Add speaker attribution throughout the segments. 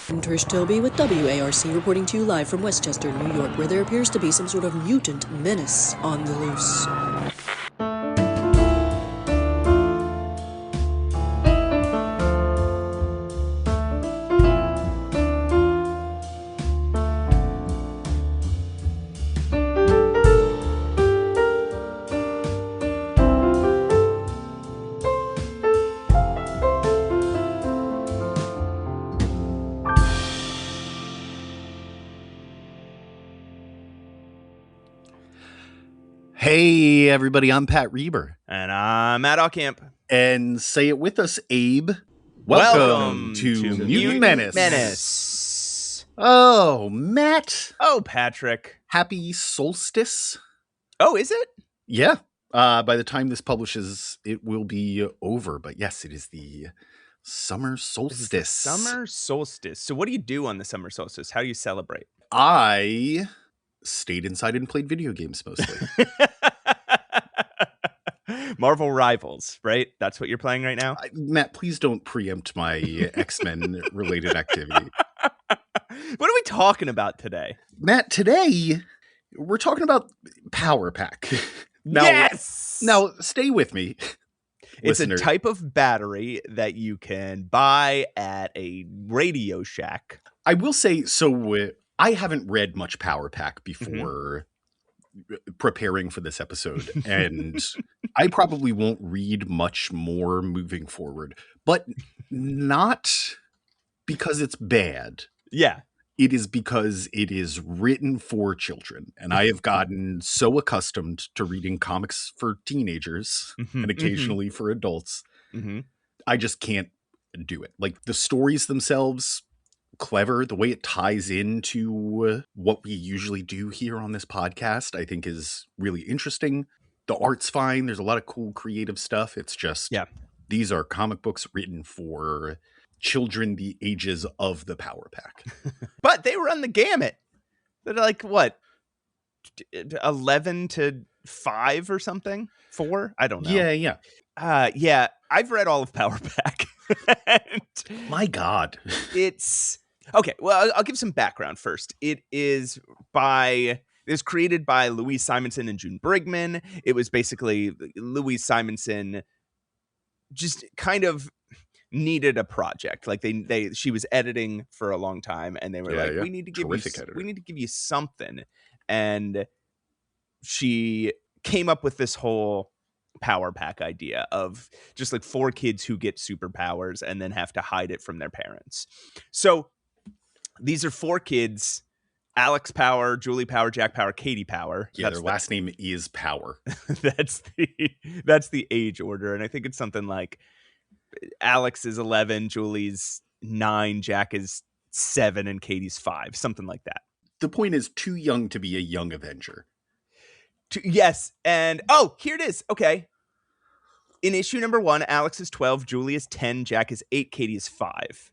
Speaker 1: I'm Trish Toby with WARC reporting to you live from Westchester, New York, where there appears to be some sort of mutant menace on the loose.
Speaker 2: Hey, everybody, I'm Pat Reber.
Speaker 3: And I'm Matt Ockamp.
Speaker 2: And say it with us, Abe.
Speaker 3: Welcome
Speaker 2: to
Speaker 3: Mutant
Speaker 2: Menace. Oh, Matt.
Speaker 3: Oh, Patrick.
Speaker 2: Happy solstice.
Speaker 3: Oh, is it?
Speaker 2: Yeah. By the time this publishes, it will be over. But yes, it is the summer solstice.
Speaker 3: Summer solstice. So what do you do on the summer solstice? How do you celebrate?
Speaker 2: I stayed inside and played video games mostly.
Speaker 3: Marvel Rivals, right? That's what you're playing right now?
Speaker 2: Matt, please don't preempt my X-Men related activity.
Speaker 3: What are we talking about today?
Speaker 2: Matt, today we're talking about Power Pack.
Speaker 3: Yes!
Speaker 2: Now, stay with me.
Speaker 3: It's
Speaker 2: listener.
Speaker 3: a type of battery that you can buy at a Radio Shack.
Speaker 2: I will say, so I haven't read much Power Pack before preparing for this episode, and I probably won't read much more moving forward, but not because it's bad.
Speaker 3: Yeah.
Speaker 2: It is because it is written for children, and I have gotten so accustomed to reading comics for teenagers and occasionally for adults. I just can't do it. Like, the stories themselves, clever. The way it ties into what we usually do here on this podcast, I think is really interesting. The art's fine. There's a lot of cool creative stuff. It's just, these are comic books written for children the ages of the Power Pack.
Speaker 3: But they run the gamut. They're like, what, 11 to 5 or something? 4? I don't know.
Speaker 2: Yeah.
Speaker 3: I've read all of Power Pack.
Speaker 2: My God.
Speaker 3: It's okay. Well, I'll give some background first. It was created by Louise Simonson and June Brigman. It was basically Louise Simonson just kind of needed a project. Like she was editing for a long time, and they were we need to give you something. And she came up with this whole Power Pack idea of just like 4 kids who get superpowers and then have to hide it from their parents. So these are 4 kids: Alex Power, Julie Power, Jack Power, Katie Power.
Speaker 2: Yeah, their last name is Power.
Speaker 3: That's the age order, and I think it's something like Alex is 11, Julie's 9, Jack is 7, and Katie's 5, something like that.
Speaker 2: The point is, too young to be a young Avenger.
Speaker 3: Yes, and here it is. Okay. In issue number 1, Alex is 12, Julie is 10, Jack is 8, Katie is 5.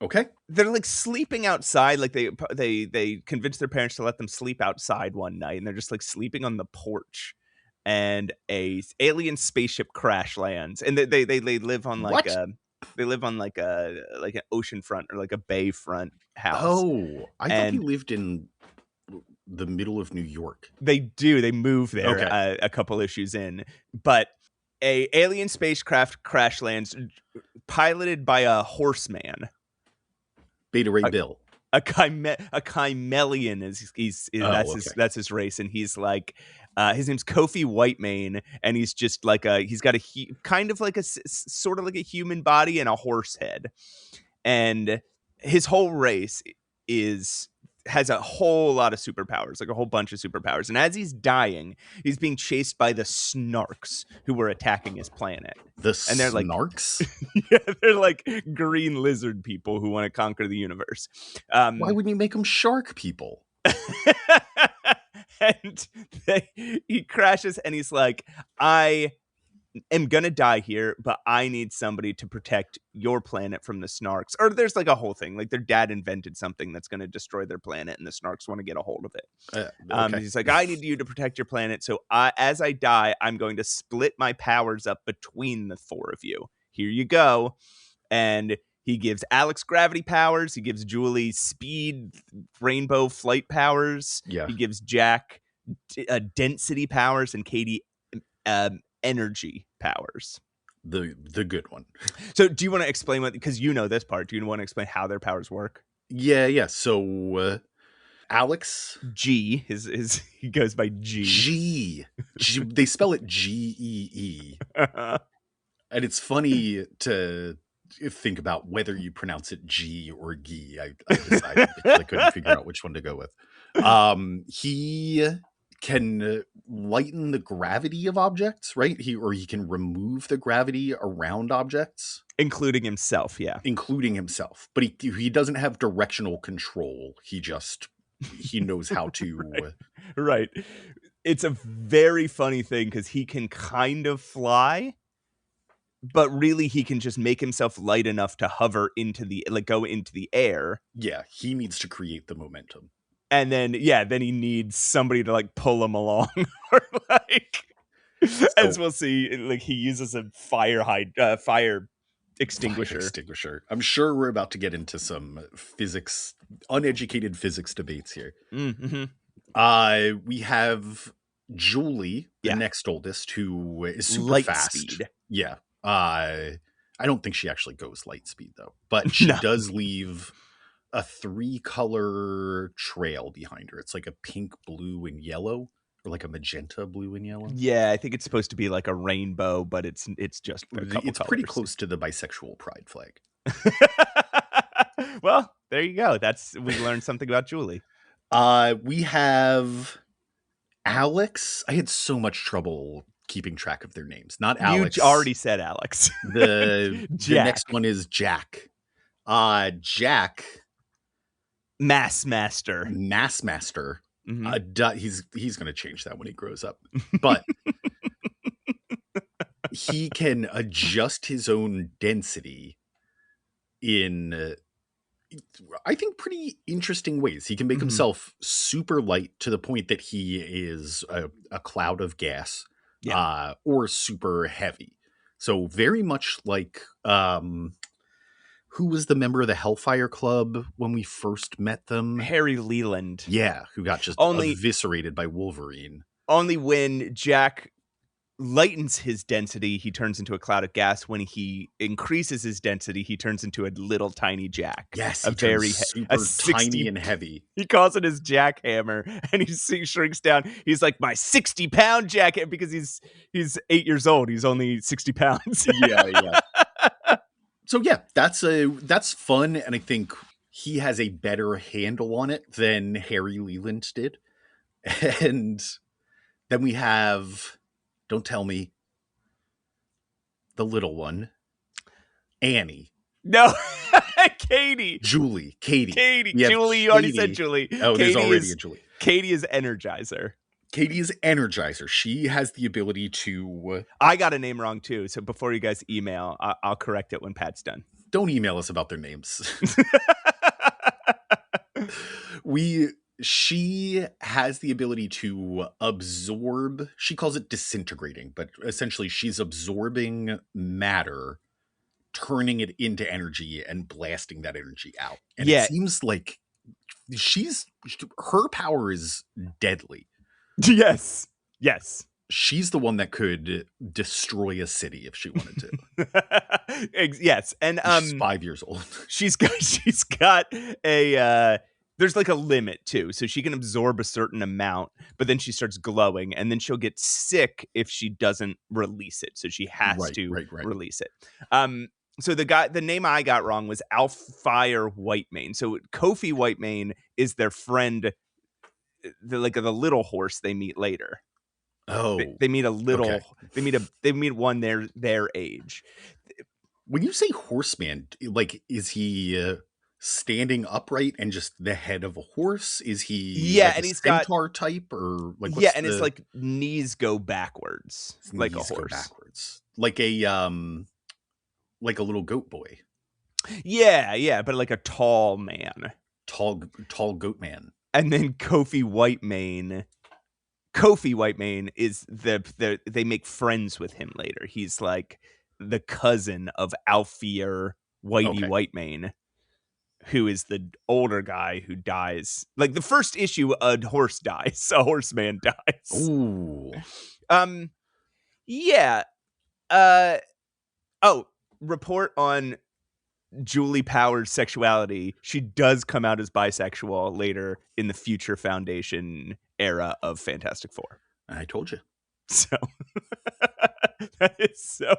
Speaker 2: Okay.
Speaker 3: They're like sleeping outside. Like they convinced their parents to let them sleep outside one night, and they're just like sleeping on the porch. And a alien spaceship crash lands, and they live on like an oceanfront or like a bayfront house.
Speaker 2: Oh, I thought he lived in the middle of New York.
Speaker 3: They do. They move there a couple issues in, but a alien spacecraft crash lands, piloted by a horseman,
Speaker 2: Beta Ray Bill.
Speaker 3: A Chimelian that's his race, and he's like his name's Kofi Whitemane, and he's just like he's got kind of like a sort of like a human body and a horse head, and his whole race has a whole lot of superpowers, like a whole bunch of superpowers. And as he's dying, he's being chased by the Snarks, who were attacking his planet.
Speaker 2: And they're Snarks?
Speaker 3: Yeah, they're like green lizard people who want to conquer the universe.
Speaker 2: Why wouldn't you make them shark people?
Speaker 3: And he crashes, and he's like, I am gonna die here, but I need somebody to protect your planet from the Snarks. Or there's like a whole thing, like their dad invented something that's gonna destroy their planet, and the Snarks want to get a hold of it. Okay. He's like, I need you to protect your planet, so as I die, I'm going to split my powers up between the 4 of you. Here you go. And He gives Alex gravity powers. He gives Julie speed, rainbow flight powers.
Speaker 2: Yeah.
Speaker 3: He gives Jack density powers and Katie energy powers.
Speaker 2: The good one.
Speaker 3: So do you want to explain what, because you know this part, do you want to explain how their powers work?
Speaker 2: Yeah. So Alex
Speaker 3: G, he goes by G.
Speaker 2: They spell it Gee. And it's funny to think about whether you pronounce it G or Gee. I decided because I couldn't figure out which one to go with. He can lighten the gravity of objects, right? He can remove the gravity around objects,
Speaker 3: including himself.
Speaker 2: But he doesn't have directional control. He knows how to.
Speaker 3: Right. It's a very funny thing because he can kind of fly, but really he can just make himself light enough to hover go into the air.
Speaker 2: Yeah, he needs to create the momentum.
Speaker 3: And then he needs somebody to like pull him along, or as we'll see, like he uses a fire extinguisher.
Speaker 2: I'm sure we're about to get into some uneducated physics debates here.
Speaker 3: Mm-hmm.
Speaker 2: We have Julie, the next oldest, who is super
Speaker 3: light
Speaker 2: fast.
Speaker 3: Speed.
Speaker 2: Yeah. I don't think she actually goes light speed though, but she does leave a 3-color trail behind her. It's like a pink, blue, and yellow, or like a magenta, blue, and yellow.
Speaker 3: Yeah, I think it's supposed to be like a rainbow, but it's just
Speaker 2: it's pretty close to the bisexual pride flag.
Speaker 3: Well, there you go. We learned something about Julie.
Speaker 2: We have Alex. I had so much trouble keeping track of their names. Not Alex.
Speaker 3: You already said Alex.
Speaker 2: The next one is Jack. Jack.
Speaker 3: Mass Master.
Speaker 2: Mm-hmm. He's going to change that when he grows up. But he can adjust his own density in, I think, pretty interesting ways. He can make himself super light to the point that he is a cloud of gas, or super heavy. So very much like who was the member of the Hellfire Club when we first met them?
Speaker 3: Harry Leland.
Speaker 2: Yeah, who got just eviscerated by Wolverine.
Speaker 3: Only when Jack lightens his density, he turns into a cloud of gas. When he increases his density, he turns into a little tiny Jack.
Speaker 2: Yes,
Speaker 3: super
Speaker 2: tiny and heavy.
Speaker 3: He calls it his jackhammer, and he shrinks down. He's like, my 60-pound jackhammer, because he's 8 years old. He's only 60 pounds.
Speaker 2: Yeah. So yeah, that's fun, and I think he has a better handle on it than Harry Leland did. And then we have, don't tell me, the little one, Annie.
Speaker 3: No, Katie.
Speaker 2: Katie.
Speaker 3: Julie, you already said Julie.
Speaker 2: Oh, there's already a Julie.
Speaker 3: Katie is Energizer.
Speaker 2: Katie is Energizer. She has the ability to...
Speaker 3: I got a name wrong, too. So before you guys email, I'll correct it when Pat's done.
Speaker 2: Don't email us about their names. She has the ability to absorb... She calls it disintegrating, but essentially she's absorbing matter, turning it into energy, and blasting that energy out. And it seems like her power is deadly.
Speaker 3: Yes.
Speaker 2: She's the one that could destroy a city if she wanted to.
Speaker 3: Yes, and
Speaker 2: she's 5 years old.
Speaker 3: She's got a there's like a limit too, so she can absorb a certain amount, but then she starts glowing, and then she'll get sick if she doesn't release it. So she has to release it. So the name I got wrong was Alfire Whitemane. So Kofi Whitemane is their friend. The little horse they meet later.
Speaker 2: Oh,
Speaker 3: they meet a little. Okay. They meet one their age.
Speaker 2: When you say horseman, like, is he standing upright and just the head of a horse? Is he
Speaker 3: and he's
Speaker 2: centaur type, or like
Speaker 3: his like knees go backwards like a horse,
Speaker 2: like a little goat boy.
Speaker 3: Yeah, but like a tall man,
Speaker 2: tall goat man.
Speaker 3: And then Kofi Whitemane is they make friends with him later. He's like the cousin of Alfire Whitey Whitemane, who is the older guy who dies. Like the first issue, a horse dies. A horseman dies.
Speaker 2: Ooh.
Speaker 3: Yeah. Report on Julie Powers' sexuality. She does come out as bisexual later in the Future Foundation era of Fantastic Four.
Speaker 2: I told you.
Speaker 3: So that is so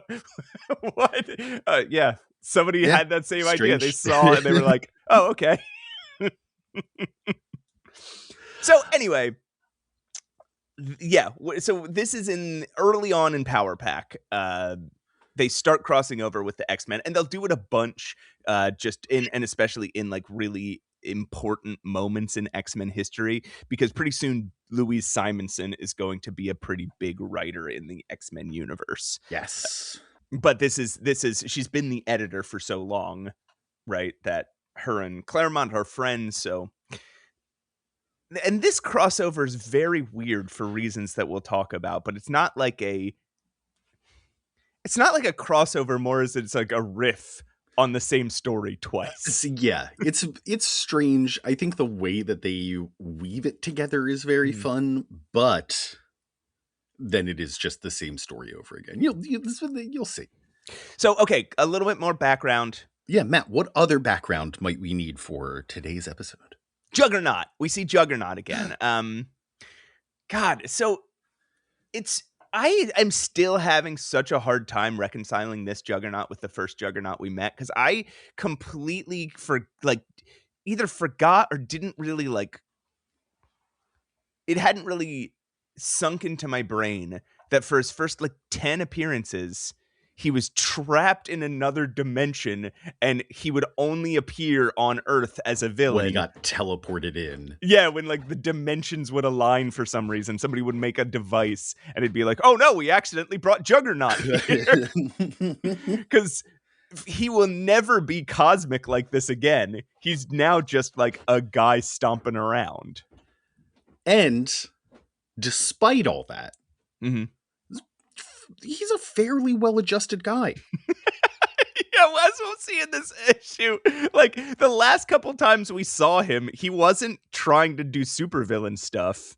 Speaker 3: what? Yeah. Somebody had that same idea. They saw it and they were like, oh, okay. So anyway, yeah. So this is early on in Power Pack. They start crossing over with the X-Men, and they'll do it a bunch, and especially in like really important moments in X-Men history, because pretty soon Louise Simonson is going to be a pretty big writer in the X-Men universe.
Speaker 2: Yes.
Speaker 3: But this is she's been the editor for so long, right, that her and Claremont are friends. So, and this crossover is very weird for reasons that we'll talk about, but it's not like a crossover more as it's like a riff on the same story twice.
Speaker 2: Yeah, it's strange. I think the way that they weave it together is very fun, but then it is just the same story over again. You'll see. So,
Speaker 3: okay, a little bit more background.
Speaker 2: Yeah, Matt, what other background might we need for today's episode?
Speaker 3: Juggernaut. We see Juggernaut again. God, so I am still having such a hard time reconciling this Juggernaut with the first Juggernaut we met, because I completely either forgot or didn't really it hadn't really sunk into my brain that for his first 10 appearances, he was trapped in another dimension and he would only appear on Earth as a villain.
Speaker 2: When he got teleported in.
Speaker 3: Yeah, when the dimensions would align for some reason. Somebody would make a device and it'd be like, oh no, we accidentally brought Juggernaut here. Because he will never be cosmic like this again. He's now just a guy stomping around.
Speaker 2: And despite all that, he's a fairly well-adjusted guy.
Speaker 3: Yeah, well, as we'll see in this issue, the last couple times we saw him, he wasn't trying to do supervillain stuff.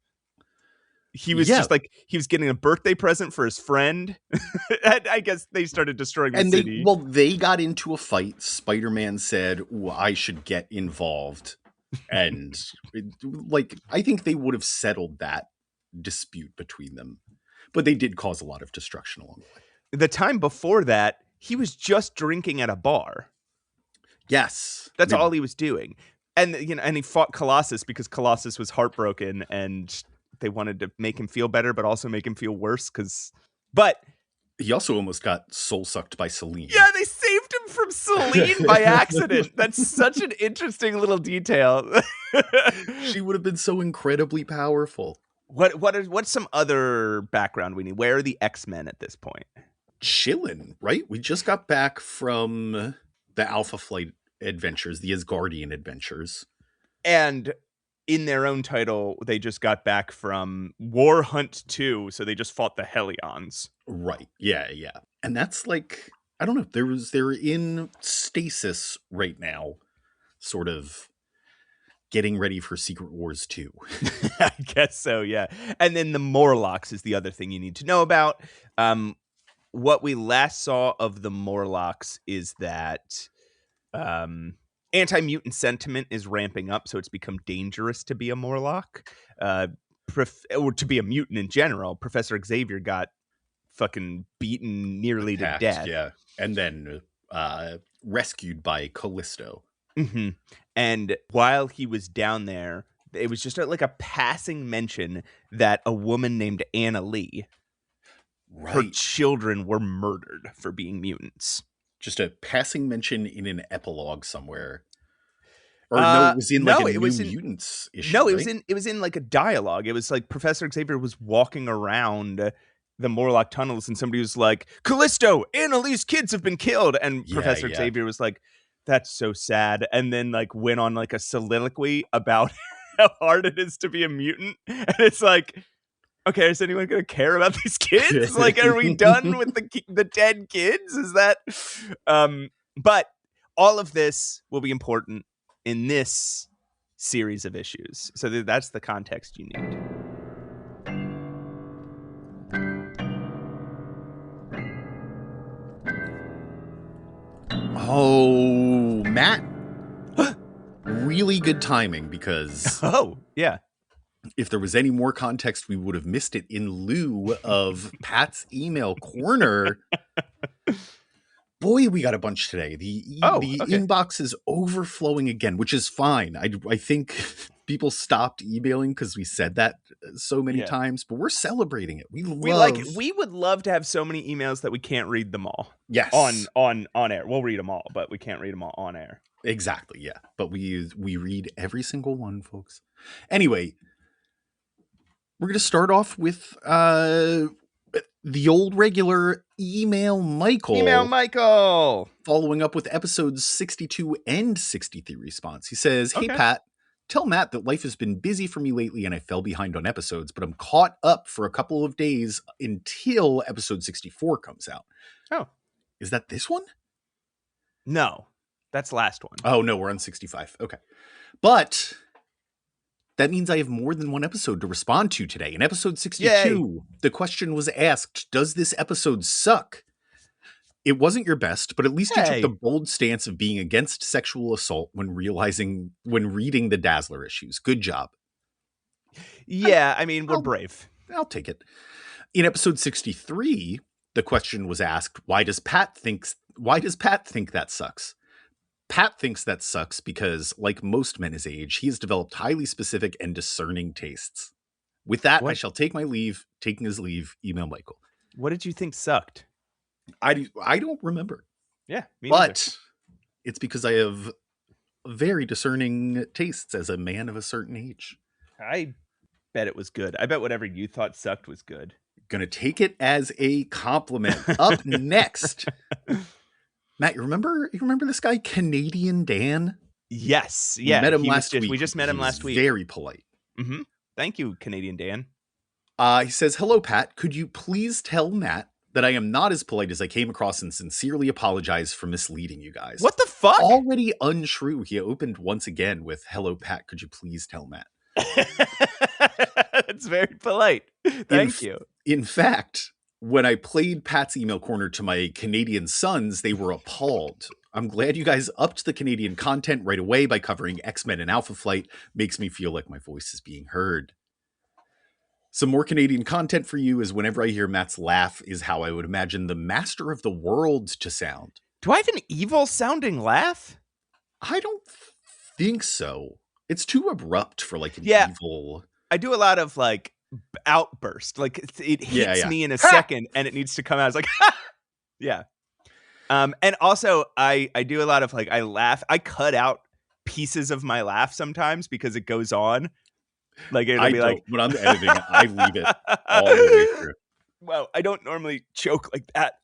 Speaker 3: He was just he was getting a birthday present for his friend. And I guess they started destroying the city.
Speaker 2: They got into a fight. Spider-Man said, I should get involved. And I think they would have settled that dispute between them. But they did cause a lot of destruction along the way.
Speaker 3: The time before that, he was just drinking at a bar.
Speaker 2: Yes.
Speaker 3: That's all he was doing. And and he fought Colossus because Colossus was heartbroken and they wanted to make him feel better, but also make him feel worse but
Speaker 2: he also almost got soul sucked by Selene.
Speaker 3: Yeah, they saved him from Selene by accident. That's such an interesting little detail.
Speaker 2: She would have been so incredibly powerful.
Speaker 3: What's some other background we need? Where are the X-Men at this point?
Speaker 2: Chillin', right? We just got back from the Alpha Flight adventures, the Asgardian adventures.
Speaker 3: And in their own title, they just got back from War Hunt 2, so they just fought the Hellions.
Speaker 2: Right. Yeah. And that's I don't know, they're in stasis right now, sort of getting ready for Secret Wars 2.
Speaker 3: I guess so, yeah. And then the Morlocks is the other thing you need to know about. What we last saw of the Morlocks is that anti-mutant sentiment is ramping up, so it's become dangerous to be a Morlock. Or to be a mutant in general. Professor Xavier got fucking beaten nearly to death.
Speaker 2: Yeah. And then rescued by Callisto.
Speaker 3: Mm-hmm. And while he was down there, it was just a passing mention that a woman named Anna Lee, her children were murdered for being mutants.
Speaker 2: Just a passing mention in an epilogue somewhere. Or no, it was in a New Mutants issue.
Speaker 3: No, it was in a dialogue. It was Professor Xavier was walking around the Morlock tunnels and somebody was like, Callisto, Anna Lee's kids have been killed. And Professor Xavier was like, that's so sad. And then went on a soliloquy about how hard it is to be a mutant. And it's okay, is anyone going to care about these kids? Are we done with the dead kids? Is that, but all of this will be important in this series of issues. So that's the context you need.
Speaker 2: Oh, Matt. Really good timing, because
Speaker 3: Oh, yeah.
Speaker 2: if there was any more context, we would have missed it in lieu of Pat's email corner. Boy, we got a bunch today. The inbox is overflowing again, which is fine. I think people stopped emailing because we said that so many times, but we're celebrating it. We
Speaker 3: would love to have so many emails that we can't read them all.
Speaker 2: Yes.
Speaker 3: On air. We'll read them all, but we can't read them all on air.
Speaker 2: Exactly, yeah. But we read every single one, folks. Anyway, we're going to start off with the old regular Email Michael.
Speaker 3: Email Michael!
Speaker 2: Following up with episodes 62 and 63 response. He says, "Hey, Pat, tell Matt that life has been busy for me lately and I fell behind on episodes, but I'm caught up for a couple of days until episode 64 comes out."
Speaker 3: Oh.
Speaker 2: Is that this one?
Speaker 3: No. That's the last one.
Speaker 2: Oh, no, we're on 65. Okay. But that means I have more than one episode to respond to today. In episode 62, the question was asked, does this episode suck? It wasn't your best, but at least you took the bold stance of being against sexual assault when reading the Dazzler issues. Good job.
Speaker 3: Yeah, I mean, we're brave.
Speaker 2: I'll take it. In episode 63, the question was asked, why does Pat think that sucks? Pat thinks that sucks because, like most men his age, he has developed highly specific and discerning tastes. With that, I shall take my leave. Taking his leave, email Michael.
Speaker 3: What did you think sucked?
Speaker 2: I don't remember.
Speaker 3: Yeah, me
Speaker 2: but
Speaker 3: neither.
Speaker 2: It's because I have very discerning tastes as a man of a certain age.
Speaker 3: I bet it was good. I bet whatever you thought sucked was good.
Speaker 2: Gonna take it as a compliment. Up next. Matt, you remember this guy, Canadian Dan?
Speaker 3: Yes. Yeah.
Speaker 2: We met him last week.
Speaker 3: We just met him last week.
Speaker 2: Very polite.
Speaker 3: Mm-hmm. Thank you, Canadian Dan.
Speaker 2: He says, "Hello, Pat. Could you please tell Matt that I am not as polite as I came across and sincerely apologize for misleading you guys."
Speaker 3: What the fuck?
Speaker 2: Already untrue. He opened once again with, "Hello, Pat. Could you please tell Matt?"
Speaker 3: That's very polite. Thank you.
Speaker 2: In fact, when I played Pat's email corner to my Canadian sons, they were appalled. I'm glad you guys upped the Canadian content right away by covering X-Men and Alpha Flight. Makes me feel like my voice is being heard. Some more Canadian content for you is whenever I hear Matt's laugh is how I would imagine the Master of the World to sound.
Speaker 3: Do I have an evil sounding laugh?
Speaker 2: I don't think so. It's too abrupt for like an evil.
Speaker 3: I do a lot of like outburst. Like it hits me in a second and it needs to come out. It's like, yeah. And also I do a lot of like, I laugh. I cut out pieces of my laugh sometimes because it goes on. Like it'll be like
Speaker 2: when I'm editing, I leave it all the way through.
Speaker 3: Well, I don't normally choke like that.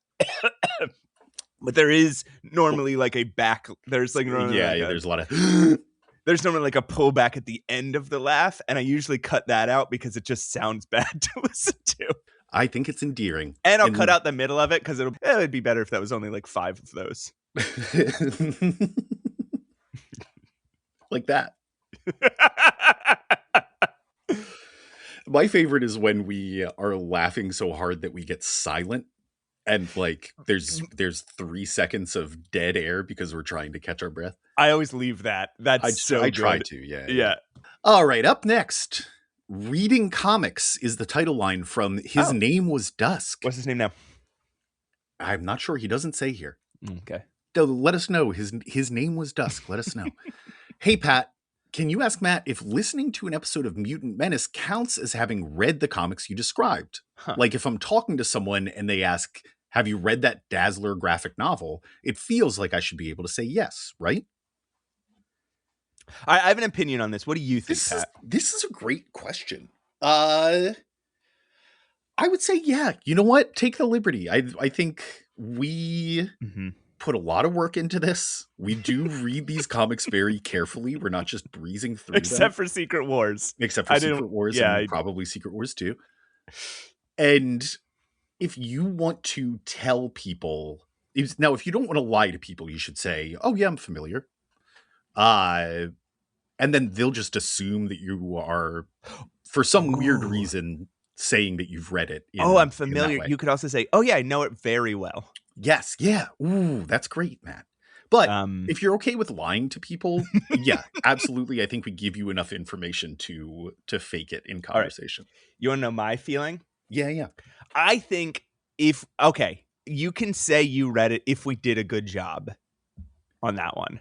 Speaker 3: But there is normally like a back. There's like
Speaker 2: there's a lot of.
Speaker 3: There's normally like a pullback at the end of the laugh, and I usually cut that out because it just sounds bad to listen to.
Speaker 2: I think it's endearing,
Speaker 3: and I'll cut out the middle of it because it would be better if that was only like 5 of those,
Speaker 2: like that. My favorite is when we are laughing so hard that we get silent. And like there's 3 seconds of dead air because we're trying to catch our breath.
Speaker 3: I always leave that. I
Speaker 2: try to, yeah. All right, up next, reading comics is the title line from His Name Was Dusk.
Speaker 3: What's his name now?
Speaker 2: I'm not sure. He doesn't say here.
Speaker 3: Okay.
Speaker 2: Let us know. His name was Dusk. Let us know. Hey, Pat, can you ask Matt if listening to an episode of Mutant Menace counts as having read the comics you described? Like if I'm talking to someone and they ask, have you read that Dazzler graphic novel? It feels like I should be able to say yes, right?
Speaker 3: I have an opinion on this. What do you think, Pat?
Speaker 2: This is a great question. I would say, yeah. You know what? Take the liberty. I think we put a lot of work into this. We do read these comics very carefully. We're not just breezing through
Speaker 3: Except for Secret Wars.
Speaker 2: Except for Secret Wars and probably Secret Wars 2. And if you want to tell people, Now, if you don't want to lie to people, you should say, "Oh yeah, I'm familiar," and then they'll just assume that you are, for some weird reason, saying that you've read it.
Speaker 3: I'm familiar. You could also say, "Oh yeah, I know it very well."
Speaker 2: Yes, yeah. Ooh, that's great, Matt. But if you're okay with lying to people, yeah, absolutely. I think we give you enough information to fake it in conversation.
Speaker 3: Right. You want to know my feeling?
Speaker 2: Yeah.
Speaker 3: I think you can say you read it if we did a good job on that one.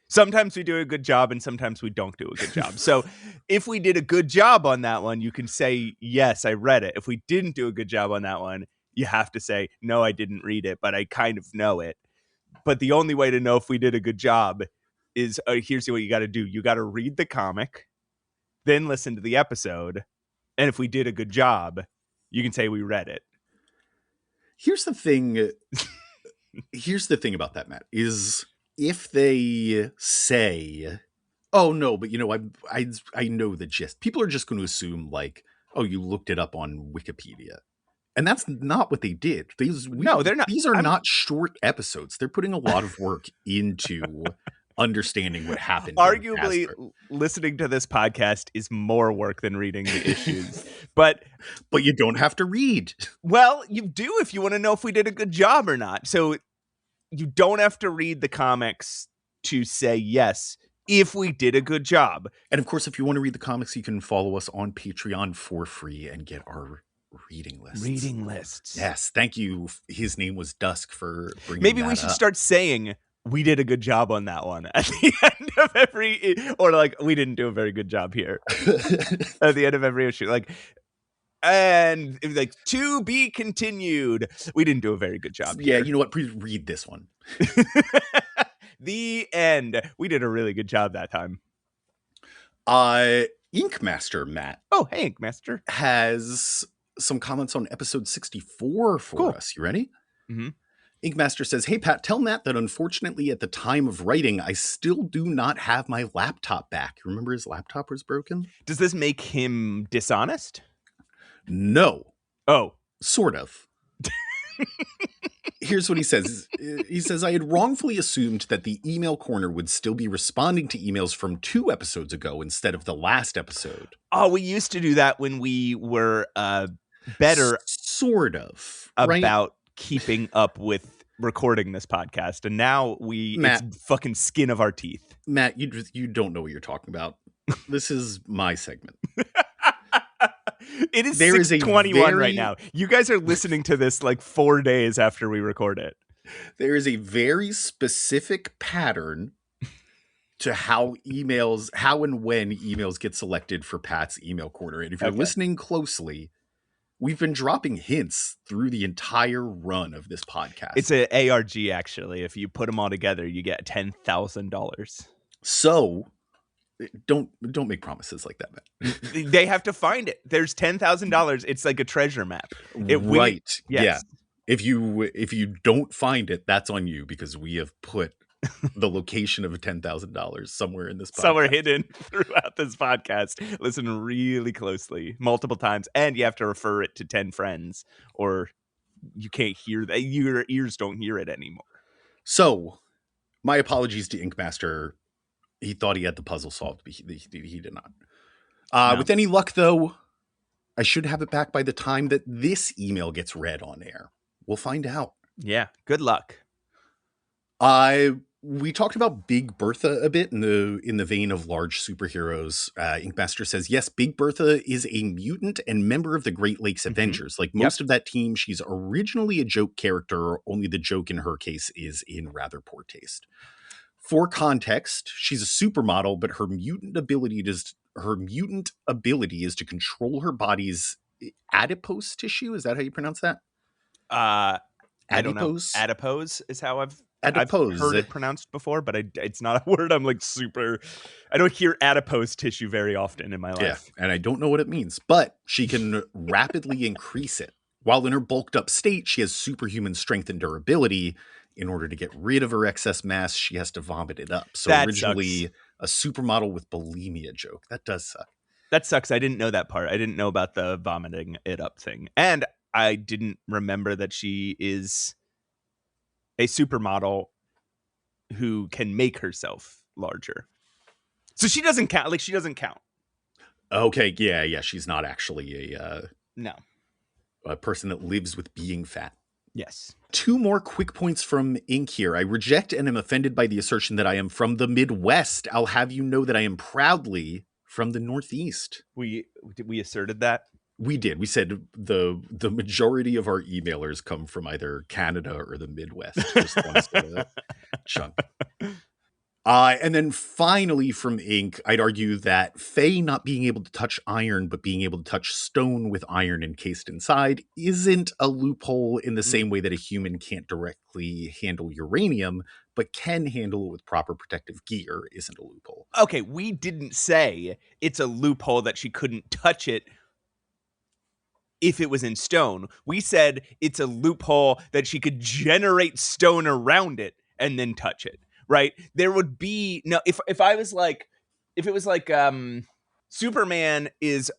Speaker 3: Sometimes we do a good job and sometimes we don't do a good job. So if we did a good job on that one, you can say, yes, I read it. If we didn't do a good job on that one, you have to say, no, I didn't read it, but I kind of know it. But the only way to know if we did a good job is here's what you got to do. You got to read the comic, then listen to the episode. And if we did a good job, you can say we read it.
Speaker 2: Here's the thing. Here's the thing about that, Matt, is if they say, oh no, but I know the gist. People are just going to assume like, oh, you looked it up on Wikipedia. And that's not what they did.
Speaker 3: No, they're not.
Speaker 2: These are not short episodes. They're putting a lot of work into understanding what happened.
Speaker 3: Arguably, listening to this podcast is more work than reading the issues. But
Speaker 2: you don't have to read.
Speaker 3: Well, you do if you want to know if we did a good job or not. So you don't have to read the comics to say yes if we did a good job.
Speaker 2: And of course, if you want to read the comics, you can follow us on Patreon for free and get our reading lists. Yes, thank you. His name was Dusk for bringing
Speaker 3: Maybe
Speaker 2: that
Speaker 3: we should
Speaker 2: up.
Speaker 3: start saying we did a good job on that one at the end of every, or like we didn't do a very good job here at the end of every issue. Like, and like to be continued. We didn't do a very good job.
Speaker 2: Yeah,
Speaker 3: here.
Speaker 2: you know what? Please read this one.
Speaker 3: The end. We did a really good job that time.
Speaker 2: Ink Master Matt.
Speaker 3: Oh, hey, Ink Master
Speaker 2: has some comments on episode 64 for us. You ready?
Speaker 3: Mm-hmm.
Speaker 2: Ink Master says, "Hey Pat, tell Matt that unfortunately at the time of writing, I still do not have my laptop back." You remember his laptop was broken?
Speaker 3: Does this make him dishonest?
Speaker 2: No.
Speaker 3: Oh.
Speaker 2: Sort of. Here's what he says. He says, "I had wrongfully assumed that the email corner would still be responding to emails from 2 episodes ago instead of the last episode."
Speaker 3: Oh, we used to do that when we were better
Speaker 2: sort of
Speaker 3: about keeping up with recording this podcast, and now it's fucking skin of our teeth.
Speaker 2: Matt, you don't know what you're talking about. This is my segment.
Speaker 3: It is 6:21 right now. You guys are listening to this like 4 days after we record it.
Speaker 2: There is a very specific pattern to how and when emails get selected for Pat's email corner. And if you're listening closely, we've been dropping hints through the entire run of this podcast.
Speaker 3: It's an ARG, actually. If you put them all together, you get $10,000.
Speaker 2: So don't make promises like that, man.
Speaker 3: They have to find it. There's $10,000. It's like a treasure map.
Speaker 2: Yes. Yeah. If you don't find it, that's on you, because we have put the location of $10,000 somewhere in this podcast.
Speaker 3: Somewhere hidden throughout this podcast. Listen really closely, multiple times, and you have to refer it to 10 friends, or you can't hear that. Your ears don't hear it anymore.
Speaker 2: So, my apologies to Ink Master. He thought he had the puzzle solved, but he did not. No. With any luck, though, I should have it back by the time that this email gets read on air. We'll find out.
Speaker 3: Yeah, good luck.
Speaker 2: We talked about Big Bertha a bit in the vein of large superheroes. Ink Master says, yes, Big Bertha is a mutant and member of the Great Lakes Avengers. Like most of that team, she's originally a joke character, only the joke in her case is in rather poor taste. For context, she's a supermodel, but her mutant ability is to control her body's adipose tissue. Is that how you pronounce that?
Speaker 3: I don't know. Adipose is how I've heard it pronounced before, but it's not a word I'm like super. I don't hear adipose tissue very often in my life.
Speaker 2: Yeah, and I don't know what it means, but she can rapidly increase it. While in her bulked up state, she has superhuman strength and durability. In order to get rid of her excess mass, she has to vomit it up. So that originally sucks. A supermodel with bulimia joke. That does suck.
Speaker 3: That sucks. I didn't know that part. I didn't know about the vomiting it up thing. And I didn't remember that she is a supermodel who can make herself larger. So she doesn't count. Like, she doesn't count.
Speaker 2: Okay, yeah. She's not actually
Speaker 3: No.
Speaker 2: a person that lives with being fat.
Speaker 3: Yes.
Speaker 2: 2 more quick points from Ink here. I reject and am offended by the assertion that I am from the Midwest. I'll have you know that I am proudly from the Northeast.
Speaker 3: We asserted that?
Speaker 2: We did. We said the majority of our emailers come from either Canada or the Midwest. Just one sort of chunk. And then finally from Ink, I'd argue that Faye not being able to touch iron, but being able to touch stone with iron encased inside isn't a loophole in the same way that a human can't directly handle uranium, but can handle it with proper protective gear isn't a loophole.
Speaker 3: Okay, we didn't say it's a loophole that she couldn't touch it if it was in stone. We said it's a loophole that she could generate stone around it and then touch it. Right? There would be no, if it was like Superman is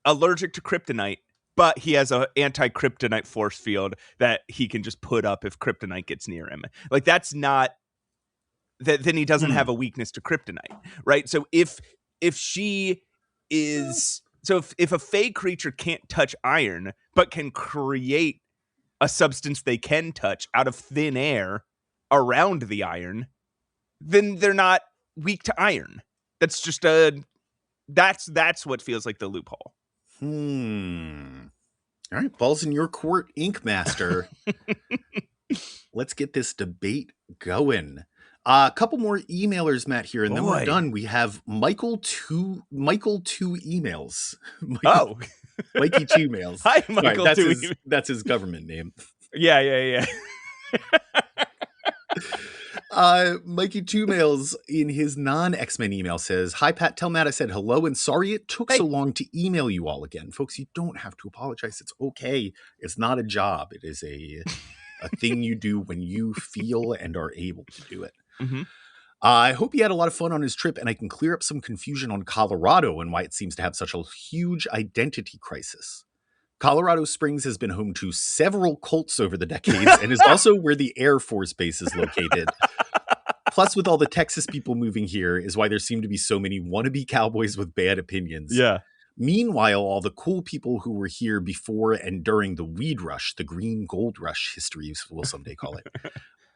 Speaker 3: allergic to kryptonite, but he has an anti-kryptonite force field that he can just put up if kryptonite gets near him. Like, that's not that, then he doesn't have a weakness to kryptonite, right? So if she is, so if a Fae creature can't touch iron but can create a substance they can touch out of thin air around the iron, then they're not weak to iron. That's just that's what feels like the loophole.
Speaker 2: All right, balls in your court, Ink Master. Let's get this debate going. A couple more emailers, Matt, here, and then we're done. We have Michael two emails. Mikey 2 mails.
Speaker 3: Hi, Michael.
Speaker 2: Right, that's his government name.
Speaker 3: Yeah.
Speaker 2: Mikey 2 mails in his non-X-Men email says, "Hi, Pat. Tell Matt I said hello and sorry it took so long to email you all again. Folks, you don't have to apologize. It's okay. It's not a job. It is a thing you do when you feel and are able to do it.
Speaker 3: Mm-hmm.
Speaker 2: I hope he had a lot of fun on his trip, and I can clear up some confusion on Colorado and why it seems to have such a huge identity crisis. Colorado Springs has been home to several cults over the decades and is also where the Air Force Base is located. Plus, with all the Texas people moving here is why there seem to be so many wannabe cowboys with bad opinions.
Speaker 3: Yeah.
Speaker 2: Meanwhile, all the cool people who were here before and during the weed rush, the green gold rush history we'll someday call it,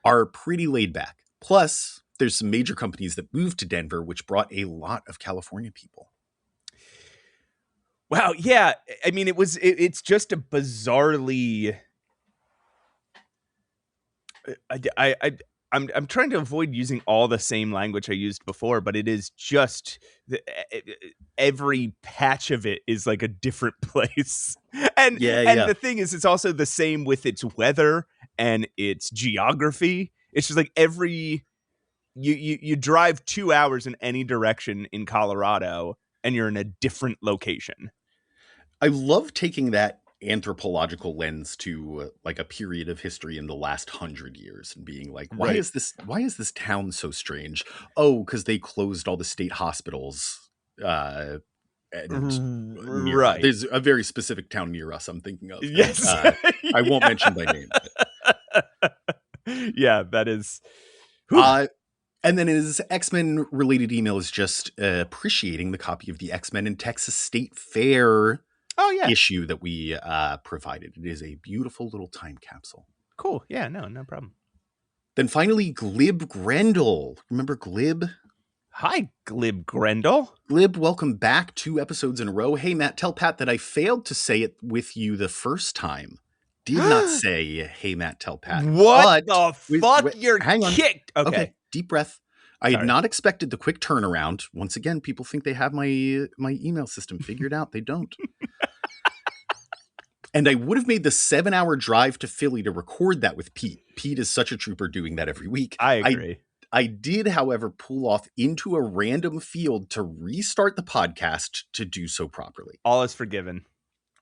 Speaker 2: are pretty laid back. Plus, there's some major companies that moved to Denver, which brought a lot of California people."
Speaker 3: Wow. Yeah. I mean, it's just a bizarrely, I'm trying to avoid using all the same language I used before, but it is just every patch of it is like a different place. And the thing is, it's also the same with its weather and its geography. It's just like you drive 2 hours in any direction in Colorado and you're in a different location.
Speaker 2: I love taking that anthropological lens to like a period of history in the last 100 years and being like, why is this town so strange? Oh, because they closed all the state hospitals. There's a very specific town near us I'm thinking of.
Speaker 3: Yes.
Speaker 2: I won't mention by name.
Speaker 3: Yeah, that is.
Speaker 2: And then his X-Men related email is just appreciating the copy of the X-Men and Texas State Fair issue that we provided. It is a beautiful little time capsule.
Speaker 3: Cool. Yeah, no problem.
Speaker 2: Then finally, Glib Grendel. Remember Glib?
Speaker 3: Hi, Glib Grendel.
Speaker 2: Glib, welcome back 2 episodes in a row. Hey, Matt, tell Pat that I failed to say it with you the first time. Did not say, hey, Matt, tell Pat.
Speaker 3: What the fuck? You're kicked. Okay.
Speaker 2: Deep breath. I had not expected the quick turnaround. Once again, people think they have my email system figured out. They don't. And I would have made the 7-hour drive to Philly to record that with Pete. Pete is such a trooper doing that every week.
Speaker 3: I agree.
Speaker 2: I did, however, pull off into a random field to restart the podcast to do so properly.
Speaker 3: All is forgiven.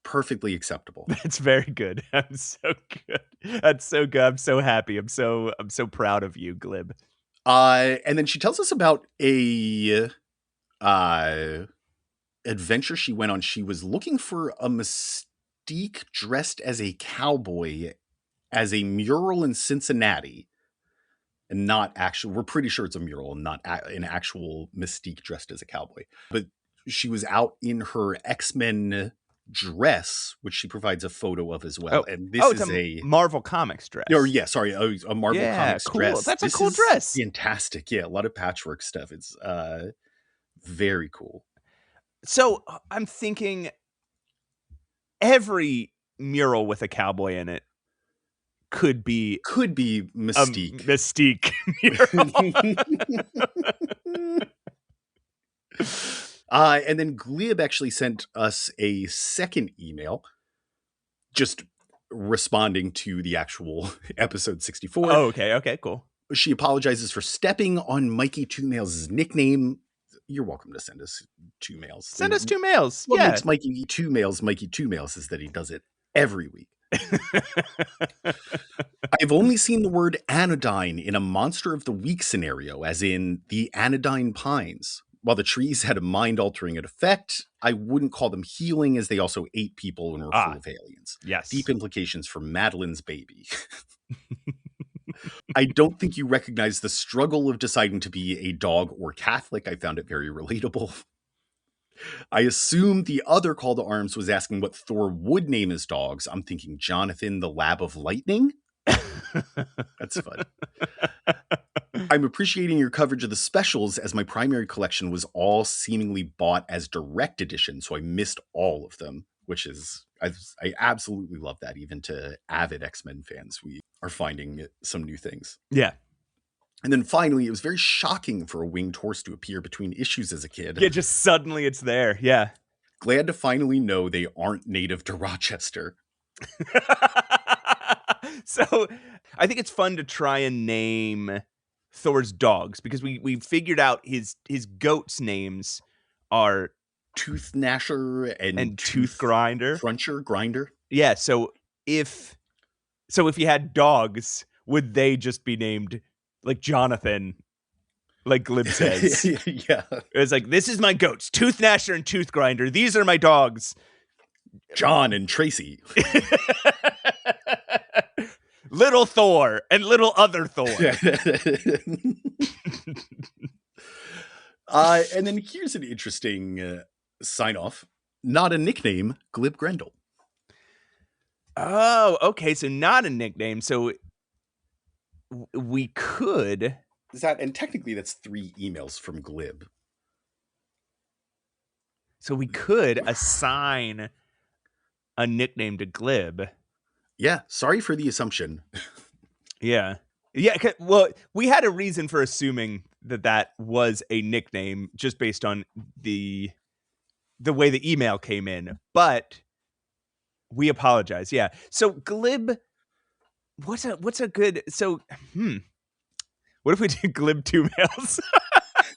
Speaker 2: Perfectly acceptable.
Speaker 3: That's very good. I'm so good. That's so good. I'm so happy. I'm so proud of you, Glib.
Speaker 2: And then she tells us about a adventure she went on. She was looking for a Mystique dressed as a cowboy as a mural in Cincinnati and not actually, we're pretty sure it's a mural and not an actual Mystique dressed as a cowboy. But she was out in her X-Men dress, which she provides a photo of as well. And this is a
Speaker 3: Marvel Comics dress.
Speaker 2: Or a Marvel Comics
Speaker 3: cool.
Speaker 2: dress.
Speaker 3: That's a cool dress.
Speaker 2: Fantastic. Yeah, a lot of patchwork stuff. It's very cool.
Speaker 3: So I'm thinking every mural with a cowboy in it could be
Speaker 2: Mystique.
Speaker 3: Mystique mural.
Speaker 2: And then Glib actually sent us a second email just responding to the actual episode 64.
Speaker 3: Oh, okay, cool.
Speaker 2: She apologizes for stepping on Mikey Two Mails' nickname. You're welcome to send us 2 mails.
Speaker 3: Send us 2 mails.
Speaker 2: What makes Mikey Two Mails is that he does it every week. I've only seen the word anodyne in a Monster of the Week scenario, as in the Anodyne Pines. While the trees had a mind-altering effect, I wouldn't call them healing, as they also ate people and were full of aliens.
Speaker 3: Yes.
Speaker 2: Deep implications for Madeline's baby. I don't think you recognize the struggle of deciding to be a dog or Catholic. I found it very relatable. I assume the other call to arms was asking what Thor would name his dogs. I'm thinking Jonathan the Lab of Lightning. That's fun. I'm appreciating your coverage of the specials, as my primary collection was all seemingly bought as direct edition, so I missed all of them, which is, I absolutely love that. Even to avid X-Men fans, we are finding some new things.
Speaker 3: Yeah.
Speaker 2: And then finally, it was very shocking for a winged horse to appear between issues as a kid.
Speaker 3: Yeah, just suddenly it's there. Yeah.
Speaker 2: Glad to finally know they aren't native to Rochester.
Speaker 3: So I think it's fun to try and name Thor's dogs, because we figured out his goats' names are
Speaker 2: Tooth Gnasher and
Speaker 3: Tooth Grinder.
Speaker 2: Grinder.
Speaker 3: Yeah, so if you had dogs, would they just be named like Jonathan, like Glib says?
Speaker 2: Yeah.
Speaker 3: It's like, this is my goats, Tooth Gnasher and Tooth Grinder. These are my dogs,
Speaker 2: John and Tracy.
Speaker 3: Little Thor and little other Thor.
Speaker 2: And then here's an interesting sign off. Not a nickname, Glib Grendel.
Speaker 3: Oh, okay. So not a nickname. So we could.
Speaker 2: And technically that's 3 emails from Glib.
Speaker 3: So we could assign a nickname to Glib.
Speaker 2: Yeah, sorry for the assumption.
Speaker 3: Yeah. Well, we had a reason for assuming that was a nickname just based on the way the email came in, but we apologize. Yeah. So Glib, what's a good, so what if we did Glib 2 mails?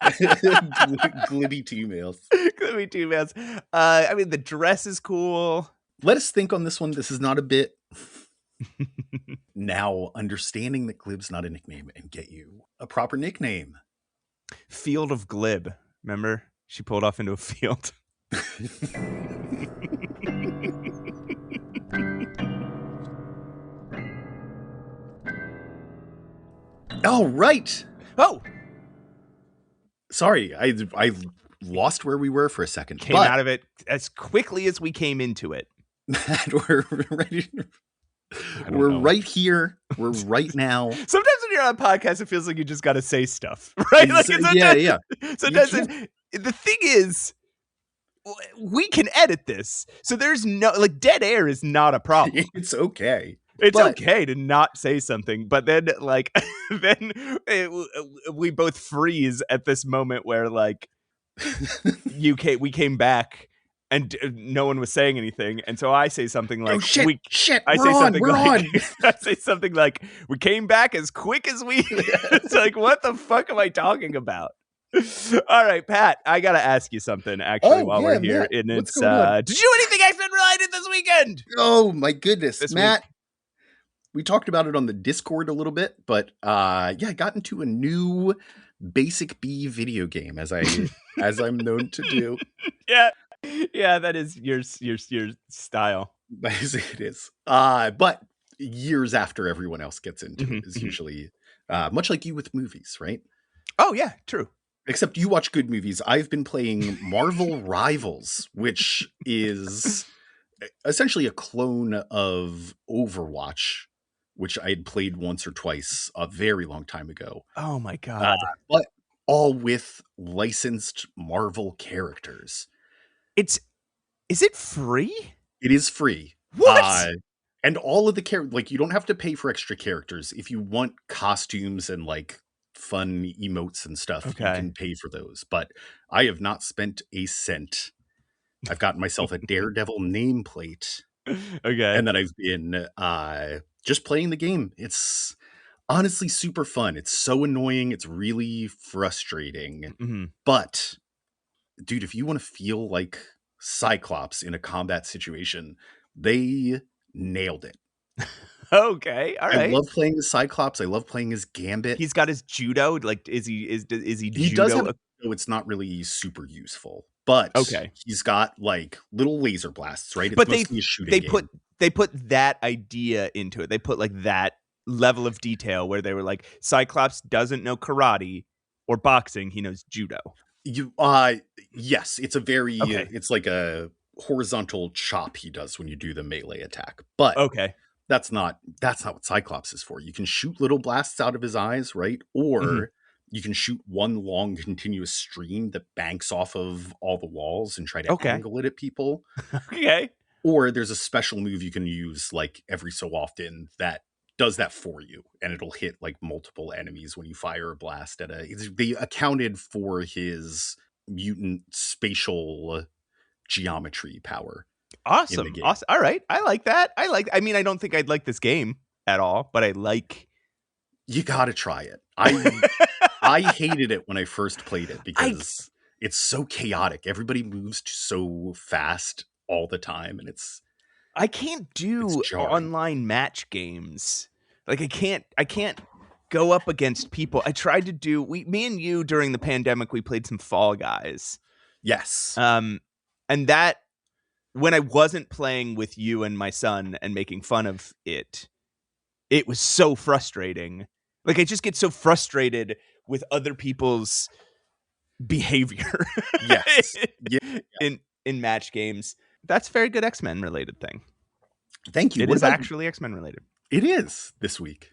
Speaker 2: Glibby 2 mails.
Speaker 3: Glibby 2 mails. I mean, the dress is cool.
Speaker 2: Let us think on this one. This is not a bit. Now, understanding that Glib's not a nickname, and get you a proper nickname.
Speaker 3: Field of Glib. Remember? She pulled off into a field.
Speaker 2: Oh, right.
Speaker 3: Oh,
Speaker 2: sorry. I lost where we were for a second.
Speaker 3: Came out of it as quickly as we came into it.
Speaker 2: We're ready. We're right here. We're right now.
Speaker 3: Sometimes when you're on a podcast, it feels like you just got to say stuff, right? Like
Speaker 2: yeah.
Speaker 3: Sometimes the thing is, we can edit this, so there's no dead air is not a problem.
Speaker 2: It's okay.
Speaker 3: It's okay to not say something, but then we both freeze at this moment where we came back. And no one was saying anything, and so I say something like,
Speaker 2: "Oh shit!
Speaker 3: I say something like, "We came back as quick as we." It's like, what the fuck am I talking about? All right, Pat, I gotta ask you something actually while we're here.
Speaker 2: Matt,
Speaker 3: and it's, did you do anything X-Men related this weekend?
Speaker 2: Oh my goodness, Matt. We talked about it on the Discord a little bit, but I got into a new Basic B video game, as I'm known to do.
Speaker 3: Yeah, that is your style.
Speaker 2: It is. But years after everyone else gets into it is usually Much like you with movies, right?
Speaker 3: Oh, yeah, true.
Speaker 2: Except you watch good movies. I've been playing Marvel Rivals, which is essentially a clone of Overwatch, which I had played once or twice a very long time ago.
Speaker 3: Oh, my God.
Speaker 2: But all with licensed Marvel characters.
Speaker 3: Is it free?
Speaker 2: It is free.
Speaker 3: What?
Speaker 2: And all of the characters, like, you don't have to pay for extra characters. If you want costumes and like fun emotes and stuff, you can pay for those. But I have not spent a cent. I've gotten myself a Daredevil nameplate.
Speaker 3: Okay.
Speaker 2: And then I've been just playing the game. It's honestly super fun. It's so annoying. It's really frustrating.
Speaker 3: Mm-hmm.
Speaker 2: But, dude, if you want to feel like Cyclops in a combat situation, they nailed it.
Speaker 3: Okay, all right.
Speaker 2: I love playing as Cyclops. I love playing as Gambit.
Speaker 3: He's got his judo. Like, is he
Speaker 2: He
Speaker 3: judo?
Speaker 2: does have, it's not really super useful, but
Speaker 3: okay,
Speaker 2: he's got like little laser blasts, right? It's
Speaker 3: but
Speaker 2: mostly a shooting game.
Speaker 3: They put that idea into it. They put like that level of detail where they were like, Cyclops doesn't know karate or boxing. He knows judo.
Speaker 2: Yes, it's a very, it's like a horizontal chop he does when you do the melee attack. But that's not what Cyclops is for. You can shoot little blasts out of his eyes, right? Or you can shoot one long continuous stream that banks off of all the walls and try to angle it at people.
Speaker 3: Okay. Or
Speaker 2: there's a special move you can use like every so often that does that for you, and it'll hit like multiple enemies when you fire a blast at they accounted for his mutant spatial geometry power.
Speaker 3: Awesome. All right. I like that. I mean, I don't think I'd like this game at all, but
Speaker 2: you gotta try it. I hated it when I first played it because it's so chaotic. Everybody moves so fast all the time, and
Speaker 3: I can't do online match games. Like I can't go up against people. I tried to do me and you during the pandemic, we played some Fall Guys.
Speaker 2: Yes.
Speaker 3: And that when I wasn't playing with you and my son and making fun of it, it was so frustrating. Like I just get so frustrated with other people's behavior.
Speaker 2: Yes.
Speaker 3: In match games. That's a very good X-Men related thing.
Speaker 2: Thank you.
Speaker 3: It is actually X-Men related.
Speaker 2: It is this week.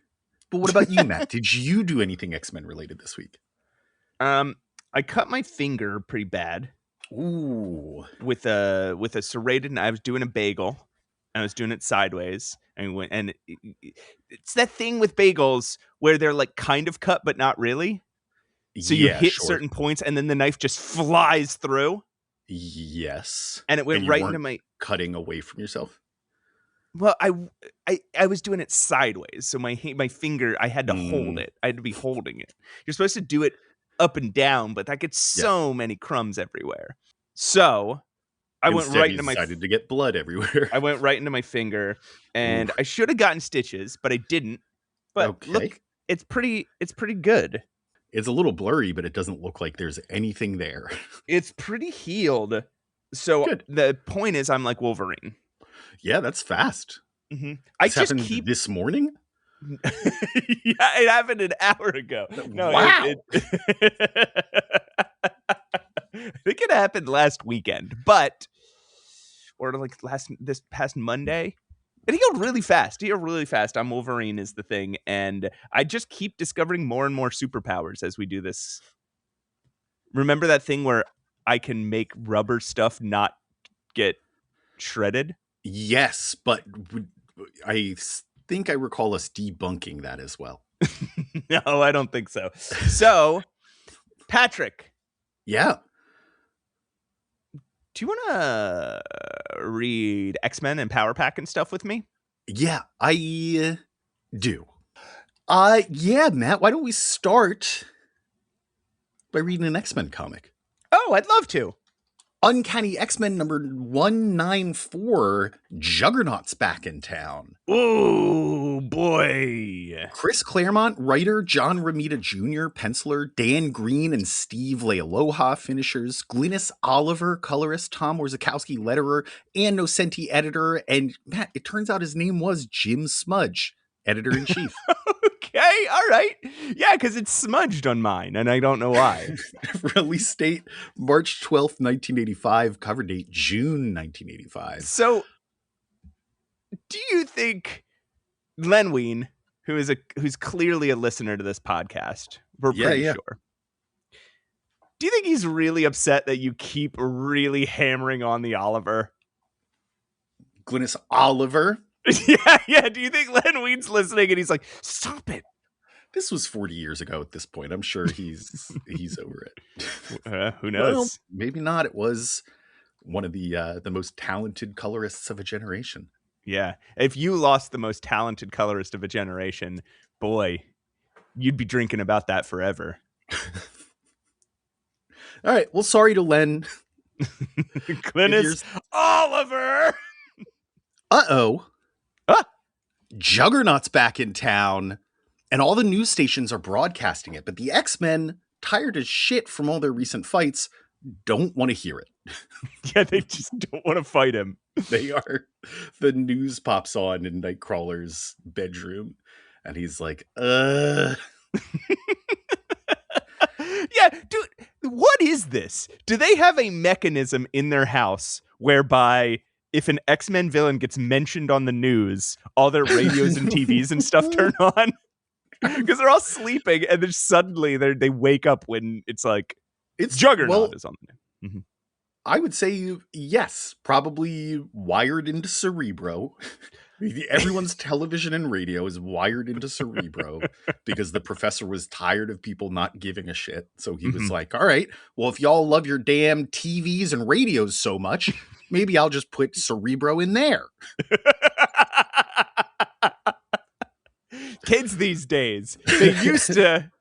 Speaker 2: But what about you, Matt? Did you do anything X-Men related this week?
Speaker 3: I cut my finger pretty bad.
Speaker 2: Ooh.
Speaker 3: With a serrated, and I was doing a bagel, and I was doing it sideways, and it's that thing with bagels where they're like kind of cut but not really. So you hit certain points, and then the knife just flies through.
Speaker 2: Yes.
Speaker 3: And it went right into my
Speaker 2: cutting away from yourself.
Speaker 3: Well, I was doing it sideways, so my finger, I had to hold it. I had to be holding it. You're supposed to do it up and down, but that gets so many crumbs everywhere. So I went right into
Speaker 2: decided to get blood everywhere.
Speaker 3: I went right into my finger, and I should have gotten stitches, but I didn't. But look, it's pretty good.
Speaker 2: It's a little blurry, but it doesn't look like there's anything there.
Speaker 3: It's pretty healed. So the point is, I'm like Wolverine.
Speaker 2: Yeah, that's fast.
Speaker 3: Mm-hmm.
Speaker 2: This happened this morning?
Speaker 3: Yeah, it happened an hour ago. No,
Speaker 2: wow.
Speaker 3: I think it happened last weekend, or like this past Monday. And he healed really fast. I'm Wolverine is the thing. And I just keep discovering more and more superpowers as we do this. Remember that thing where I can make rubber stuff not get shredded?
Speaker 2: Yes, but I think I recall us debunking that as well.
Speaker 3: No, I don't think so. So, Patrick.
Speaker 2: Yeah.
Speaker 3: Do you want to read X-Men and Power Pack and stuff with me?
Speaker 2: Yeah, I do. Yeah, Matt, why don't we start by reading an X-Men comic?
Speaker 3: Oh, I'd love to.
Speaker 2: Uncanny X-Men number 194, Juggernaut's back in town.
Speaker 3: Oh, boy.
Speaker 2: Chris Claremont, writer, John Romita Jr., penciler, Dan Green and Steve Leialoha, finishers, Glynis Oliver, colorist, Tom Warzakowski, letterer, and Nocenti, editor. And Matt, it turns out his name was Jim Smudge, editor-in-chief.
Speaker 3: Okay, all right. Yeah, because it's smudged on mine, and I don't know why.
Speaker 2: Release date March 12th, 1985. Cover date June 1985.
Speaker 3: So, do you think Len Wein, who's clearly a listener to this podcast, we're pretty sure, do you think he's really upset that you keep really hammering on the Oliver?
Speaker 2: Glynis Oliver?
Speaker 3: Yeah. Do you think Len Wein's listening and he's like, stop it?
Speaker 2: This was 40 years ago at this point. I'm sure he's over it.
Speaker 3: Who knows?
Speaker 2: Well, maybe not. It was one of the most talented colorists of a generation.
Speaker 3: Yeah. If you lost the most talented colorist of a generation, boy, you'd be drinking about that forever.
Speaker 2: All right. Well, sorry to Len.
Speaker 3: Glynis Oliver.
Speaker 2: Uh-oh. Juggernaut's back in town, and all the news stations are broadcasting it, but the X-Men, tired as shit from all their recent fights, don't want to hear it.
Speaker 3: Yeah, they just don't want to fight him.
Speaker 2: They are. The news pops on in Nightcrawler's bedroom, and he's like, Yeah,
Speaker 3: dude, what is this? Do they have a mechanism in their house whereby if an X-Men villain gets mentioned on the news, all their radios and TVs and stuff turn on? Because they're all sleeping, and then suddenly they wake up when it's like, it's Juggernaut is on the news. Mm-hmm.
Speaker 2: I would say yes, probably wired into Cerebro. Everyone's television and radio is wired into Cerebro because the professor was tired of people not giving a shit. So he was like, all right, well, if y'all love your damn TVs and radios so much, maybe I'll just put Cerebro in there.
Speaker 3: Kids these days, they used to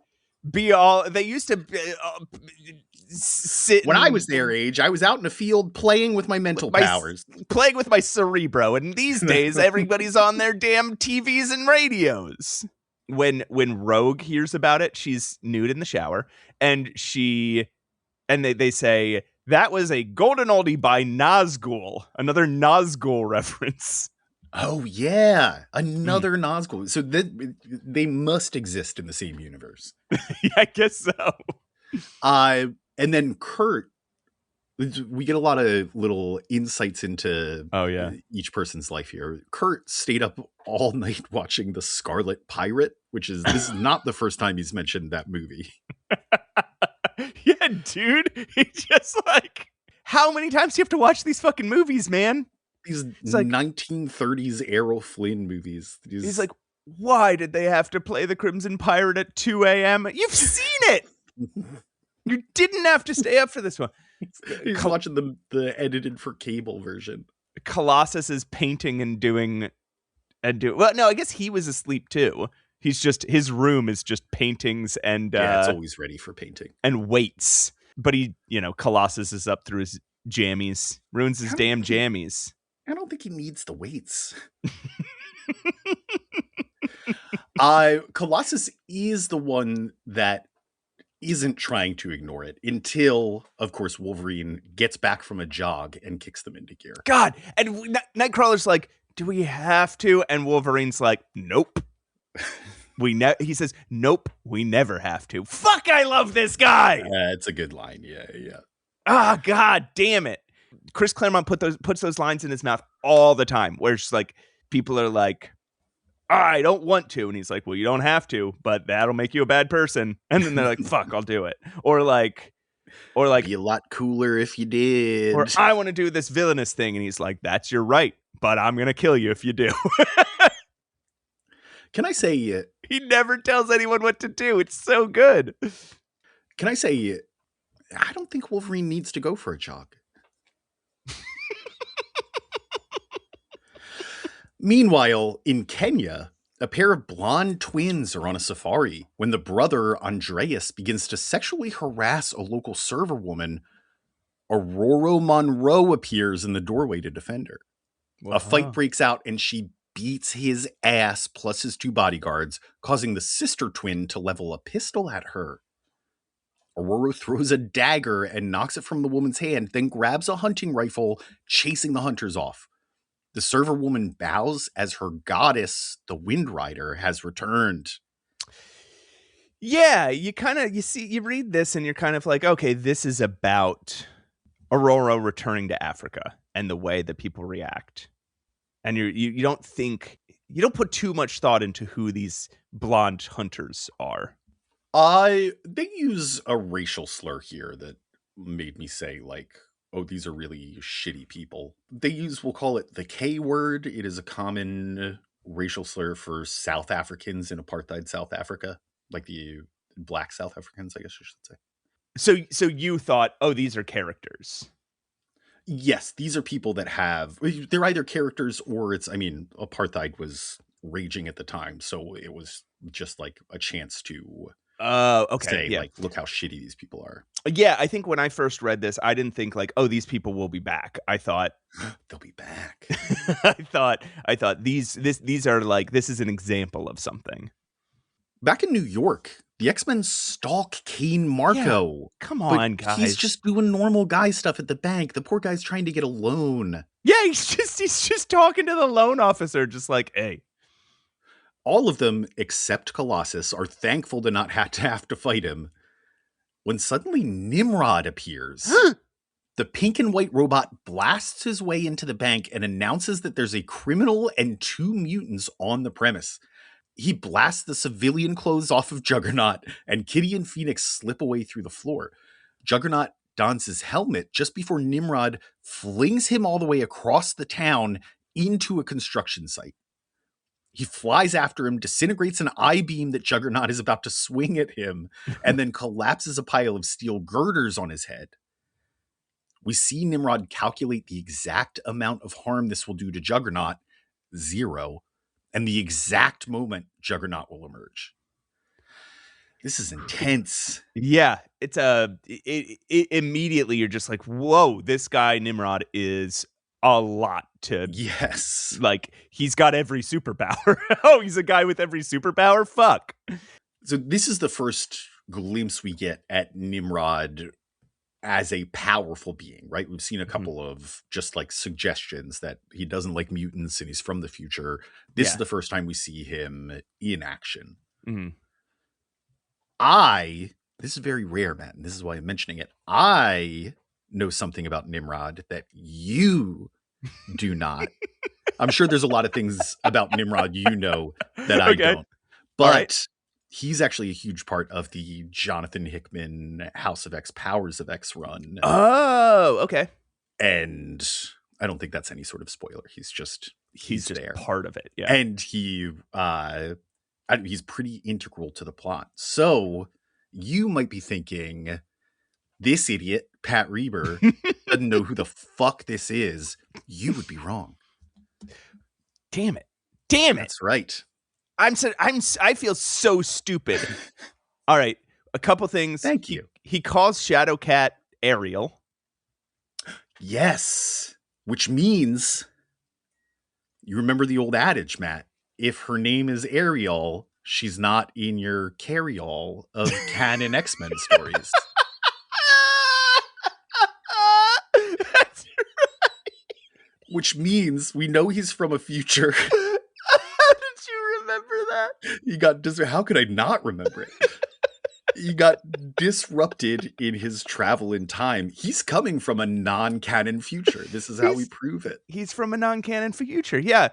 Speaker 3: sit.
Speaker 2: When I was their age, I was out in the field playing with my mental powers.
Speaker 3: Playing with my Cerebro. And these days, everybody's on their damn TVs and radios. When Rogue hears about it, she's nude in the shower. And they say, that was a golden oldie by NAZGUL. Another NAZGUL reference.
Speaker 2: Oh, yeah. Another NAZGUL. So they must exist in the same universe.
Speaker 3: Yeah, I guess so.
Speaker 2: And then Kurt, we get a lot of little insights into each person's life here. Kurt stayed up all night watching The Scarlet Pirate, this is not the first time he's mentioned that movie.
Speaker 3: Yeah, dude. He just like, how many times do you have to watch these fucking movies, man?
Speaker 2: These 1930s Errol Flynn movies.
Speaker 3: He's like, why did they have to play the Crimson Pirate at 2 a.m.? You've seen it! You didn't have to stay up for this one.
Speaker 2: He's watching the edited for cable version.
Speaker 3: Colossus is painting and doing. Well, no, I guess he was asleep too. His room is just paintings and.
Speaker 2: Yeah, it's always ready for painting.
Speaker 3: And weights. But Colossus is up through his jammies. Ruins his damn jammies.
Speaker 2: I don't think he needs the weights. Colossus is the one that isn't trying to ignore it until, of course, Wolverine gets back from a jog and kicks them into gear.
Speaker 3: God, and Nightcrawler's like, do we have to? And Wolverine's like, nope. He says, nope, we never have to. Fuck, I love this guy.
Speaker 2: It's a good line. Yeah.
Speaker 3: Ah, God damn it. Chris Claremont puts those lines in his mouth all the time, where it's like people are like, I don't want to. And he's like, well, you don't have to, but that'll make you a bad person. And then they're like, fuck, I'll do it. Or like,
Speaker 2: be a lot cooler if you did.
Speaker 3: Or I want to do this villainous thing. And he's like, that's your right, but I'm going to kill you if you do.
Speaker 2: Can I say
Speaker 3: he never tells anyone what to do. It's so good.
Speaker 2: Can I say I don't think Wolverine needs to go for a jog. Meanwhile, in Kenya, a pair of blonde twins are on a safari when the brother, Andreas, begins to sexually harass a local server woman. Aurora Monroe appears in the doorway to defend her. Wow. A fight breaks out and she beats his ass plus his two bodyguards, causing the sister twin to level a pistol at her. Aurora throws a dagger and knocks it from the woman's hand, then grabs a hunting rifle, chasing the hunters off. The server woman bows as her goddess, the Wind Rider, has returned.
Speaker 3: Yeah, you read this and you're kind of like, okay, this is about Aurora returning to Africa and the way that people react. And you don't put too much thought into who these blonde hunters are.
Speaker 2: They use a racial slur here that made me say, like, oh, these are really shitty people. We'll call it the K word. It is a common racial slur for South Africans in apartheid South Africa, like the black South Africans, I guess you should say.
Speaker 3: So you thought, oh, these are characters.
Speaker 2: Yes, these are people that they're either characters or apartheid was raging at the time. So it was just like a chance to
Speaker 3: okay.
Speaker 2: say, like, look how shitty these people are.
Speaker 3: Yeah, I think when I first read this, I didn't think like, oh, these people will be back. I thought
Speaker 2: they'll be back.
Speaker 3: I thought these are like, this is an example of something.
Speaker 2: Back in New York, the X-Men stalk Kane Marco.
Speaker 3: Yeah, come on, guys.
Speaker 2: He's just doing normal guy stuff at the bank. The poor guy's trying to get a loan.
Speaker 3: Yeah, he's just talking to the loan officer, just like, hey.
Speaker 2: All of them, except Colossus, are thankful to not have to fight him. When suddenly Nimrod appears, the pink and white robot blasts his way into the bank and announces that there's a criminal and 2 mutants on the premise. He blasts the civilian clothes off of Juggernaut, and Kitty and Phoenix slip away through the floor. Juggernaut dons his helmet just before Nimrod flings him all the way across the town into a construction site. He flies after him, disintegrates an I-beam that Juggernaut is about to swing at him, and then collapses a pile of steel girders on his head. We see Nimrod calculate the exact amount of harm this will do to Juggernaut, 0, and the exact moment Juggernaut will emerge. This is intense.
Speaker 3: Yeah, it's immediately you're just like, whoa, this guy Nimrod is a lot to.
Speaker 2: Yes.
Speaker 3: Like, he's got every superpower. Oh, he's a guy with every superpower? Fuck.
Speaker 2: So this is the first glimpse we get at Nimrod as a powerful being, right? We've seen a couple of just like suggestions that he doesn't like mutants and he's from the future. This is the first time we see him in action.
Speaker 3: Mm-hmm.
Speaker 2: This is very rare, Matt, and this is why I'm mentioning it. I know something about Nimrod that you do not. I'm sure there's a lot of things about Nimrod you know that I don't. But he's actually a huge part of the Jonathan Hickman House of X, Powers of X run.
Speaker 3: Oh, okay.
Speaker 2: And I don't think that's any sort of spoiler. He's just there.
Speaker 3: Part of it, yeah.
Speaker 2: And he's pretty integral to the plot. So you might be thinking, this idiot, Pat Reber, doesn't know who the fuck this is. You would be wrong.
Speaker 3: Damn it.
Speaker 2: That's right.
Speaker 3: I feel so stupid. All right, a couple things.
Speaker 2: Thank you.
Speaker 3: He calls Shadowcat Ariel.
Speaker 2: Yes, which means you remember the old adage, Matt. If her name is Ariel, she's not in your carry-all of canon X-Men stories.
Speaker 3: That's right.
Speaker 2: Which means we know he's from a future.
Speaker 3: How did you remember that?
Speaker 2: How could I not remember it? He got disrupted in his travel in time. He's coming from a non-canon future. This is how we prove it.
Speaker 3: He's from a non-canon future. Yeah.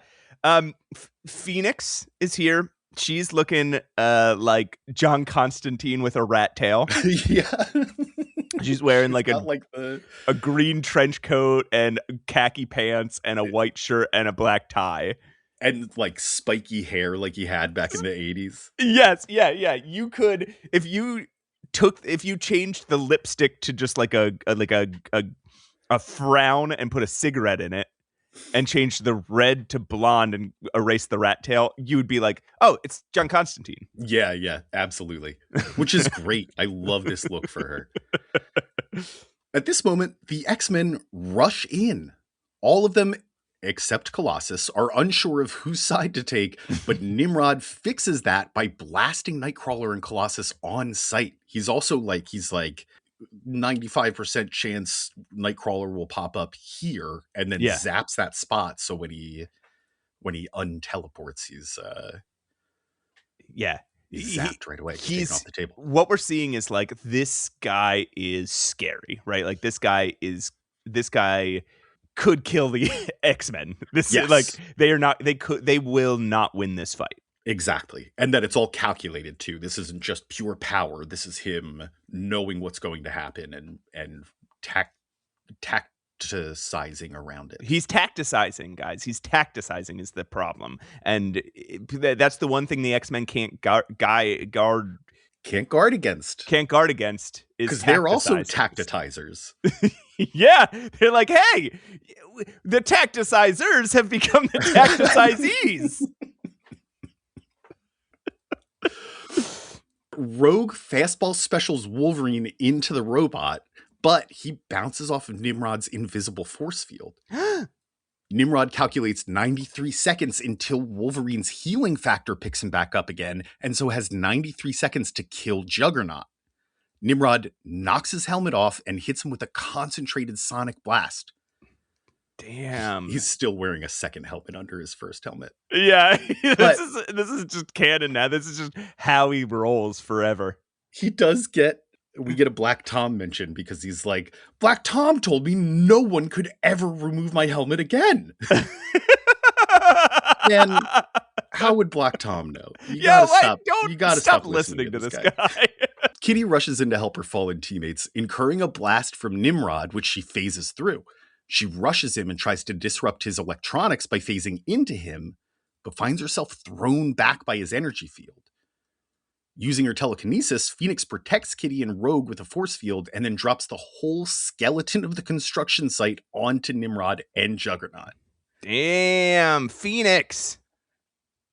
Speaker 3: Phoenix is here. She's looking like John Constantine with a rat tail.
Speaker 2: Yeah.
Speaker 3: She's wearing like a green trench coat and khaki pants and a white shirt and a black tie.
Speaker 2: And like spiky hair like he had back in the 80s.
Speaker 3: Yes, yeah. You could, if you changed the lipstick to just like a frown and put a cigarette in it and changed the red to blonde and erased the rat tail, you would be like, oh, it's John Constantine.
Speaker 2: Yeah, absolutely. Which is great. I love this look for her. At this moment, the X-Men rush in. All of them, except Colossus, are unsure of whose side to take, but Nimrod fixes that by blasting Nightcrawler and Colossus on sight. He's like 95% chance Nightcrawler will pop up here and then zaps that spot. So when he unteleports, he's zapped right away. Taken off the table.
Speaker 3: What we're seeing is like this guy is scary, right? Like this guy could kill the X-Men. Like they will not win this fight.
Speaker 2: Exactly. And that it's all calculated too. This isn't just pure power. This is him knowing what's going to happen and tacticizing around it.
Speaker 3: He's tacticizing, guys. He's tacticizing is the problem. And that's the one thing the X-Men can't guard against.
Speaker 2: Because they're also tacticizers.
Speaker 3: Yeah. They're like, hey, the tacticizers have become the tacticizees.
Speaker 2: Rogue fastball specials Wolverine into the robot, but he bounces off of Nimrod's invisible force field. Nimrod calculates 93 seconds until Wolverine's healing factor picks him back up again, and so has 93 seconds to kill Juggernaut. Nimrod knocks his helmet off and hits him with a concentrated sonic blast.
Speaker 3: Damn.
Speaker 2: He's still wearing a second helmet under his first helmet.
Speaker 3: Yeah. This is just canon now. This is just how he rolls forever.
Speaker 2: We get a Black Tom mention because he's like, Black Tom told me no one could ever remove my helmet again. And how would Black Tom know? You gotta stop listening to this guy. Kitty rushes in to help her fallen teammates, incurring a blast from Nimrod, which she phases through. She rushes him and tries to disrupt his electronics by phasing into him, but finds herself thrown back by his energy field. Using her telekinesis, Phoenix protects Kitty and Rogue with a force field and then drops the whole skeleton of the construction site onto Nimrod and Juggernaut.
Speaker 3: Damn, Phoenix!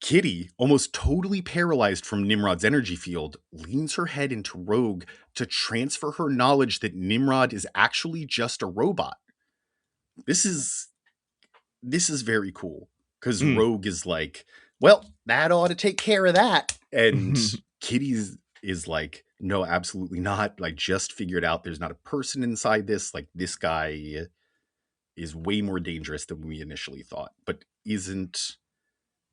Speaker 2: Kitty, almost totally paralyzed from Nimrod's energy field, leans her head into Rogue to transfer her knowledge that Nimrod is actually just a robot. This is very cool because Rogue is like, well, that ought to take care of that. And Kitty is like, no, absolutely not. I just figured out there's not a person inside this. Like, this guy is way more dangerous than we initially thought, but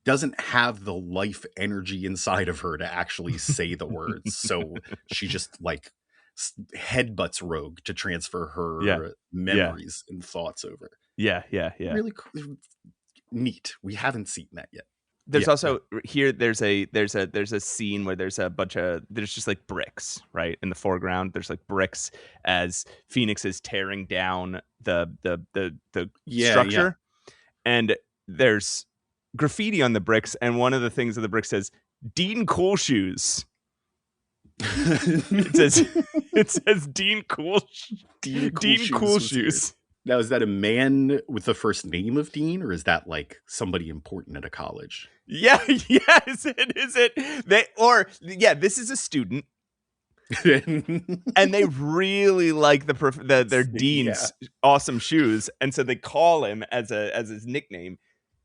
Speaker 2: doesn't have the life energy inside of her to actually say the words. So she just like headbutts Rogue to transfer her memories and thoughts over.
Speaker 3: Yeah.
Speaker 2: Really cool. Neat. We haven't seen that yet.
Speaker 3: There's also here. There's a scene where there's just like bricks right in the foreground. There's like bricks as Phoenix is tearing down the structure, and there's graffiti on the bricks, and one of the things of the brick says Dean Coolshoes. it says Dean Coolshoes.
Speaker 2: Now, is that a man with the first name of Dean, or is that like somebody important at a college?
Speaker 3: Yeah, yes, is it? This is a student, and they really like their dean's awesome shoes, and so they call him as his nickname.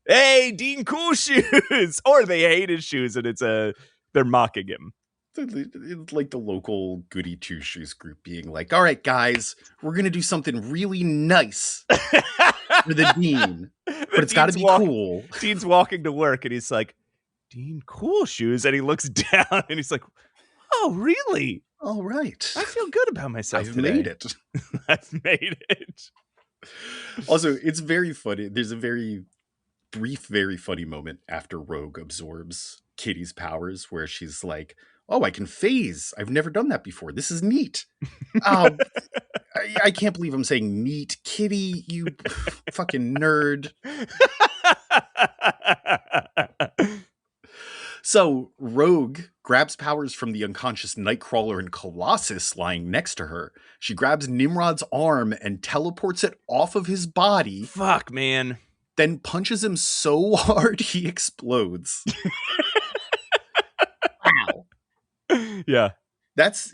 Speaker 3: Hey, Dean Coolshoes, or they hate his shoes, and they're mocking him.
Speaker 2: It's like the local goody two shoes group being like, all right, guys, we're going to do something really nice for the dean, but it's got to be cool.
Speaker 3: Dean's walking to work and he's like, Dean Coolshoes. And he looks down and he's like, oh, really?
Speaker 2: All right.
Speaker 3: I feel good about myself today.
Speaker 2: Made it.
Speaker 3: I've made it.
Speaker 2: Also, it's very funny. There's a very brief, very funny moment after Rogue absorbs Kitty's powers where she's like, oh, I can phase. I've never done that before. This is neat. Oh, I can't believe I'm saying neat. Kitty, you fucking nerd. So Rogue grabs powers from the unconscious Nightcrawler and Colossus lying next to her. She grabs Nimrod's arm and teleports it off of his body.
Speaker 3: Fuck, man.
Speaker 2: Then punches him so hard he explodes. Wow.
Speaker 3: Yeah.
Speaker 2: This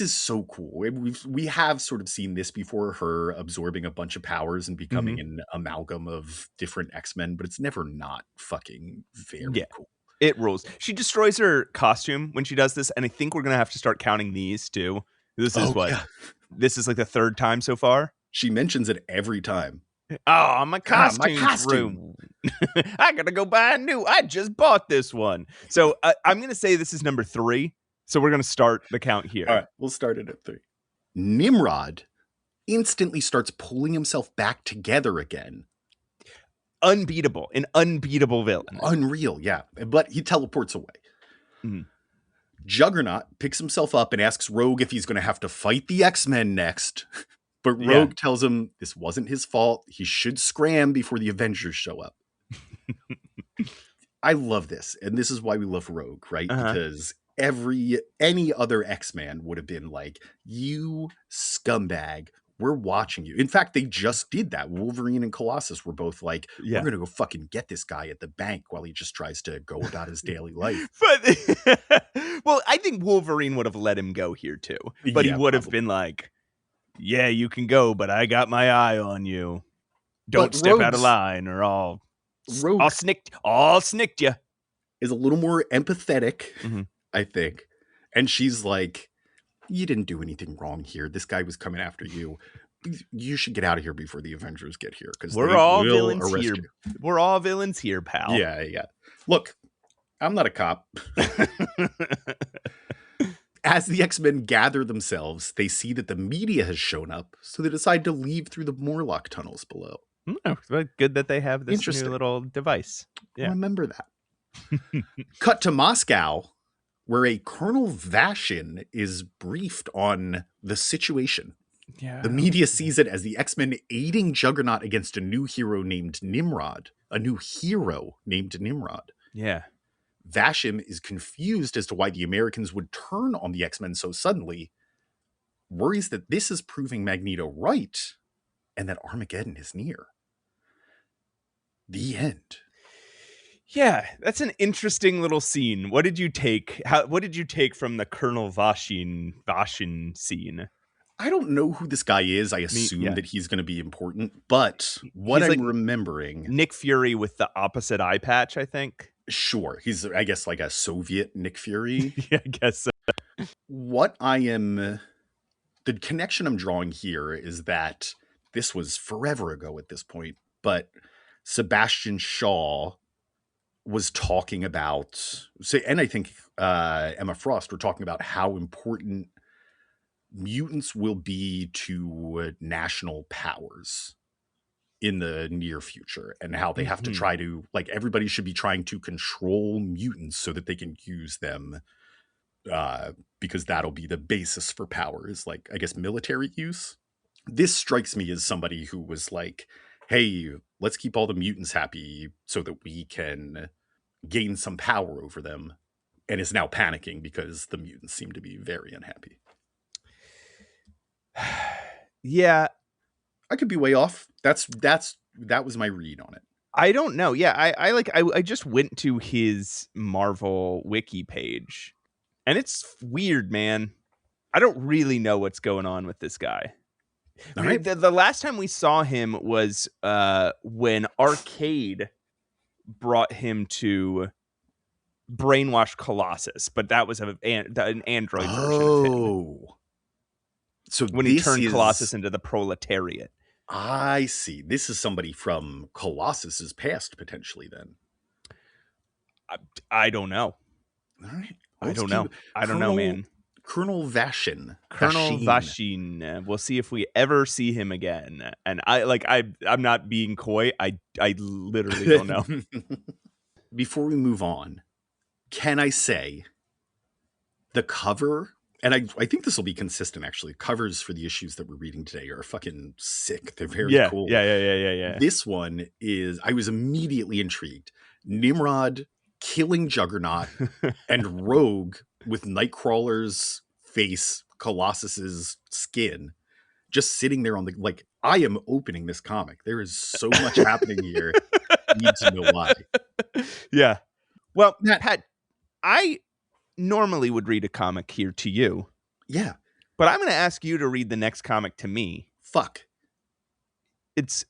Speaker 2: is so cool. We have sort of seen this before, her absorbing a bunch of powers and becoming an amalgam of different X-Men, but it's never not fucking very cool.
Speaker 3: It rules. She destroys her costume when she does this, and I think we're going to have to start counting these too. This is like the third time so far.
Speaker 2: She mentions it every time.
Speaker 3: Oh, my
Speaker 2: my
Speaker 3: costume's
Speaker 2: costume.
Speaker 3: ruined. I gotta go buy a new. I just bought this one. So I'm gonna say this is number 3. So we're gonna start the count here.
Speaker 2: All right, we'll start it at 3. Nimrod instantly starts pulling himself back together again.
Speaker 3: Unbeatable, an unbeatable villain.
Speaker 2: Unreal, yeah. But he teleports away.
Speaker 3: Mm-hmm.
Speaker 2: Juggernaut picks himself up and asks Rogue if he's going to have to fight the X-Men next. But Rogue tells him this wasn't his fault. He should scram before the Avengers show up. I love this. And this is why we love Rogue, right? Because any other X-Man would have been like, you scumbag, we're watching you. In fact, they just did that. Wolverine and Colossus were both like, we're going to go fucking get this guy at the bank while he just tries to go about his daily life.
Speaker 3: But, well, I think Wolverine would have let him go here too. But he would have been like, yeah, you can go, but I got my eye on you. Don't step out of line or I'll snicked you.
Speaker 2: Is a little more empathetic, I think. And she's like, you didn't do anything wrong here. This guy was coming after you. You should get out of here before the Avengers get here. Because
Speaker 3: we're all villains here. We're all villains here, pal.
Speaker 2: Yeah. Look, I'm not a cop. As the X-Men gather themselves, they see that the media has shown up, so they decide to leave through the Morlock tunnels below.
Speaker 3: Good that they have this new little device. Yeah.
Speaker 2: Remember that. Cut to Moscow, where a Colonel Vashin is briefed on the situation. Yeah. The media sees it as the X-Men aiding Juggernaut against a new hero named Nimrod. Yeah. Vashin is confused as to why the Americans would turn on the X-Men so suddenly, worries that this is proving Magneto right, and that Armageddon is near. The end.
Speaker 3: Yeah, that's an interesting little scene. What did you take? What did you take from the Colonel Vashin scene?
Speaker 2: I don't know who this guy is. I assume that he's going to be important, but what I'm remembering...
Speaker 3: Nick Fury with the opposite eye patch, I think.
Speaker 2: Sure. He's, I guess, like a Soviet Nick Fury.
Speaker 3: Yeah, I guess so.
Speaker 2: The connection I'm drawing here is that this was forever ago at this point, but Sebastian Shaw was talking about, and I think Emma Frost were talking about how important mutants will be to national powers in the near future, and how they have to try to, like, everybody should be trying to control mutants so that they can use them, because that'll be the basis for power, is like, I guess, military use. This strikes me as somebody who was like, hey, let's keep all the mutants happy so that we can gain some power over them, and is now panicking because the mutants seem to be very unhappy.
Speaker 3: Yeah.
Speaker 2: I could be way off. That was my read on it.
Speaker 3: I don't know. Yeah, I just went to his Marvel wiki page, and it's weird, man. I don't really know what's going on with this guy. Right. The last time we saw him was when Arcade brought him to brainwash Colossus, but that was an android version of him. So when he turned Colossus into the proletariat.
Speaker 2: I see. This is somebody from Colossus's past, potentially, then.
Speaker 3: I don't know.
Speaker 2: All right.
Speaker 3: I don't know, man.
Speaker 2: Colonel Vashin.
Speaker 3: We'll see if we ever see him again. And I'm not being coy. I literally don't know.
Speaker 2: Before we move on, can I say the cover, and I think this will be consistent, actually. Covers for the issues that we're reading today are fucking sick. They're very cool.
Speaker 3: Yeah.
Speaker 2: This one is, I was immediately intrigued. Nimrod killing Juggernaut and Rogue with Nightcrawler's face, Colossus's skin, just sitting there on the, like, I am opening this comic. There is so much happening here. I need to know why.
Speaker 3: Yeah. Well, Pat, I normally would read a comic here to you.
Speaker 2: Yeah.
Speaker 3: But I'm going to ask you to read the next comic to me.
Speaker 2: Fuck.
Speaker 3: It's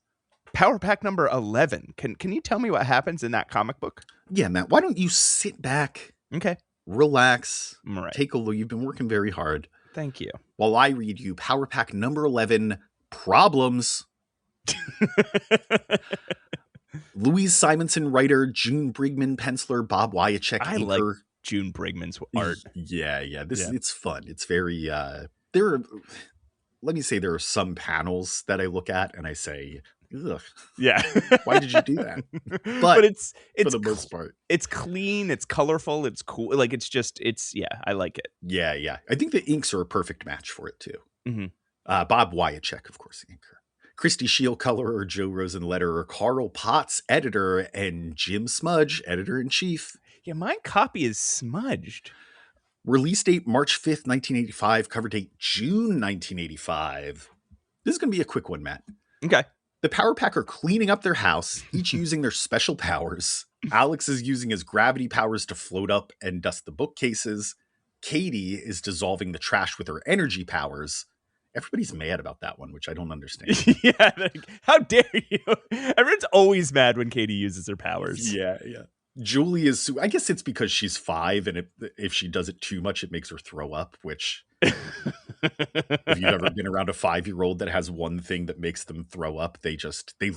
Speaker 3: Power Pack number 11. Can you tell me what happens in that comic book?
Speaker 2: Yeah, Matt. Why don't you sit back?
Speaker 3: Okay.
Speaker 2: Relax.
Speaker 3: Right.
Speaker 2: Take a look. You've been working very hard.
Speaker 3: Thank you.
Speaker 2: While I read you Power Pack number 11, Problems. Louise Simonson writer, June Brigman penciler, Bob Wyacek
Speaker 3: I
Speaker 2: inker.
Speaker 3: like June Brigman's art.
Speaker 2: Yeah. It's fun. It's very let me say there are some panels that I look at and I say, ugh.
Speaker 3: Yeah.
Speaker 2: Why did you do that?
Speaker 3: But it's
Speaker 2: for the most part,
Speaker 3: it's clean, it's colorful, it's cool. Like I like it.
Speaker 2: Yeah. I think the inks are a perfect match for it too.
Speaker 3: Mm-hmm.
Speaker 2: Bob Wyacek, of course, the inker. Christy Shield colorer, Joe Rosen letterer, Carl Potts editor, and Jim Smudge editor-in-chief.
Speaker 3: Yeah, my copy is smudged.
Speaker 2: Release date March 5th, 1985. Cover date June 1985. This is going to be a quick one, Matt.
Speaker 3: Okay.
Speaker 2: The Power Pack are cleaning up their house, each using their special powers. Alex is using his gravity powers to float up and dust the bookcases. Katie is dissolving the trash with her energy powers. Everybody's mad about that one, which I don't understand.
Speaker 3: Yeah, like, how dare you? Everyone's always mad when Katie uses her powers.
Speaker 2: Yeah. Julie is, I guess it's because she's 5, and if she does it too much, it makes her throw up, which, if you've ever been around a 5-year-old that has one thing that makes them throw up, they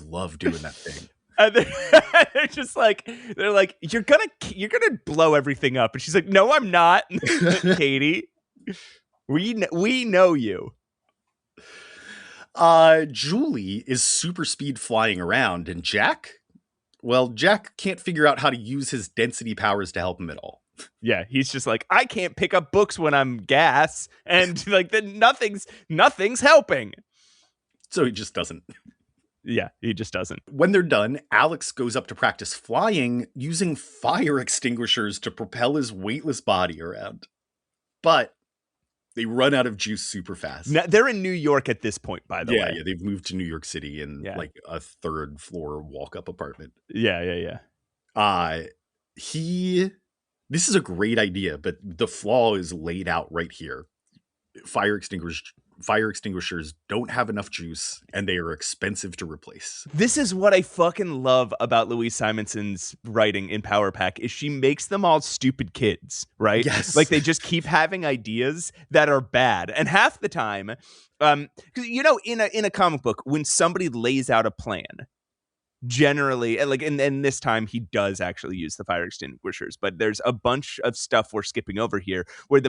Speaker 2: love doing that thing.
Speaker 3: And they're just like, you're gonna blow everything up. And she's like, no, I'm not. Katie, we know you.
Speaker 2: Julie is super speed flying around, and Jack can't figure out how to use his density powers to help him at all.
Speaker 3: Yeah, he's just like, I can't pick up books when I'm gas, and like then nothing's helping.
Speaker 2: So he just doesn't.
Speaker 3: Yeah, he just doesn't.
Speaker 2: When they're done, Alex goes up to practice flying using fire extinguishers to propel his weightless body around. But they run out of juice super fast.
Speaker 3: Now, they're in New York at this point, by the way.
Speaker 2: Yeah, they've moved to New York City in like a 3rd floor walk-up apartment.
Speaker 3: Yeah.
Speaker 2: This is a great idea, but the flaw is laid out right here. Fire extinguishers don't have enough juice, and they are expensive to replace.
Speaker 3: This is what I fucking love about Louise Simonson's writing in Power Pack is she makes them all stupid kids, right?
Speaker 2: Yes.
Speaker 3: Like they just keep having ideas that are bad. And half the time, because in a comic book, when somebody lays out a plan, generally, like, and this time he does actually use the fire extinguishers, but there's a bunch of stuff we're skipping over here where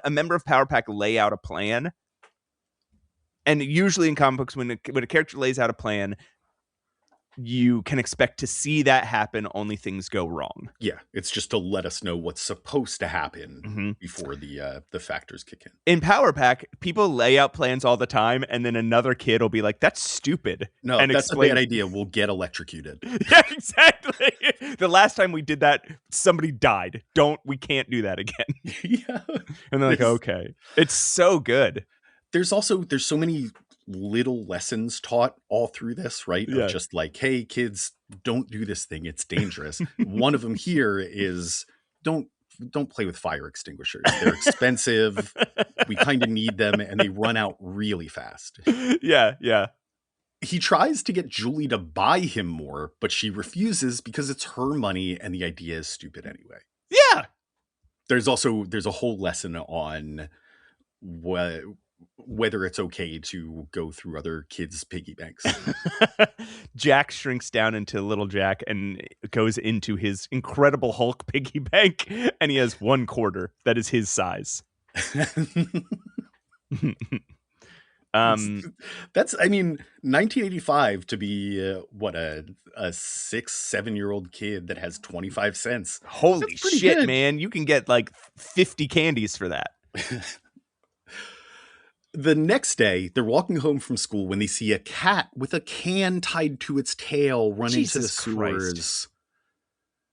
Speaker 3: a member of Power Pack lay out a plan. And usually in comic books, when a character lays out a plan, you can expect to see that happen, only things go wrong.
Speaker 2: Yeah, it's just to let us know what's supposed to happen before the factors kick in.
Speaker 3: In Power Pack, people lay out plans all the time, and then another kid will be like, that's stupid.
Speaker 2: No,
Speaker 3: and
Speaker 2: that's a bad idea. We'll get electrocuted.
Speaker 3: Yeah, exactly. The last time we did that, somebody died. We can't do that again.
Speaker 2: Yeah.
Speaker 3: And they're like, okay. It's so good.
Speaker 2: There's so many little lessons taught all through this, right?
Speaker 3: Yeah.
Speaker 2: Of just like, hey, kids, don't do this thing. It's dangerous. One of them here is don't play with fire extinguishers. They're expensive. We kind of need them, and they run out really fast.
Speaker 3: Yeah.
Speaker 2: He tries to get Julie to buy him more, but she refuses because it's her money and the idea is stupid anyway.
Speaker 3: Yeah.
Speaker 2: There's a whole lesson on whether it's okay to go through other kids' piggy banks.
Speaker 3: Jack shrinks down into little Jack and goes into his Incredible Hulk piggy bank, and he has 1 quarter. That is his size.
Speaker 2: That's 1985 to be a 6-7-year-old kid that has 25 cents.
Speaker 3: Holy shit,
Speaker 2: good.
Speaker 3: Man. You can get like 50 candies for that.
Speaker 2: The next day, they're walking home from school when they see a cat with a can tied to its tail run into the sewers. Christ.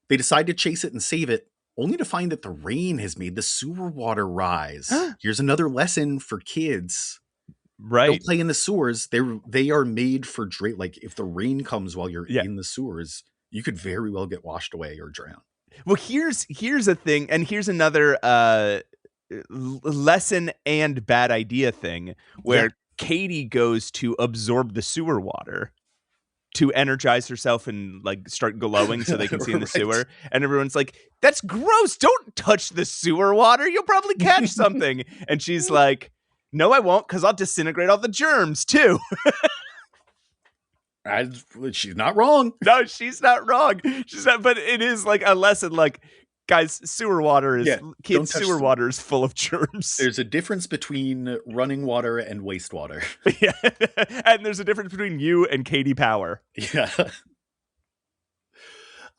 Speaker 2: They decide to chase it and save it, only to find that the rain has made the sewer water rise. Here's another lesson for kids.
Speaker 3: Right.
Speaker 2: Don't play in the sewers. They are made for like if the rain comes while you're in the sewers, you could very well get washed away or drown.
Speaker 3: Well, here's a thing, and here's another lesson and bad idea thing where Katie goes to absorb the sewer water to energize herself and like start glowing so they can see in the sewer, and everyone's like, that's gross, don't touch the sewer water, you'll probably catch something. And she's like, no, I won't, because I'll disintegrate all the germs too.
Speaker 2: She's not wrong.
Speaker 3: No, she's not wrong. She's not, but it is like a lesson. Like, guys, sewer water is water is full of germs.
Speaker 2: There's a difference between running water and wastewater.
Speaker 3: Yeah, and there's a difference between you and Katie Power.
Speaker 2: Yeah.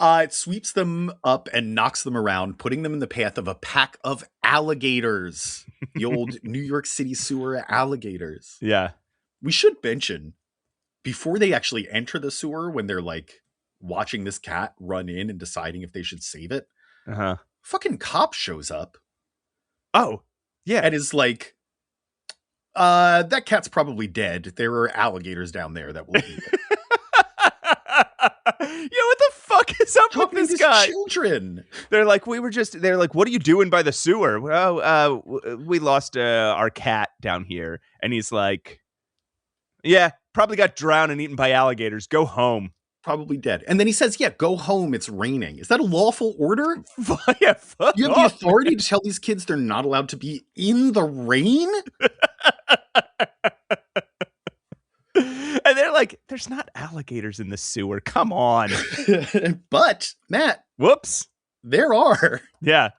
Speaker 2: It sweeps them up and knocks them around, putting them in the path of a pack of alligators. The old New York City sewer alligators.
Speaker 3: Yeah.
Speaker 2: We should mention, before they actually enter the sewer, when they're like watching this cat run in and deciding if they should save it, fucking cop shows up.
Speaker 3: Oh, yeah.
Speaker 2: And is like, that cat's probably dead. There are alligators down there that will eat it.
Speaker 3: Yeah, what the fuck is up with this guy?
Speaker 2: Children.
Speaker 3: They're like, they're like, what are you doing by the sewer? Well, we lost our cat down here. And he's like, yeah, probably got drowned and eaten by alligators. Go home.
Speaker 2: Probably dead. And then he says, yeah, go home. It's raining. Is that a lawful order?
Speaker 3: Yeah, fuck
Speaker 2: you have
Speaker 3: off.
Speaker 2: the authority to tell these kids they're not allowed to be in the rain?
Speaker 3: And they're like, there's not alligators in the sewer. Come on.
Speaker 2: But, Matt.
Speaker 3: Whoops.
Speaker 2: There are.
Speaker 3: Yeah.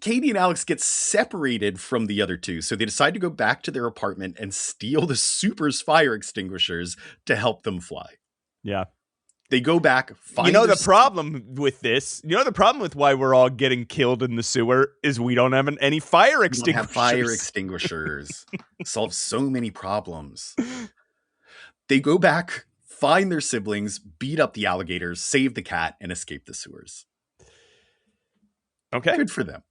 Speaker 2: Katie and Alex get separated from the other two, so they decide to go back to their apartment and steal the Super's fire extinguishers to help them fly.
Speaker 3: Yeah.
Speaker 2: They go back, find
Speaker 3: the problem with this, the problem with why we're all getting killed in the sewer is we don't have any fire extinguishers.
Speaker 2: We don't have fire extinguishers. Solves so many problems. They go back, find their siblings, beat up the alligators, save the cat, and escape the sewers.
Speaker 3: Okay.
Speaker 2: Good for them.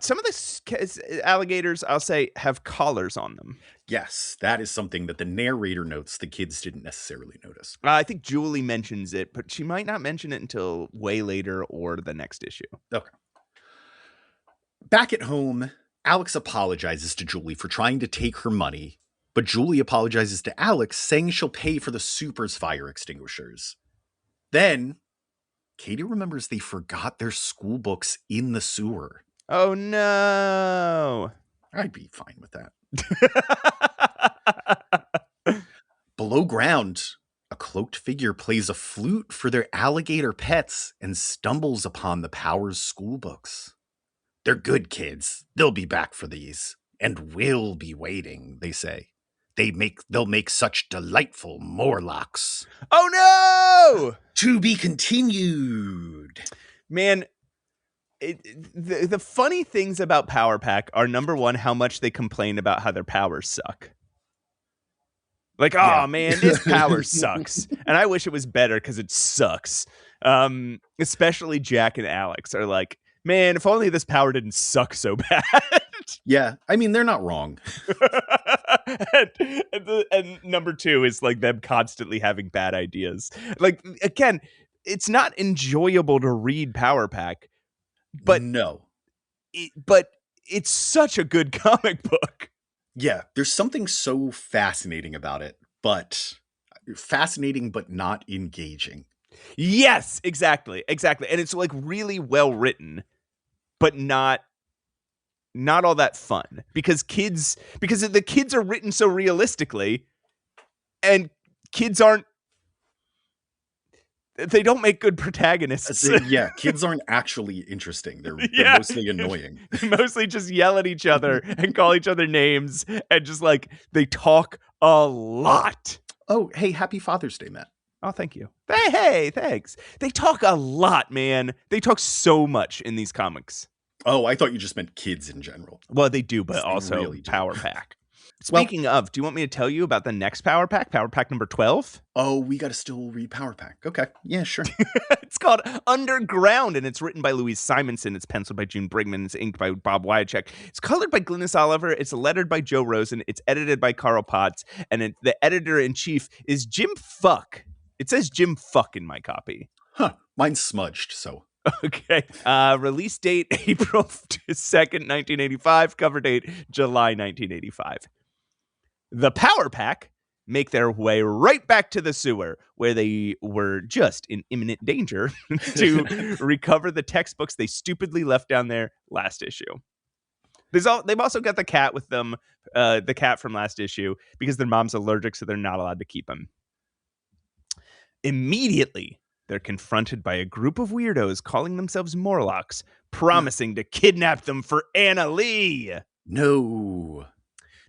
Speaker 3: Some of the alligators, I'll say, have collars on them.
Speaker 2: Yes, that is something that the narrator notes the kids didn't necessarily notice.
Speaker 3: I think Julie mentions it, but she might not mention it until way later or the next issue.
Speaker 2: Okay. Back at home, Alex apologizes to Julie for trying to take her money, but Julie apologizes to Alex, saying she'll pay for the Super's fire extinguishers. Then, Katie remembers they forgot their school books in the sewer.
Speaker 3: Oh, no.
Speaker 2: I'd be fine with that. Below ground, a cloaked figure plays a flute for their alligator pets and stumbles upon the Powers school books. They're good kids. They'll be back for these. And we'll be waiting, they say. They'll make such delightful morlocks.
Speaker 3: Oh, no!
Speaker 2: To be continued.
Speaker 3: Man, the funny things about Power Pack are, number one, how much they complain about how their powers suck. Like, oh man, this power sucks. And I wish it was better because it sucks. Especially Jack and Alex are like, man, if only this power didn't suck so bad.
Speaker 2: Yeah, I mean, they're not wrong.
Speaker 3: and number two is like them constantly having bad ideas. Like, again, it's not enjoyable to read Power Pack. But
Speaker 2: no,
Speaker 3: but it's such a good comic book.
Speaker 2: Yeah, there's something so fascinating about it, but fascinating, but not engaging.
Speaker 3: Yes, exactly. And it's like really well written, but not all that fun because the kids are written so realistically, and kids they don't make good protagonists.
Speaker 2: Yeah, kids aren't actually interesting. They're mostly annoying.
Speaker 3: They mostly just yell at each other and call each other names and just like they talk a lot.
Speaker 2: Oh, hey, happy Father's Day, Matt.
Speaker 3: Oh, thank you. Hey, thanks. They talk a lot, man. They talk so much in these comics.
Speaker 2: Oh, I thought you just meant kids in general.
Speaker 3: Well, they do, but also really Power Pack. Speaking of, do you want me to tell you about the next Power Pack number 12?
Speaker 2: Oh, we got to still read Power Pack. Okay. Yeah, sure.
Speaker 3: It's called Underground, and it's written by Louise Simonson. It's penciled by June Brigman. It's inked by Bob Wyachek. It's colored by Glynis Oliver. It's lettered by Joe Rosen. It's edited by Carl Potts. And the editor-in-chief is Jim Fuck. It says Jim Fuck in my copy.
Speaker 2: Huh. Mine's smudged, so...
Speaker 3: Okay. Release date, April 2nd, 1985. Cover date, July 1985. The Power Pack make their way right back to the sewer, where they were just in imminent danger to recover the textbooks they stupidly left down there last issue. They've also got the cat with them, the cat from last issue, because their mom's allergic, so they're not allowed to keep him. Immediately, they're confronted by a group of weirdos calling themselves Morlocks, promising to kidnap them for Anna Lee.
Speaker 2: No.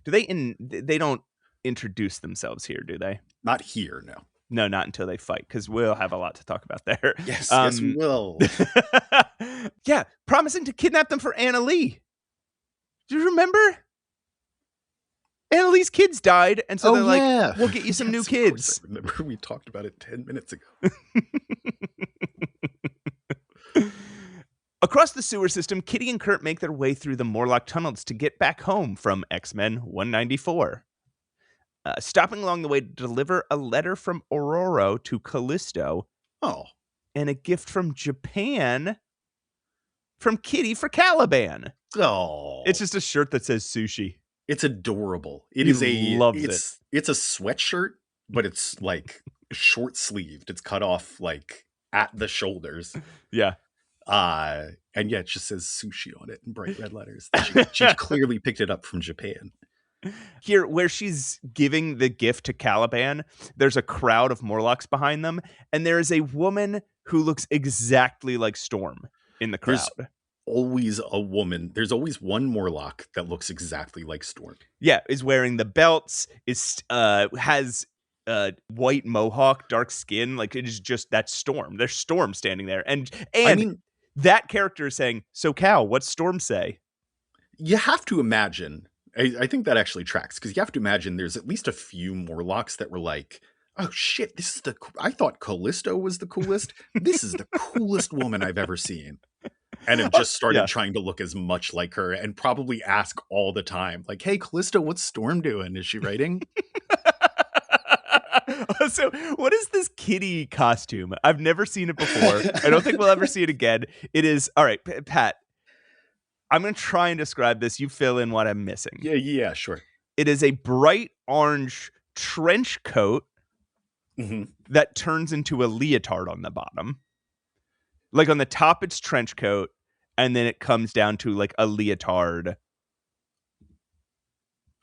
Speaker 3: They don't introduce themselves here, do they?
Speaker 2: Not here, no.
Speaker 3: No, not until they fight, because we'll have a lot to talk about there.
Speaker 2: Yes, yes, we will.
Speaker 3: Yeah, promising to kidnap them for Anna Lee. Do you remember? Anna Lee's kids died, and so they're like, we'll get you some new kids.
Speaker 2: I remember we talked about it 10 minutes ago.
Speaker 3: Across the sewer system, Kitty and Kurt make their way through the Morlock tunnels to get back home from X-Men 194. Stopping along the way to deliver a letter from Aurora to Callisto.
Speaker 2: Oh.
Speaker 3: And a gift from Japan from Kitty for Caliban.
Speaker 2: Oh.
Speaker 3: It's just a shirt that says sushi.
Speaker 2: It's adorable.
Speaker 3: It's
Speaker 2: a sweatshirt, but it's like short sleeved. It's cut off like at the shoulders.
Speaker 3: Yeah.
Speaker 2: And yeah, it just says sushi on it in bright red letters. She clearly picked it up from Japan.
Speaker 3: Here, where she's giving the gift to Caliban, there's a crowd of Morlocks behind them, and there is a woman who looks exactly like Storm in the crowd.
Speaker 2: There's always a woman. There's always one Morlock that looks exactly like Storm.
Speaker 3: Yeah, is wearing the belts, has white mohawk, dark skin. Like, it is just that Storm. There's Storm standing there. And I mean, that character is saying, so Cal, what's Storm say?
Speaker 2: You have to imagine... I think that actually tracks, because you have to imagine there's at least a few Morlocks that were like, oh shit, I thought Callisto was the coolest. This is the coolest woman I've ever seen. And have just started trying to look as much like her and probably ask all the time, like, hey, Callisto, what's Storm doing? Is she writing?
Speaker 3: So what is this kitty costume? I've never seen it before. I don't think we'll ever see it again. It is, all right, Pat. I'm going to try and describe this. You fill in what I'm missing.
Speaker 2: Yeah, sure.
Speaker 3: It is a bright orange trench coat that turns into a leotard on the bottom. Like on the top, it's trench coat, and then it comes down to like a leotard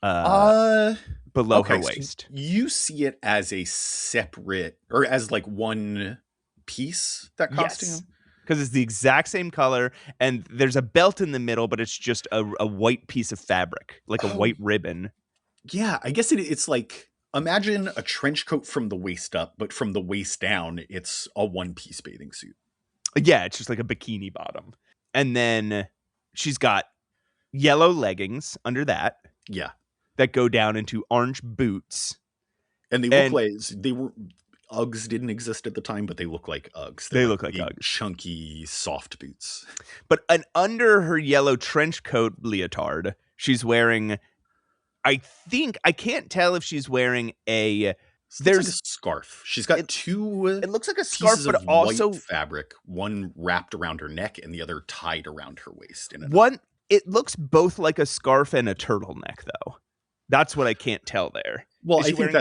Speaker 3: below her waist.
Speaker 2: So you see it as a separate, or as like one piece, that costume?
Speaker 3: Yes. Because it's the exact same color, and there's a belt in the middle, but it's just a white piece of fabric, like a white ribbon.
Speaker 2: Yeah, I guess it's like, imagine a trench coat from the waist up, but from the waist down, it's a one-piece bathing suit.
Speaker 3: Yeah, it's just like a bikini bottom. And then she's got yellow leggings under that.
Speaker 2: Yeah.
Speaker 3: That go down into orange boots.
Speaker 2: And they look like, Uggs didn't exist at the time, but they look like Uggs.
Speaker 3: They look like Uggs.
Speaker 2: Chunky, soft boots.
Speaker 3: But under her yellow trench coat leotard, she's wearing, I can't tell if she's wearing there's
Speaker 2: like a scarf. She's got two.
Speaker 3: It looks like a scarf,
Speaker 2: pieces
Speaker 3: but
Speaker 2: of
Speaker 3: also
Speaker 2: white fabric. One wrapped around her neck, and the other tied around her waist.
Speaker 3: It looks both like a scarf and a turtleneck, though. That's what I can't tell there.
Speaker 2: Well, I think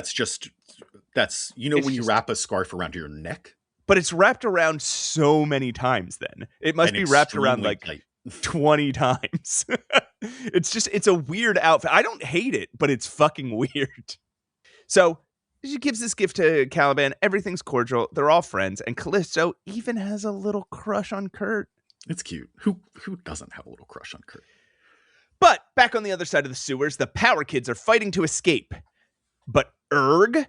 Speaker 2: that's when you wrap a scarf around your neck.
Speaker 3: But it's wrapped around so many times then. It must be wrapped around like tight. 20 times. It's a weird outfit. I don't hate it, but it's fucking weird. So she gives this gift to Caliban. Everything's cordial. They're all friends. And Callisto even has a little crush on Kurt.
Speaker 2: It's cute. Who doesn't have a little crush on Kurt?
Speaker 3: But back on the other side of the sewers, the Power Kids are fighting to escape. But We'll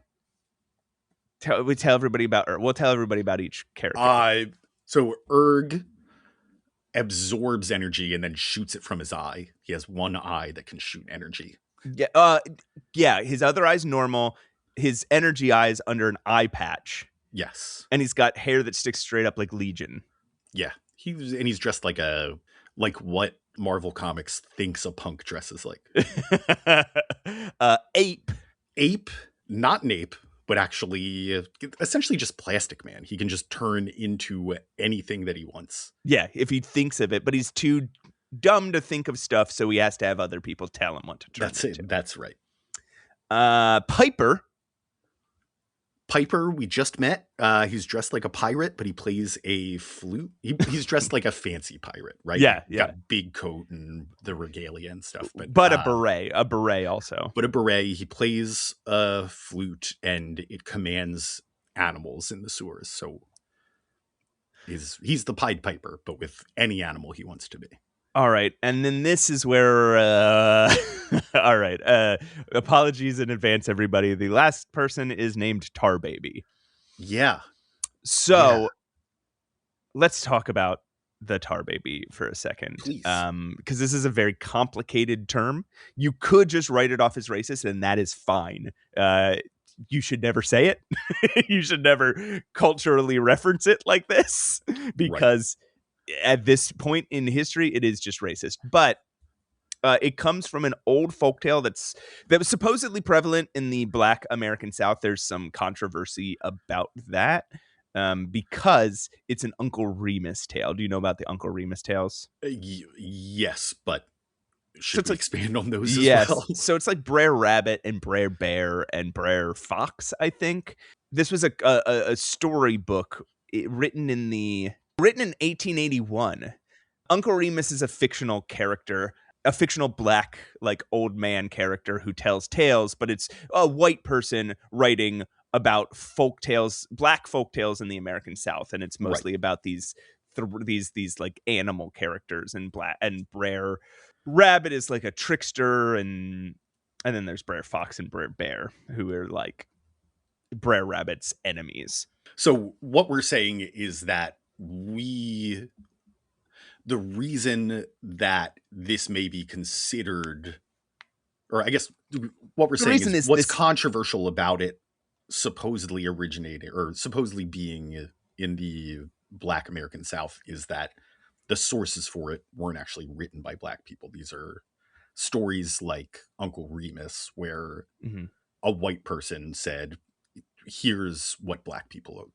Speaker 3: tell everybody about each character.
Speaker 2: So Erg absorbs energy and then shoots it from his eye. He has one eye that can shoot energy.
Speaker 3: Yeah. His other eye's normal. His energy eye is under an eye patch.
Speaker 2: Yes.
Speaker 3: And he's got hair that sticks straight up like Legion.
Speaker 2: Yeah. He's dressed like what Marvel Comics thinks a punk dresses like. Ape, not Nape, but actually essentially just Plastic Man. He can just turn into anything that he wants.
Speaker 3: Yeah, if he thinks of it, but he's too dumb to think of stuff, so he has to have other people tell him what to turn into.
Speaker 2: That's right.
Speaker 3: Piper
Speaker 2: Piper, we just met. He's dressed like a pirate, but he plays a flute. He's dressed like a fancy pirate, right?
Speaker 3: Yeah.
Speaker 2: Got a big coat and the regalia and stuff.
Speaker 3: But a beret also.
Speaker 2: But a beret. He plays a flute, and it commands animals in the sewers. So he's the Pied Piper, but with any animal he wants to be.
Speaker 3: All right. And then this is where, all right. Apologies in advance, everybody. The last person is named Tar Baby.
Speaker 2: Yeah.
Speaker 3: So let's talk about the Tar Baby for a second.
Speaker 2: Please.
Speaker 3: Because this is a very complicated term. You could just write it off as racist, and that is fine. You should never say it. You should never culturally reference it like this, because at this point in history, it is just racist. But it comes from an old folktale that was supposedly prevalent in the Black American South. There's some controversy about that because it's an Uncle Remus tale. Do you know about the Uncle Remus tales?
Speaker 2: Yes, but should
Speaker 3: So
Speaker 2: we expand on those as well?
Speaker 3: So it's like Brer Rabbit and Brer Bear and Brer Fox, I think. This was a storybook written in 1881. Uncle Remus is a fictional character, a fictional black, like, old man character who tells tales, but it's a white person writing about folk tales, black folk tales in the American South, and it's mostly about these like animal characters, and Brer Rabbit is like a trickster, and then there's Brer Fox and Brer Bear, who are like Brer Rabbit's enemies.
Speaker 2: So what we're saying is that the reason that this may be considered, or I guess what we're saying is what's controversial about it supposedly originating or supposedly being in the Black American South is that the sources for it weren't actually written by Black people. These are stories like Uncle Remus, where a white person said, here's what Black people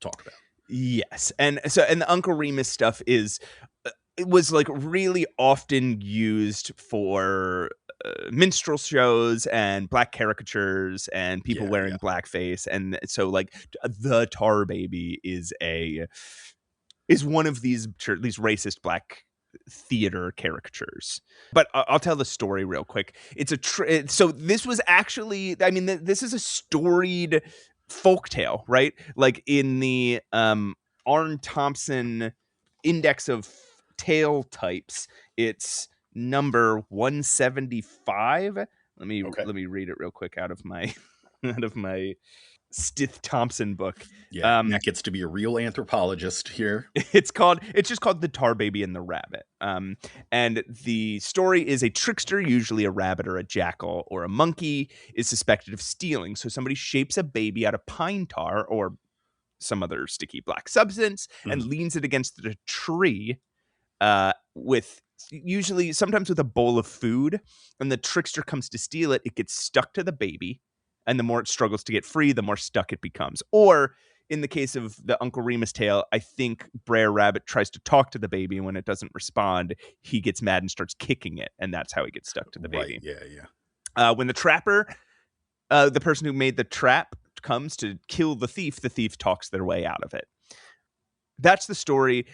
Speaker 2: talk about.
Speaker 3: Yes. And the Uncle Remus stuff it was like really often used for minstrel shows and black caricatures and people wearing blackface. And so like the Tar Baby is one of these racist black theater caricatures. But I'll tell the story real quick. It's so this was actually, I mean, this is a storied folktale, right? Like in the Arn Thompson Index of Tale Types, it's number 175. Let me read it real quick out of my Stith Thompson book.
Speaker 2: Yeah, that gets to be a real anthropologist here.
Speaker 3: It's just called The Tar Baby and the Rabbit. And the story is a trickster, usually a rabbit or a jackal or a monkey, is suspected of stealing. So somebody shapes a baby out of pine tar or some other sticky black substance and leans it against the tree sometimes with a bowl of food. And the trickster comes to steal it. It gets stuck to the baby. And the more it struggles to get free, the more stuck it becomes. Or in the case of the Uncle Remus tale, I think Brer Rabbit tries to talk to the baby, and when it doesn't respond, he gets mad and starts kicking it, and that's how he gets stuck to the baby.
Speaker 2: Yeah.
Speaker 3: When the trapper, the person who made the trap, comes to kill the thief talks their way out of it. That's the story.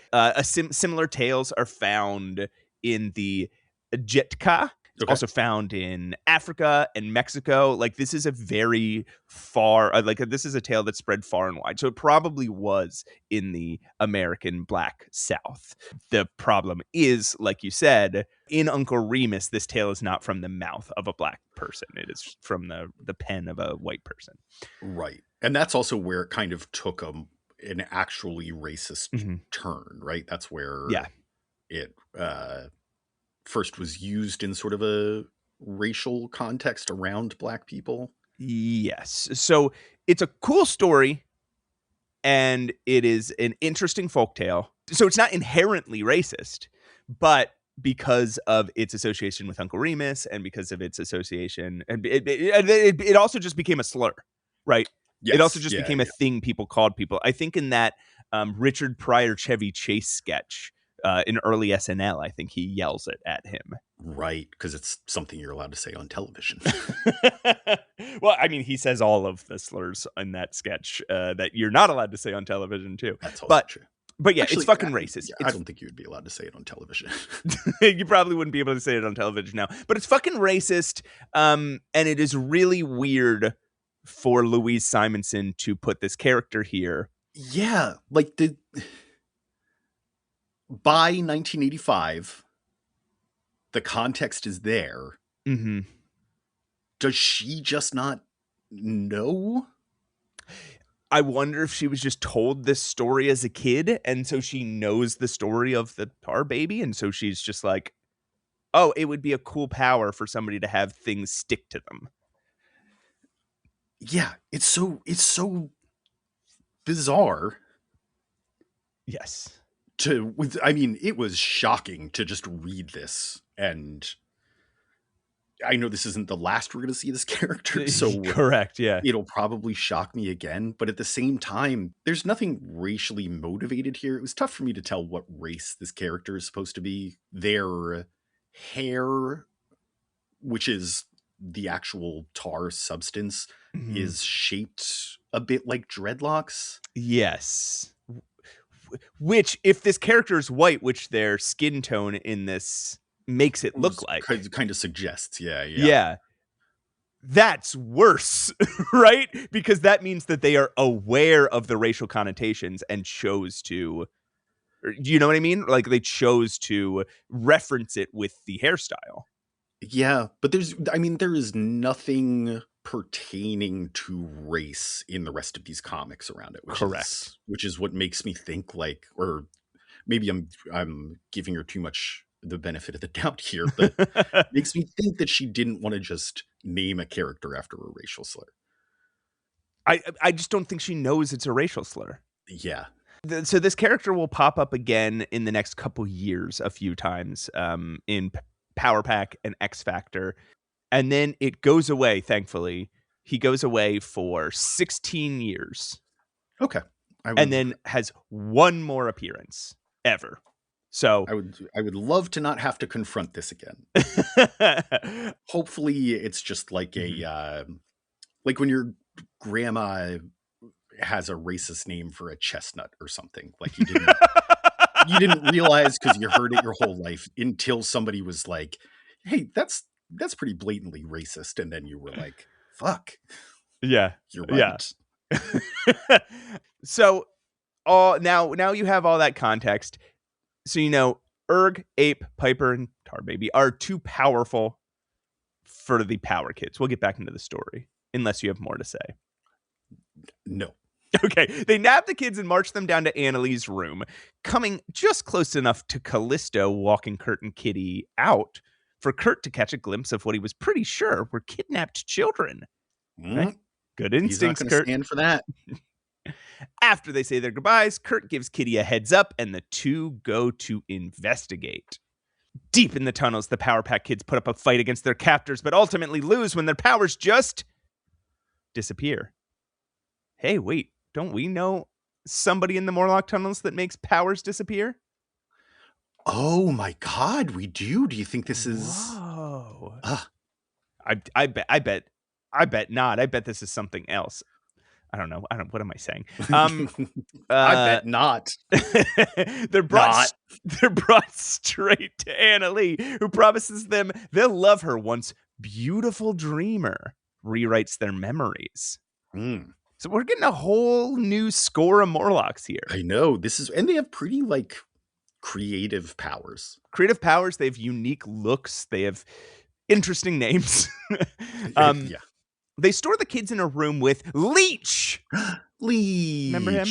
Speaker 3: Similar tales are found in the Jetka. It's also found in Africa and Mexico. Like, this is a very this is a tale that spread far and wide. So it probably was in the American Black South. The problem is, like you said, in Uncle Remus, this tale is not from the mouth of a black person. It is from the pen of a white person.
Speaker 2: Right. And that's also where it kind of took an actually racist turn, right? That's where it first was used in sort of a racial context around black people.
Speaker 3: Yes. So it's a cool story, and it is an interesting folktale. So it's not inherently racist, but because of its association with Uncle Remus and because of its association, and it also just became a slur, right? Yes, it also just became a thing people called people. I think in that Richard Pryor Chevy Chase sketch, in early SNL, I think he yells it at him.
Speaker 2: Right, because it's something you're allowed to say on television.
Speaker 3: Well, I mean, he says all of the slurs in that sketch that you're not allowed to say on television, too.
Speaker 2: That's also true.
Speaker 3: But yeah,
Speaker 2: Actually,
Speaker 3: it's fucking racist.
Speaker 2: I don't think you would be allowed to say it on television.
Speaker 3: You probably wouldn't be able to say it on television now. But it's fucking racist. And it is really weird for Louise Simonson to put this character here.
Speaker 2: Yeah. Like, by 1985, the context is there.
Speaker 3: Mm-hmm.
Speaker 2: Does she just not know?
Speaker 3: I wonder if she was just told this story as a kid, and so she knows the story of the tar baby, and so she's just like, oh, it would be a cool power for somebody to have things stick to them.
Speaker 2: Yeah, it's so bizarre.
Speaker 3: Yes.
Speaker 2: I mean, it was shocking to just read this, and I know this isn't the last we're going to see this character, so
Speaker 3: correct, yeah.
Speaker 2: It'll probably shock me again, but at the same time, there's nothing racially motivated here. It was tough for me to tell what race this character is supposed to be. Their hair, which is the actual tar substance, is shaped a bit like dreadlocks.
Speaker 3: Yes. Which, if this character is white, which their skin tone in this makes it look like,
Speaker 2: kind of suggests, yeah.
Speaker 3: That's worse, right? Because that means that they are aware of the racial connotations and chose to, you know what I mean? Like, they chose to reference it with the hairstyle.
Speaker 2: Yeah, but there is nothing pertaining to race in the rest of these comics around it. Which is what makes me think, like, or maybe I'm giving her too much the benefit of the doubt here, but makes me think that she didn't want to just name a character after a racial slur.
Speaker 3: I just don't think she knows it's a racial slur.
Speaker 2: Yeah.
Speaker 3: So this character will pop up again in the next couple years a few times in Power Pack and X Factor. And then it goes away, thankfully. He goes away for 16 years.
Speaker 2: Okay.
Speaker 3: And then has one more appearance ever. So
Speaker 2: I would love to not have to confront this again. Hopefully it's just like a like when your grandma has a racist name for a chestnut or something. Like you didn't realize because you heard it your whole life until somebody was like, "Hey, that's pretty blatantly racist," and then you were like, "Fuck."
Speaker 3: Yeah.
Speaker 2: You're right.
Speaker 3: Yeah. So now you have all that context. So, you know, Erg, Ape, Piper, and Tar Baby are too powerful for the Power Kids. We'll get back into the story, unless you have more to say.
Speaker 2: No.
Speaker 3: Okay. They nab the kids and march them down to Annalee's room, coming just close enough to Callisto walking Kurt and Kitty out for Kurt to catch a glimpse of what he was pretty sure were kidnapped children. Right? Good instincts,
Speaker 2: He's not gonna
Speaker 3: Kurt.
Speaker 2: stand for that.
Speaker 3: After they say their goodbyes, Kurt gives Kitty a heads up, and the two go to investigate. Deep in the tunnels, the Power Pack kids put up a fight against their captors, but ultimately lose when their powers just disappear. Hey, wait, don't we know somebody in the Morlock tunnels that makes powers disappear?
Speaker 2: Oh my God, we do. Do you think this is?
Speaker 3: Whoa. I bet not. I bet this is something else. I don't know. What am I saying?
Speaker 2: I bet not.
Speaker 3: They're brought straight to Annalee, who promises them they'll love her once beautiful dreamer rewrites their memories. So we're getting a whole new score of Morlocks here.
Speaker 2: I know. And they have pretty creative powers.
Speaker 3: Creative powers. They have unique looks. They have interesting names.
Speaker 2: Yeah.
Speaker 3: They store the kids in a room with Leech.
Speaker 2: Leech.
Speaker 3: Remember him?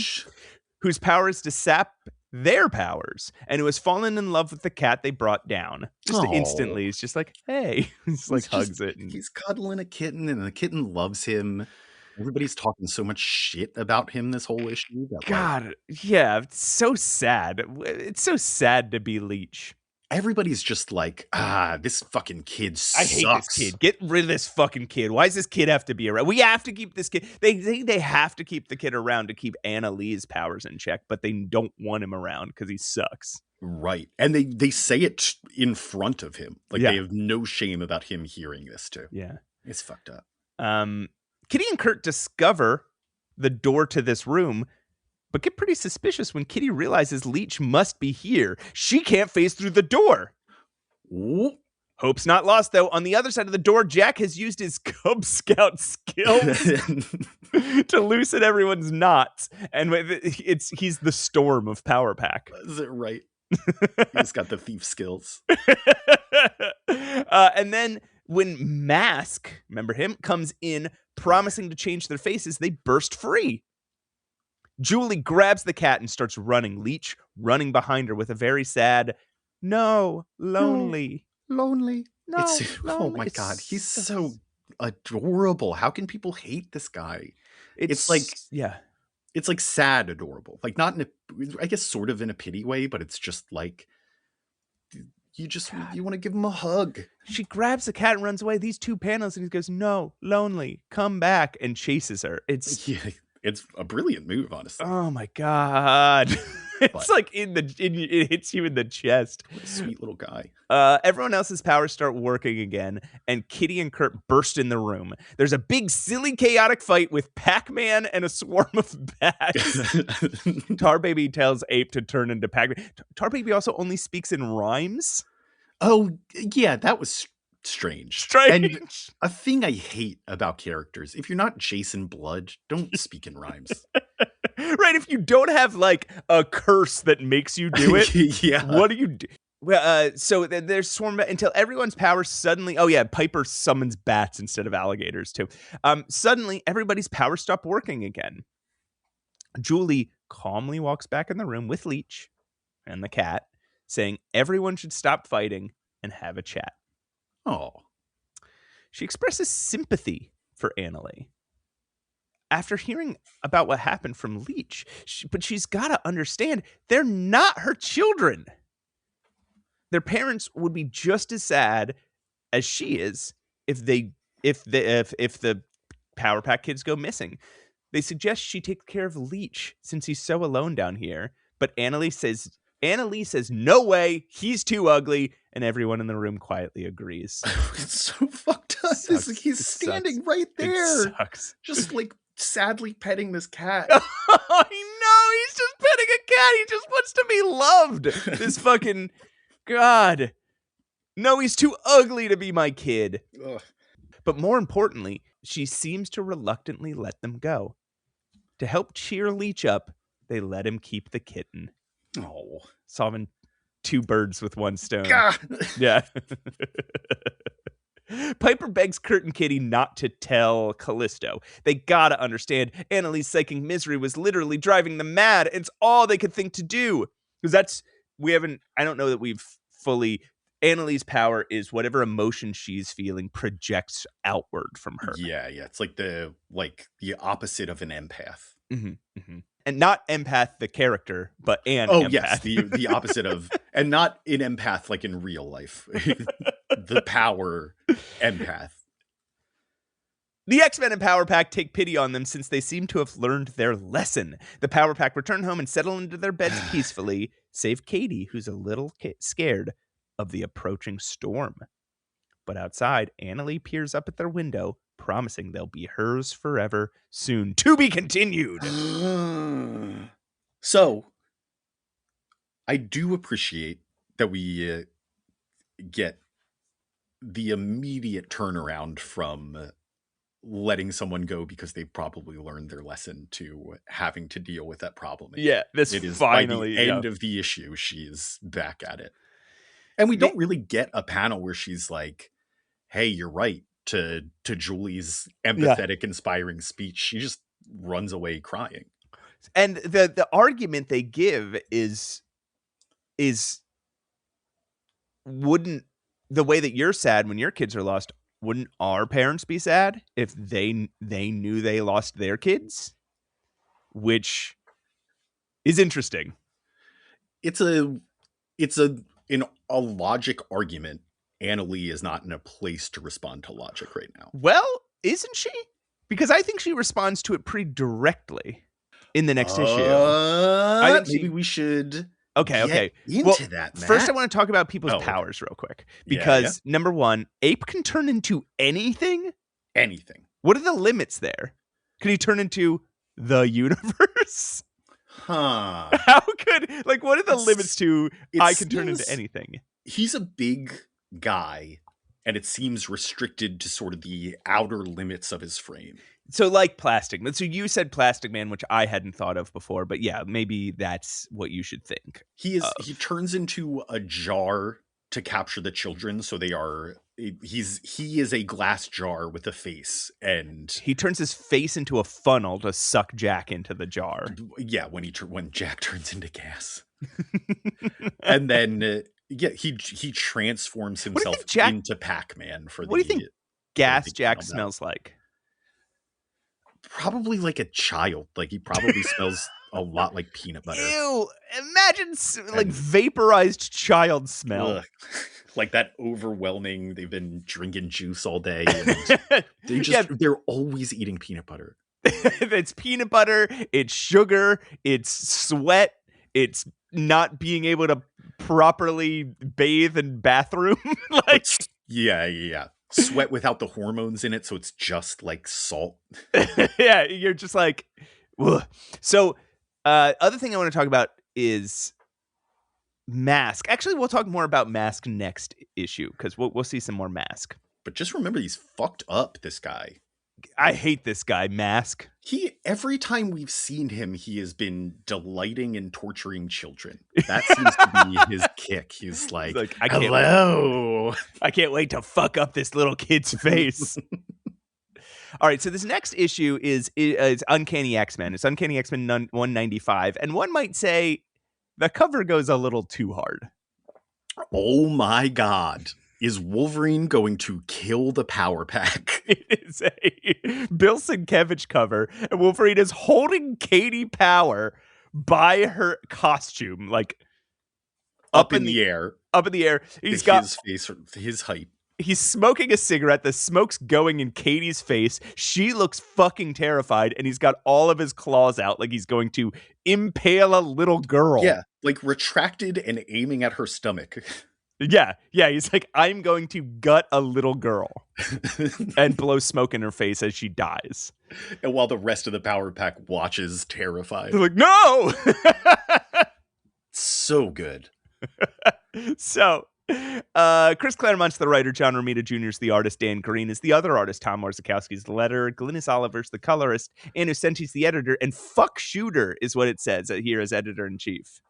Speaker 3: Whose power is to sap their powers, and who has fallen in love with the cat they brought down. Just instantly. He's just like, hey. He's hugs it.
Speaker 2: He's cuddling a kitten, and the kitten loves him. Everybody's talking so much shit about him this whole issue.
Speaker 3: God, yeah. It's so sad. It's so sad to be Leech.
Speaker 2: Everybody's just like, this fucking kid sucks.
Speaker 3: I hate this kid. Get rid of this fucking kid. Why does this kid have to be around? We have to keep this kid. They have to keep the kid around to keep Annalee's powers in check, but they don't want him around because he sucks.
Speaker 2: Right. And they say it in front of him. They have no shame about him hearing this too.
Speaker 3: Yeah.
Speaker 2: It's fucked up.
Speaker 3: Kitty and Kurt discover the door to this room, but get pretty suspicious when Kitty realizes Leech must be here. She can't phase through the door.
Speaker 2: Ooh.
Speaker 3: Hope's not lost, though. On the other side of the door, Jack has used his Cub Scout skills to loosen everyone's knots. And he's the Storm of Power Pack.
Speaker 2: Is it right? He's got the thief skills.
Speaker 3: And then when Mask, remember him, comes in promising to change their faces, they burst free. Julie grabs the cat and starts running. Leech running behind her with a very sad, "No, lonely."
Speaker 2: Lonely.
Speaker 3: No,
Speaker 2: lonely. Oh my
Speaker 3: It's
Speaker 2: God. He's so adorable. How can people hate this guy? It's like,
Speaker 3: yeah.
Speaker 2: It's like sad adorable. Like not in a, I guess sort of in a pity way, but it's just like, you want to give him a hug.
Speaker 3: She grabs the cat and runs away. These two panels and he goes, "No, lonely, come back," and chases her. It's
Speaker 2: a brilliant move, honestly.
Speaker 3: Oh my God. It's like it hits you in the chest.
Speaker 2: What a sweet little guy.
Speaker 3: Everyone else's powers start working again, and Kitty and Kurt burst in the room. There's a big, silly, chaotic fight with Pac-Man and a swarm of bats. Tarbaby tells Ape to turn into Pac-Man. Tarbaby also only speaks in rhymes.
Speaker 2: Oh, yeah, that was strange. And a thing I hate about characters, if you're not Jason Blood, don't speak in rhymes.
Speaker 3: Right, if you don't have like a curse that makes you do it,
Speaker 2: yeah.
Speaker 3: What do you do? Well, so there's swarm until everyone's powers suddenly. Oh yeah, Piper summons bats instead of alligators too. Suddenly everybody's powers stop working again. Julie calmly walks back in the room with Leech and the cat, saying everyone should stop fighting and have a chat.
Speaker 2: Oh,
Speaker 3: she expresses sympathy for Annalee after hearing about what happened from Leech, but she's got to understand they're not her children. Their parents would be just as sad as she is if the Power Pack kids go missing. They suggest she take care of Leech since he's so alone down here, but Annalee says no way, he's too ugly, and everyone in the room quietly agrees.
Speaker 2: It's so fucked up. He's standing right there.
Speaker 3: It sucks.
Speaker 2: Just like sadly petting this cat.
Speaker 3: I know, he's just petting a cat. He just wants to be loved. This fucking God. No, he's too ugly to be my kid.
Speaker 2: Ugh.
Speaker 3: But more importantly, she seems to reluctantly let them go. To help cheer Leech up, they let him keep the kitten.
Speaker 2: Oh,
Speaker 3: Solving two birds with one stone.
Speaker 2: God.
Speaker 3: Yeah. Piper begs Kurt and Kitty not to tell Callisto. They gotta understand Annalee's psychic misery was literally driving them mad. It's all they could think to do. Because I don't know that we've fully, Annalee's power is whatever emotion she's feeling projects outward from her.
Speaker 2: Yeah. It's like the opposite of an empath.
Speaker 3: Mm-hmm, mm-hmm. And not empath, the character, but an
Speaker 2: empath.
Speaker 3: Yes,
Speaker 2: the opposite of, and not an empath like in real life. The power empath.
Speaker 3: The X-Men and Power Pack take pity on them since they seem to have learned their lesson. The Power Pack return home and settle into their beds peacefully, save Katie, who's a little scared of the approaching storm. But outside, Annalee peers up at their window, promising they'll be hers forever soon. To be continued.
Speaker 2: So, I do appreciate that we get the immediate turnaround from letting someone go because they probably learned their lesson to having to deal with that problem.
Speaker 3: Yeah, this
Speaker 2: it is
Speaker 3: finally
Speaker 2: by the end of the issue. She's back at it, and we don't really get a panel where she's like, "Hey, you're right." To Julie's empathetic, inspiring speech, she just runs away crying.
Speaker 3: And the argument they give is wouldn't the way that you're sad when your kids are lost, wouldn't our parents be sad if they knew they lost their kids? Which is interesting.
Speaker 2: It's a logic argument. Annalee is not in a place to respond to logic right now.
Speaker 3: Well, isn't she? Because I think she responds to it pretty directly in the next issue. I think
Speaker 2: maybe we should
Speaker 3: Okay.
Speaker 2: Into that, Matt.
Speaker 3: First I want to talk about people's powers real quick. Because number one, Ape can turn into anything.
Speaker 2: Anything.
Speaker 3: What are the limits there? Can he turn into the universe?
Speaker 2: Huh.
Speaker 3: How could, like, what are the limits to I can turn into anything?
Speaker 2: He's a big guy, and it seems restricted to sort of the outer limits of his frame.
Speaker 3: So like Plastic Man. So you said Plastic Man, which I hadn't thought of before, but yeah, maybe that's what you should think.
Speaker 2: He turns into a jar to capture the children, so he is a glass jar with a face, and
Speaker 3: he turns his face into a funnel to suck Jack into the jar.
Speaker 2: Yeah, when Jack turns into gas. And then he transforms himself into Pac-Man for
Speaker 3: what do you think gas Jack smells like?
Speaker 2: Probably like a child. Like he probably smells a lot like peanut butter.
Speaker 3: Ew! Imagine like vaporized child smell.
Speaker 2: Like that overwhelming. They've been drinking juice all day. And they're always eating peanut butter.
Speaker 3: It's peanut butter. It's sugar. It's sweat. It's not being able to properly bathe in bathroom. Like
Speaker 2: yeah. Sweat without the hormones in it, so it's just like salt.
Speaker 3: Yeah, you're just like, ugh. So other thing I want to talk about is Mask. Actually, we'll talk more about Mask next issue, because we'll see some more Mask.
Speaker 2: But just remember, he's fucked up, this guy.
Speaker 3: I hate this guy, Mask.
Speaker 2: Every time we've seen him, he has been delighting in torturing children. That seems to be his kick. He's like hello.
Speaker 3: I can't wait to fuck up this little kid's face. All right, so this next issue is Uncanny X-Men. It's Uncanny X-Men 195, and one might say the cover goes a little too hard.
Speaker 2: Oh my God. Is Wolverine going to kill the Power Pack?
Speaker 3: It is a Bill Sienkiewicz cover, and Wolverine is holding Katie Power by her costume, like
Speaker 2: up in the air.
Speaker 3: Up in the air.
Speaker 2: He's got his face, his height.
Speaker 3: He's smoking a cigarette. The smoke's going in Katie's face. She looks fucking terrified, and he's got all of his claws out like he's going to impale a little girl.
Speaker 2: Yeah, like retracted and aiming at her stomach.
Speaker 3: Yeah, he's like, I'm going to gut a little girl and blow smoke in her face as she dies.
Speaker 2: And while the rest of the Power Pack watches terrified.
Speaker 3: They're like, no!
Speaker 2: So good.
Speaker 3: So, Chris Claremont's the writer, John Romita Jr. is the artist, Dan Green is the other artist, Tom Warzakowski's the letterer, Glynis Oliver's the colorist, Anu Senti's the editor, and fuck Shooter is what it says here as editor-in-chief.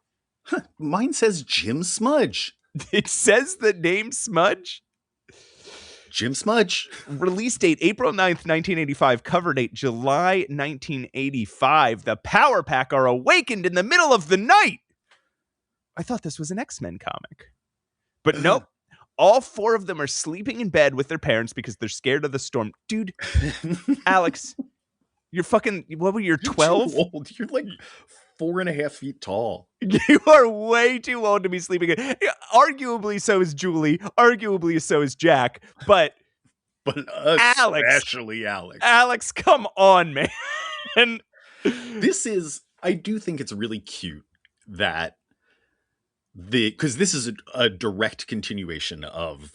Speaker 2: Huh, mine says Jim Smudge.
Speaker 3: It says the name Smudge?
Speaker 2: Jim Smudge.
Speaker 3: Release date, April 9th, 1985. Cover date, July 1985. The Power Pack are awakened in the middle of the night. I thought this was an X-Men comic. But nope. All four of them are sleeping in bed with their parents because they're scared of the storm. Dude, Alex, you're fucking, what were you, 12?
Speaker 2: You're too old. You're like 4.5 feet tall.
Speaker 3: You are way too old to be sleeping in. Arguably so is Julie. Arguably so is Jack. But
Speaker 2: especially Alex.
Speaker 3: Alex, come on, man.
Speaker 2: I do think it's really cute that because this is a direct continuation of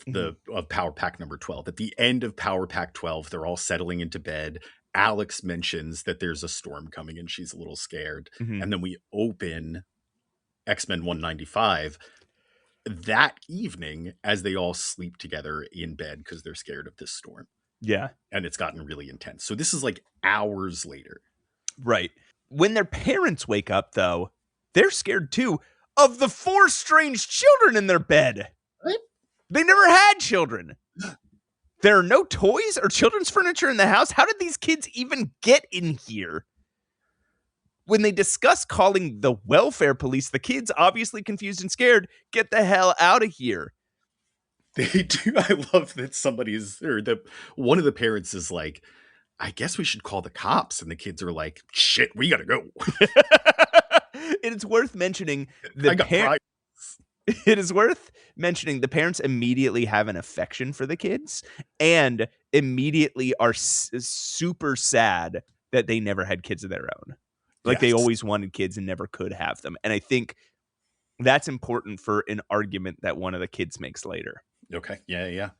Speaker 2: of Power Pack number 12. At the end of Power Pack 12, they're all settling into bed. Alex mentions that there's a storm coming and she's a little scared. And then we open X-Men 195 that evening as they all sleep together in bed because they're scared of this storm.
Speaker 3: Yeah.
Speaker 2: And it's gotten really intense. So this is like hours later.
Speaker 3: Right. When their parents wake up, though, they're scared too of the 4 strange children in their bed.
Speaker 2: What?
Speaker 3: They never had children. There are no toys or children's furniture in the house. How did these kids even get in here? When they discuss calling the welfare police, the kids, obviously confused and scared, get the hell out of here.
Speaker 2: They do. I love that one of the parents is like, I guess we should call the cops. And the kids are like, shit, we gotta go.
Speaker 3: And it's worth mentioning it is worth mentioning the parents immediately have an affection for the kids and immediately are super sad that they never had kids of their own. Like they always wanted kids and never could have them. And I think that's important for an argument that one of the kids makes later.
Speaker 2: Okay. Yeah.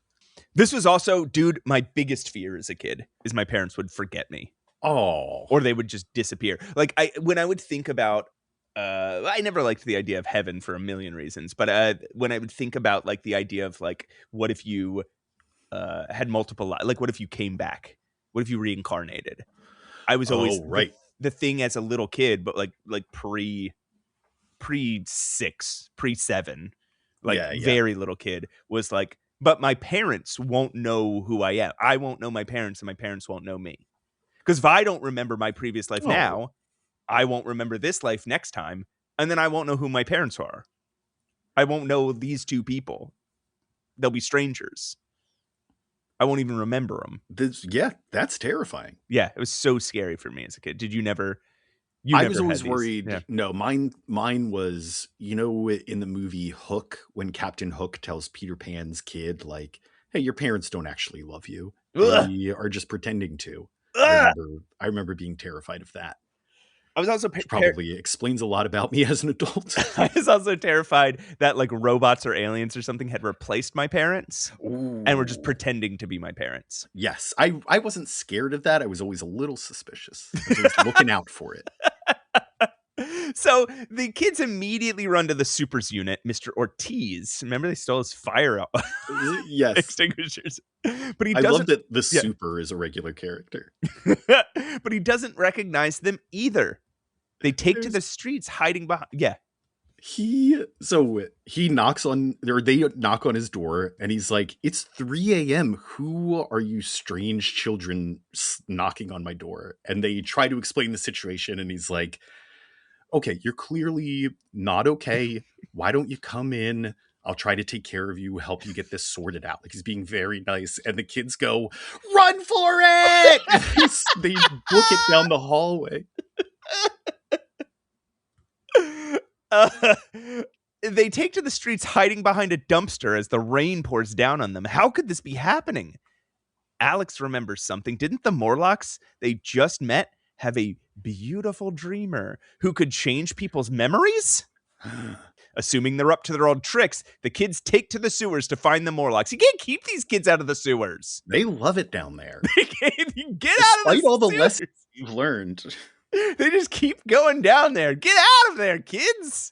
Speaker 3: This was also, dude, my biggest fear as a kid is my parents would forget me.
Speaker 2: Oh.
Speaker 3: Or they would just disappear. Like, when I would think about, I never liked the idea of heaven for a million reasons, but when I would think about, like, the idea of, like, what if you had multiple lives? Like, what if you came back? What if you reincarnated? I was always the thing as a little kid, but like pre-6, pre-7, like very little kid was like, but my parents won't know who I am. I won't know my parents, and my parents won't know me. Because if I don't remember my previous life now, I won't remember this life next time, and then I won't know who my parents are. I won't know these two people. They'll be strangers. I won't even remember them.
Speaker 2: That's terrifying.
Speaker 3: Yeah, it was so scary for me as a kid. Did you never?
Speaker 2: I was always worried. Yeah. No, mine was, in the movie Hook, when Captain Hook tells Peter Pan's kid, like, hey, your parents don't actually love you. They are just pretending to. I remember being terrified of that.
Speaker 3: I was also
Speaker 2: probably explains a lot about me as an adult.
Speaker 3: I was also terrified that like robots or aliens or something had replaced my parents and were just pretending to be my parents.
Speaker 2: Yes, I wasn't scared of that. I was always a little suspicious. I was looking out for it.
Speaker 3: So the kids immediately run to the supers unit, Mr. Ortiz. Remember, they stole his fire extinguishers. But I love
Speaker 2: that the super is a regular character.
Speaker 3: But he doesn't recognize them either. They take to the streets hiding behind. Yeah.
Speaker 2: They knock on his door and he's like, it's 3 a.m. Who are you strange children knocking on my door? And they try to explain the situation and he's like, okay, you're clearly not okay. Why don't you come in? I'll try to take care of you, help you get this sorted out. Like, he's being very nice. And the kids go, run for it! And they book it down the hallway.
Speaker 3: They take to the streets hiding behind a dumpster as the rain pours down on them. How could this be happening? Alex remembers something. Didn't the Morlocks they just met have a beautiful dreamer who could change people's memories? Assuming they're up to their old tricks, the kids take to the sewers to find the Morlocks. You can't keep these kids out of the sewers.
Speaker 2: They love it down there.
Speaker 3: Get out of the
Speaker 2: Despite all the lessons you've learned.
Speaker 3: They just keep going down there. Get out of there, kids.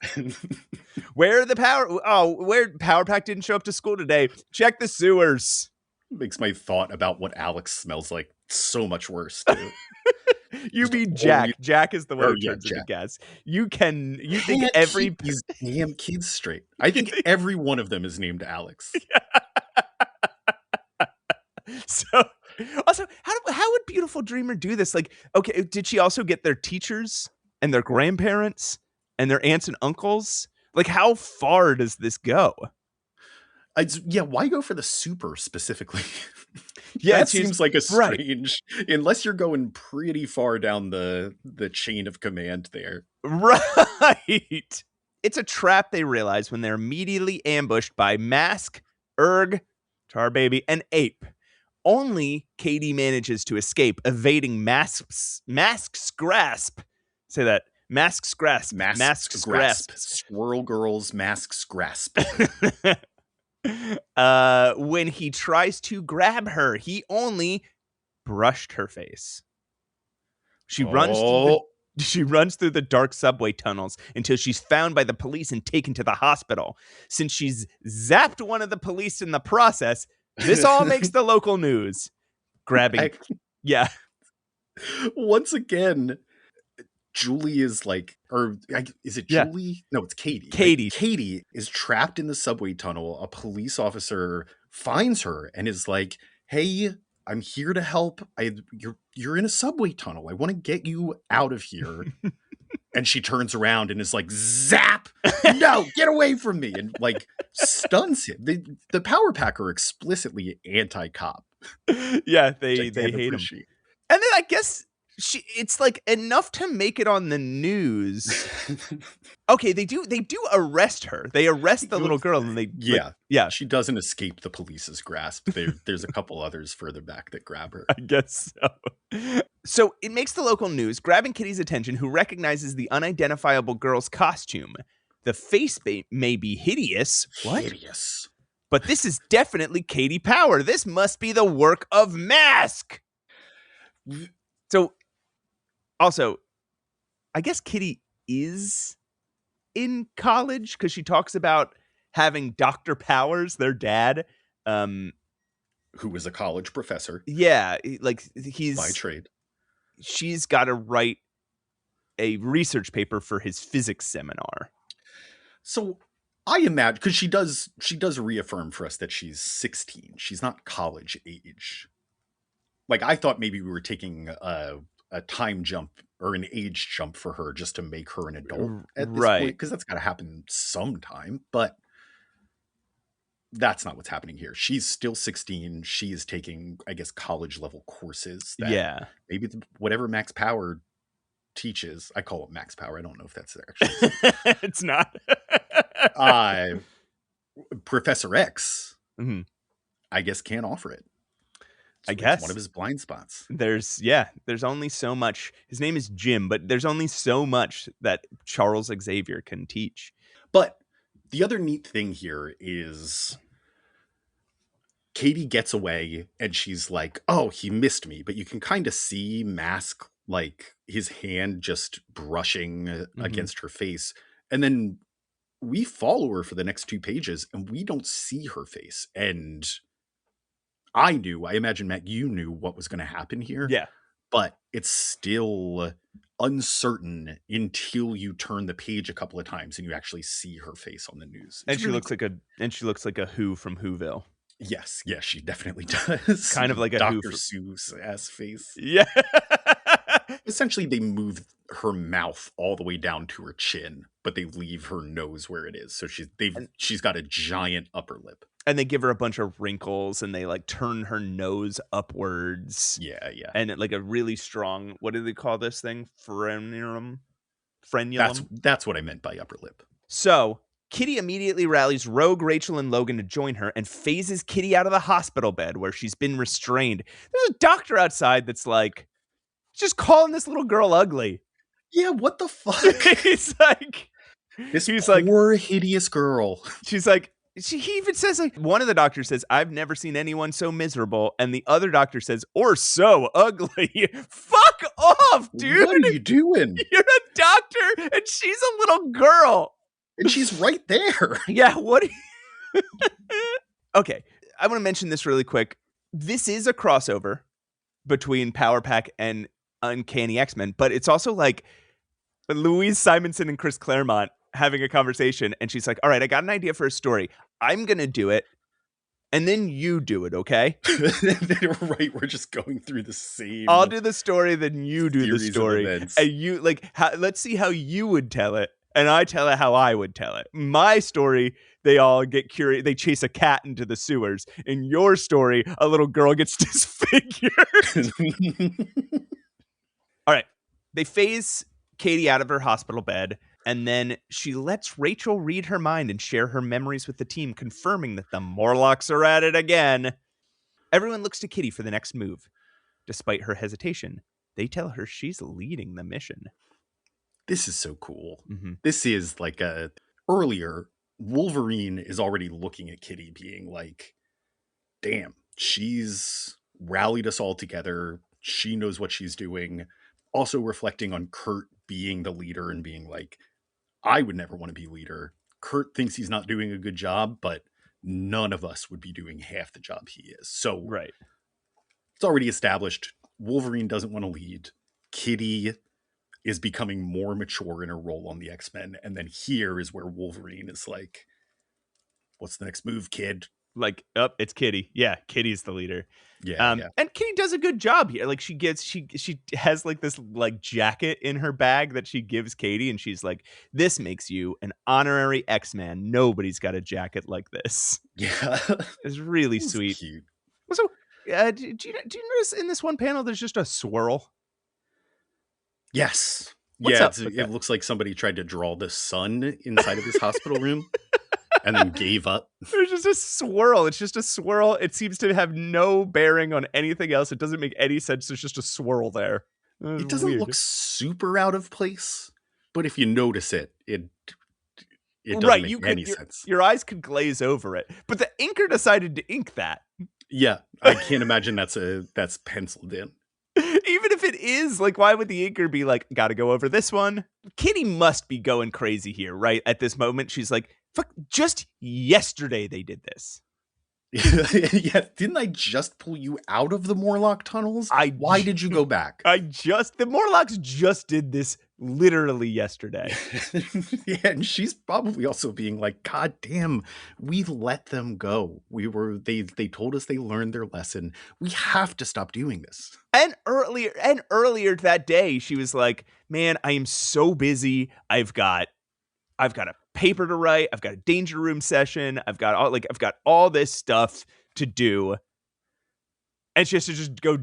Speaker 3: Where Power Pack didn't show up to school today. Check the sewers.
Speaker 2: Makes my thought about what Alex smells like so much worse, too.
Speaker 3: You mean Jack. Jack is the one who turns into gas. You think every
Speaker 2: these damn kids straight. I think every one of them is named Alex.
Speaker 3: So also, how would Beautiful Dreamer do this? Like, okay, did she also get their teachers and their grandparents and their aunts and uncles? Like, how far does this go?
Speaker 2: Why go for the super specifically?
Speaker 3: Yeah,
Speaker 2: that seems like a strange, unless you're going pretty far down the chain of command there.
Speaker 3: Right. It's a trap, they realize, when they're immediately ambushed by Mask, Erg, Tar Baby, and Ape. Only Katie manages to escape, evading Mask's grasp. Say that. Mask's grasp. Mask's grasp.
Speaker 2: Squirrel Girl's Mask's grasp.
Speaker 3: When he tries to grab her, he only brushed her face. She runs through the dark subway tunnels until she's found by the police and taken to the hospital. Since she's zapped one of the police in the process, this all makes the local news. Grabbing. Yeah.
Speaker 2: Once again, Julie is like, or is it Julie? Yeah. No, it's Katie. Katie is trapped in the subway tunnel. A police officer finds her and is like, hey, I'm here to help. You're in a subway tunnel. I want to get you out of here. And she turns around and is like, zap! No, get away from me! And like stuns him. The Power Pack are explicitly anti-cop.
Speaker 3: Yeah, they hate him. And then I guess it's like enough to make it on the news. Okay, they do arrest her. They arrest the little girl and
Speaker 2: she doesn't escape the police's grasp. There's a couple others further back that grab her.
Speaker 3: I guess so. So it makes the local news, grabbing Kitty's attention, who recognizes the unidentifiable girl's costume. The face may be hideous. What?
Speaker 2: Hideous.
Speaker 3: But this is definitely Katie Power. This must be the work of Mask. So, also, I guess Kitty is in college because she talks about having Dr. Powers, their dad,
Speaker 2: who was a college professor.
Speaker 3: Yeah, like he's
Speaker 2: by trade.
Speaker 3: She's got to write a research paper for his physics seminar.
Speaker 2: So I imagine, because she does reaffirm for us that she's 16. She's not college age. Like, I thought maybe we were taking a time jump or an age jump for her just to make her an adult at this point, because that's got to happen sometime. But that's not what's happening here. She's still 16. She is taking, I guess, college level courses. That maybe whatever Max Power teaches. I call it Max Power. I don't know if that's actually.
Speaker 3: It's not.
Speaker 2: Professor X, I guess, can't offer it. So
Speaker 3: I guess
Speaker 2: it's one of his blind spots.
Speaker 3: There's only so much. His name is Jim, but there's only so much that Charles Xavier can teach.
Speaker 2: But the other neat thing here is Katie gets away and she's like, oh, he missed me. But you can kind of see Mask, like his hand just brushing against her face. And then we follow her for the next 2 pages and we don't see her face. And I imagine, Matt, you knew what was going to happen here.
Speaker 3: Yeah.
Speaker 2: But it's still uncertain until you turn the page a couple of times and you actually see her face on the news.
Speaker 3: And she looks like a Who from Whoville.
Speaker 2: Yes, she definitely does.
Speaker 3: Kind of like a
Speaker 2: Dr. Seuss ass face.
Speaker 3: Yeah.
Speaker 2: Essentially, they move her mouth all the way down to her chin, but they leave her nose where it is. So she's got a giant upper lip.
Speaker 3: And they give her a bunch of wrinkles and they like turn her nose upwards.
Speaker 2: Yeah.
Speaker 3: And like a really strong, what do they call this thing? Frenulum?
Speaker 2: That's what I meant by upper lip.
Speaker 3: So Kitty immediately rallies Rogue, Rachel, and Logan to join her and phases Kitty out of the hospital bed where she's been restrained. There's a doctor outside that's like, just calling this little girl ugly.
Speaker 2: Yeah, what the fuck?
Speaker 3: He's like,
Speaker 2: poor hideous girl.
Speaker 3: She's like, he even says, like, one of the doctors says, I've never seen anyone so miserable. And the other doctor says, or so ugly. Fuck off, dude.
Speaker 2: What are you doing?
Speaker 3: You're a doctor and she's a little girl.
Speaker 2: And she's right there.
Speaker 3: Yeah, what? Okay, I want to mention this really quick. This is a crossover between Power Pack and Uncanny X-Men, but it's also like Louise Simonson and Chris Claremont having a conversation, and she's like, all right, I got an idea for a story. I'm going to do it, and then you do it, okay?
Speaker 2: Right, we're just going through the same.
Speaker 3: I'll do the story, then you do the story. And you, like, let's see how you would tell it, and I tell it how I would tell it. My story, they all get curious. They chase a cat into the sewers. In your story, a little girl gets disfigured. All right. They phase Katie out of her hospital bed, and then she lets Rachel read her mind and share her memories with the team, confirming that the Morlocks are at it again. Everyone looks to Kitty for the next move. Despite her hesitation, they tell her she's leading the mission.
Speaker 2: This is so cool. This is like earlier, Wolverine is already looking at Kitty being like, damn, she's rallied us all together. She knows what she's doing. Also reflecting on Kurt being the leader and being like, I would never want to be leader. Kurt thinks he's not doing a good job, but none of us would be doing half the job he is. So
Speaker 3: right.
Speaker 2: It's already established. Wolverine doesn't want to lead. Kitty is becoming more mature in her role on the X-Men. And then here is where Wolverine is like, what's the next move, kid?
Speaker 3: Like, it's Kitty. Yeah, Kitty's the leader.
Speaker 2: Yeah,
Speaker 3: And Kitty does a good job here. Like, she has like this like jacket in her bag that she gives Katie, and she's like, this makes you an honorary X-Man. Nobody's got a jacket like this.
Speaker 2: Yeah.
Speaker 3: It's really sweet.
Speaker 2: Cute.
Speaker 3: So, do you notice in this one panel there's just a swirl?
Speaker 2: Yes.
Speaker 3: What's
Speaker 2: it looks like somebody tried to draw the sun inside of his hospital room and then gave up.
Speaker 3: There's just a swirl. It's just a swirl. It seems to have no bearing on anything else. It doesn't make any sense. There's just a swirl there.
Speaker 2: It doesn't look super out of place, but if you notice it It doesn't
Speaker 3: Right,
Speaker 2: make
Speaker 3: you
Speaker 2: any
Speaker 3: could
Speaker 2: sense.
Speaker 3: your eyes could glaze over it. But the inker decided to ink that.
Speaker 2: Yeah, I can't imagine that's penciled in.
Speaker 3: Even if it is, like, why would the inker be like, gotta go over this one? Kitty must be going crazy here, right? At this moment, she's like, fuck, just yesterday they did this.
Speaker 2: Yeah, didn't I just pull you out of the Morlock tunnels? Why did you go back?
Speaker 3: The Morlocks just did this literally yesterday.
Speaker 2: Yeah, and she's probably also being like, God damn, we let them go. They told us they learned their lesson. We have to stop doing this.
Speaker 3: And earlier that day, she was like, man, I am so busy. I've got a paper to write. I've got a danger room session. I've got all this stuff to do. And she has to just go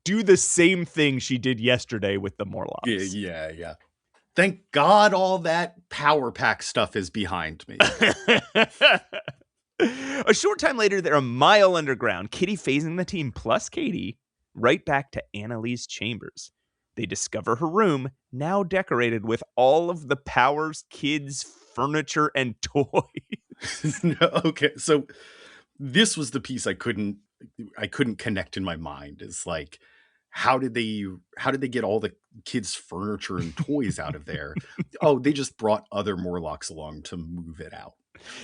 Speaker 3: do the same thing she did yesterday with the Morlocks.
Speaker 2: Yeah. Thank God all that power pack stuff is behind me.
Speaker 3: A short time later, they're a mile underground. Kitty phasing the team plus Katie right back to Annalie's chambers. They discover her room, now decorated with all of the Powers kids' furniture and toys.
Speaker 2: Okay, so this was the piece I couldn't connect in my mind. Is like, how did they get all the kids' furniture and toys out of there? Oh, they just brought other Morlocks along to move it out.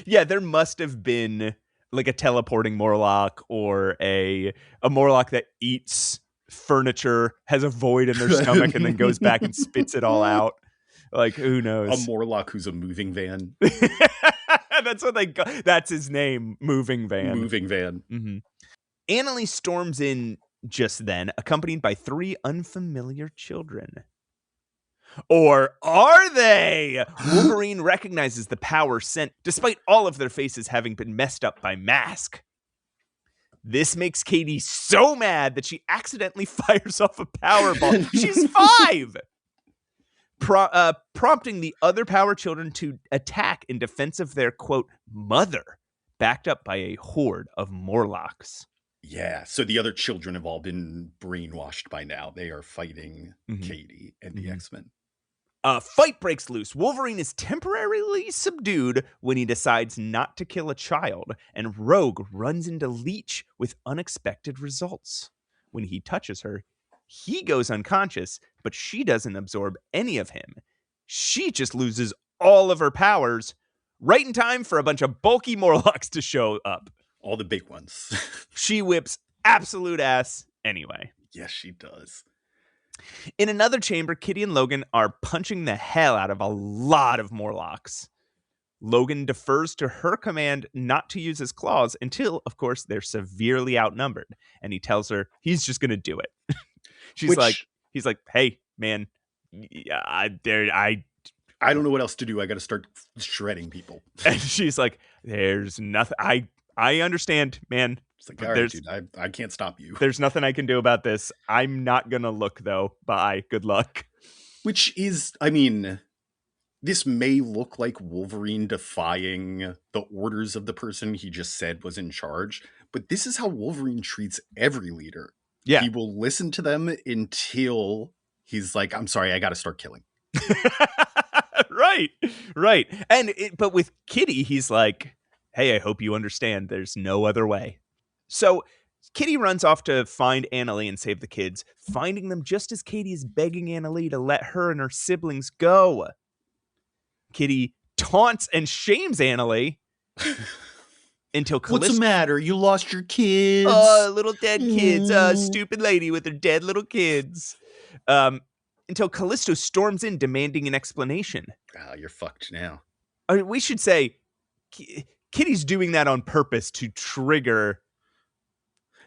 Speaker 3: Yeah, there must have been like a teleporting Morlock or a Morlock that eats furniture, has a void in their stomach, and then goes back and spits it all out. Like, who knows?
Speaker 2: A Morlock who's a moving van.
Speaker 3: That's what that's his name, Moving Van.
Speaker 2: Moving van.
Speaker 3: Mm-hmm. Annalie storms in just then, accompanied by 3 unfamiliar children. Or are they? Wolverine recognizes the power sent, despite all of their faces having been messed up by mask. This makes Katie so mad that she accidentally fires off a power ball. She's 5! Prompting the other power children to attack in defense of their, quote, mother, backed up by a horde of Morlocks.
Speaker 2: Yeah, so the other children have all been brainwashed by now. They are fighting Katie and the X-Men.
Speaker 3: A fight breaks loose. Wolverine is temporarily subdued when he decides not to kill a child, and Rogue runs into Leech with unexpected results. When he touches her, he goes unconscious, but she doesn't absorb any of him. She just loses all of her powers right in time for a bunch of bulky Morlocks to show up.
Speaker 2: All the big ones.
Speaker 3: She whips absolute ass anyway.
Speaker 2: Yes, she does.
Speaker 3: In another chamber, Kitty and Logan are punching the hell out of a lot of Morlocks. Logan defers to her command not to use his claws until, of course, they're severely outnumbered. And he tells her he's just going to do it. He's like, hey, man, I
Speaker 2: don't know what else to do. I got to start shredding people.
Speaker 3: And she's like, there's nothing. I understand, man.
Speaker 2: It's like, all right, dude, I can't stop you.
Speaker 3: There's nothing I can do about this. I'm not going to look, though. Bye. Good luck.
Speaker 2: Which is, I mean, this may look like Wolverine defying the orders of the person he just said was in charge, but this is how Wolverine treats every leader.
Speaker 3: Yeah.
Speaker 2: He will listen to them until he's like, I'm sorry, I got to start killing.
Speaker 3: Right. But with Kitty, he's like, hey, I hope you understand. There's no other way. So Kitty runs off to find Annalie and save the kids, finding them just as Katie is begging Annalie to let her and her siblings go. Kitty taunts and shames Annalie until Callisto...
Speaker 2: What's the matter? You lost your kids?
Speaker 3: Little dead kids. Stupid lady with her dead little kids. Until Callisto storms in demanding an explanation.
Speaker 2: You're fucked now.
Speaker 3: We should say Kitty's doing that on purpose to trigger...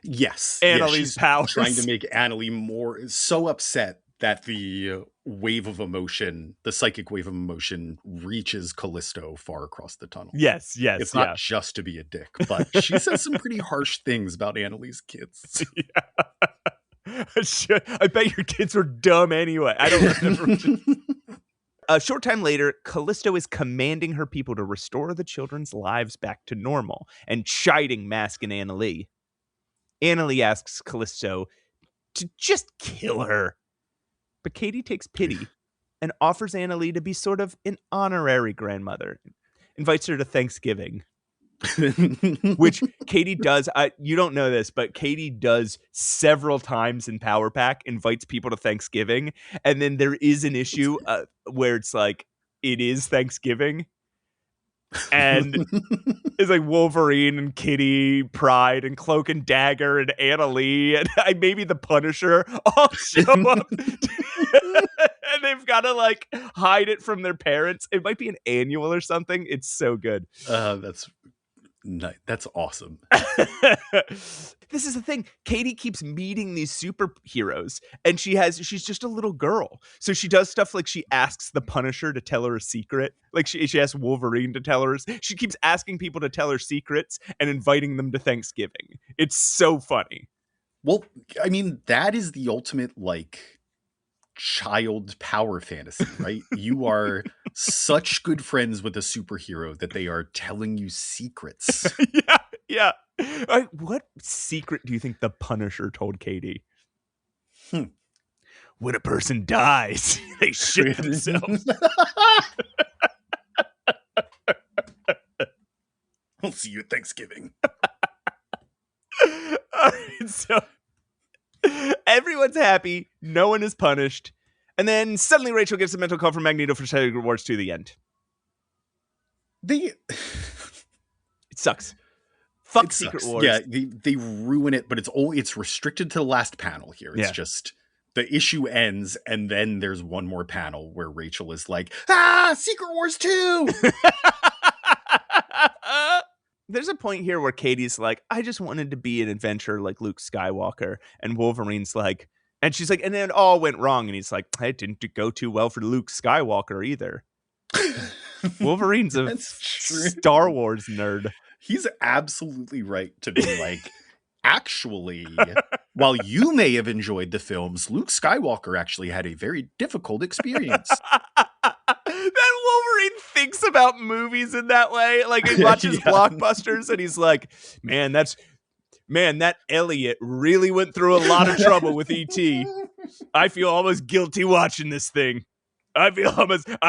Speaker 2: Yes.
Speaker 3: Annalie's powers.
Speaker 2: Trying to make Annalie so upset that the wave of emotion, the psychic wave of emotion, reaches Callisto far across the tunnel.
Speaker 3: Yes.
Speaker 2: It's not just to be a dick, but she says some pretty harsh things about Annalie's kids.
Speaker 3: Yeah. I bet your kids were dumb anyway. I don't remember. A short time later, Callisto is commanding her people to restore the children's lives back to normal and chiding Mask and Annalie. Annalie asks Callisto to just kill her. But Katie takes pity and offers Annalie to be sort of an honorary grandmother. invites her to Thanksgiving. Which Katie does. You don't know this, but Katie does several times in Power Pack, invites people to Thanksgiving. And then there is an issue where it's like, it is Thanksgiving. And it's like Wolverine and Kitty Pryde and Cloak and Dagger and Anna Lee and maybe the Punisher all show up. And they've got to like hide it from their parents. It might be an annual or something. It's so good.
Speaker 2: That's awesome.
Speaker 3: This is the thing. Katie keeps meeting these superheroes, and she's just a little girl. So she does stuff like she asks the Punisher to tell her a secret. Like she asks Wolverine to tell her. She keeps asking people to tell her secrets and inviting them to Thanksgiving. It's so funny.
Speaker 2: Well, I mean, that is the ultimate like child power fantasy, right? You are such good friends with a superhero that they are telling you secrets.
Speaker 3: Yeah. What secret do you think the Punisher told Katie? When a person dies, they shit themselves.
Speaker 2: I'll see you at Thanksgiving.
Speaker 3: All right, so everyone's happy. No one is punished. And then suddenly Rachel gets a mental call from Magneto for Secret Rewards to the end. It sucks. Fuck Secret Wars.
Speaker 2: Yeah, they ruin it, but it's restricted to the last panel here. It's just the issue ends, and then there's one more panel where Rachel is like, Secret Wars 2!
Speaker 3: There's a point here where Katie's like, I just wanted to be an adventurer like Luke Skywalker. And Wolverine's like, and she's like, and then it all went wrong. And he's like, it didn't go too well for Luke Skywalker either. Wolverine's a Star Wars nerd.
Speaker 2: He's absolutely right to be like, actually, while you may have enjoyed the films, Luke Skywalker actually had a very difficult experience.
Speaker 3: That Wolverine thinks about movies in that way. Like he watches blockbusters and he's like, man, that Elliot really went through a lot of trouble with E.T. I feel almost guilty watching this thing. I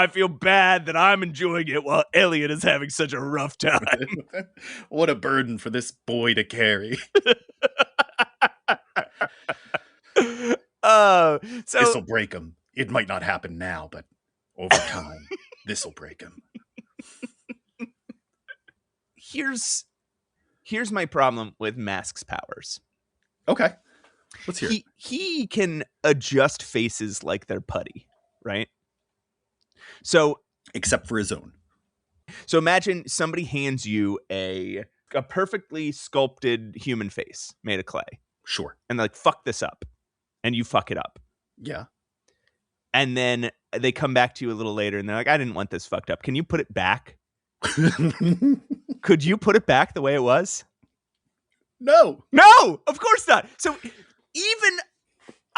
Speaker 3: feel bad that I'm enjoying it while Elliot is having such a rough time.
Speaker 2: What a burden for this boy to carry. This'll break him. It might not happen now, but over time, this'll break him.
Speaker 3: Here's my problem with Mask's powers.
Speaker 2: Okay. Let's hear it.
Speaker 3: He can adjust faces like they're putty, right? So,
Speaker 2: except for his own.
Speaker 3: So imagine somebody hands you a perfectly sculpted human face made of clay.
Speaker 2: Sure.
Speaker 3: And they're like, fuck this up. And you fuck it up.
Speaker 2: Yeah.
Speaker 3: And then they come back to you a little later and they're like, I didn't want this fucked up. Can you put it back? Could you put it back the way it was?
Speaker 2: No,
Speaker 3: of course not. So even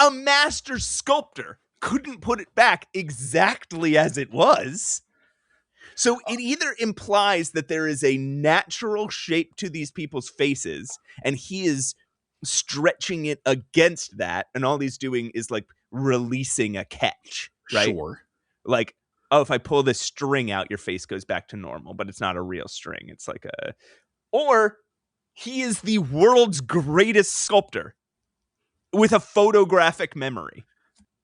Speaker 3: a master sculptor couldn't put it back exactly as it was. So it either implies that there is a natural shape to these people's faces and he is stretching it against that. And all he's doing is like releasing a catch, right?
Speaker 2: Sure.
Speaker 3: Like, oh, if I pull this string out, your face goes back to normal, but it's not a real string. It's like or he is the world's greatest sculptor with a photographic memory.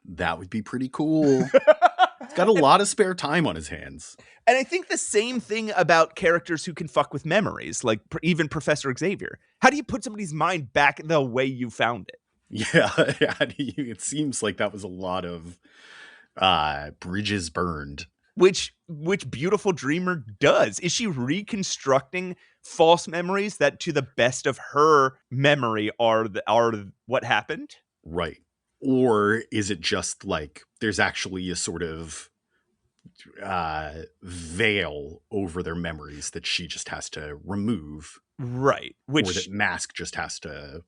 Speaker 2: That would be pretty cool. He's got a lot of spare time on his hands.
Speaker 3: And I think the same thing about characters who can fuck with memories, like even Professor Xavier. How do you put somebody's mind back the way you found it?
Speaker 2: Yeah, it seems like that was a lot of bridges burned.
Speaker 3: Which Beautiful Dreamer does. Is she reconstructing false memories that, to the best of her memory, are what happened?
Speaker 2: Right. Or is it just like there's actually a sort of veil over their memories that she just has to remove?
Speaker 3: Right.
Speaker 2: Or that Mask just has to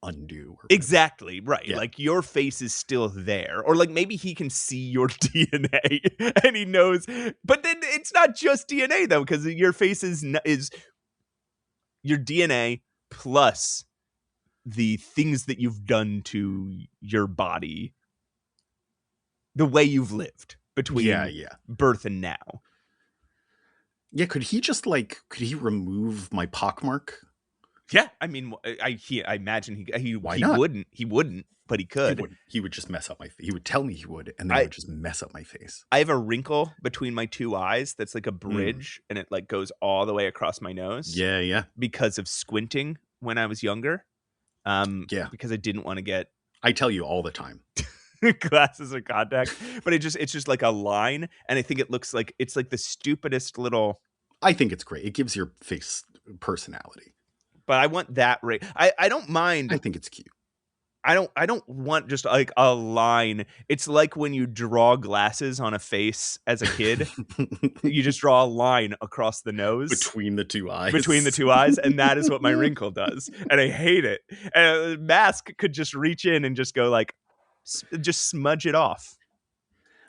Speaker 2: undo.
Speaker 3: Exactly. Right. Yeah. Like your face is still there. Or like maybe he can see your DNA and he knows. But then it's not just DNA though, because your face is your DNA plus the things that you've done to your body, the way you've lived between birth and now.
Speaker 2: Yeah, could he remove my pockmark?
Speaker 3: Yeah, I mean, I imagine he
Speaker 2: Why not?
Speaker 3: wouldn't, but he could.
Speaker 2: He would just mess up he would tell me he would, and then he would just mess up my face.
Speaker 3: I have a wrinkle between my two eyes that's like a bridge, and it like goes all the way across my nose.
Speaker 2: Yeah.
Speaker 3: Because of squinting when I was younger.
Speaker 2: Yeah.
Speaker 3: Because I didn't want to get
Speaker 2: I tell you all the time.
Speaker 3: glasses or contact, but it's just like a line, and I think it looks like it's like the stupidest little.
Speaker 2: I think it's great. It gives your face personality.
Speaker 3: But I want that I don't mind.
Speaker 2: I think it's cute.
Speaker 3: I don't want just like a line. It's like when you draw glasses on a face as a kid. You just draw a line across the nose.
Speaker 2: Between the two eyes.
Speaker 3: And that is what my wrinkle does. And I hate it. And a mask could just reach in and just go like, just smudge it off.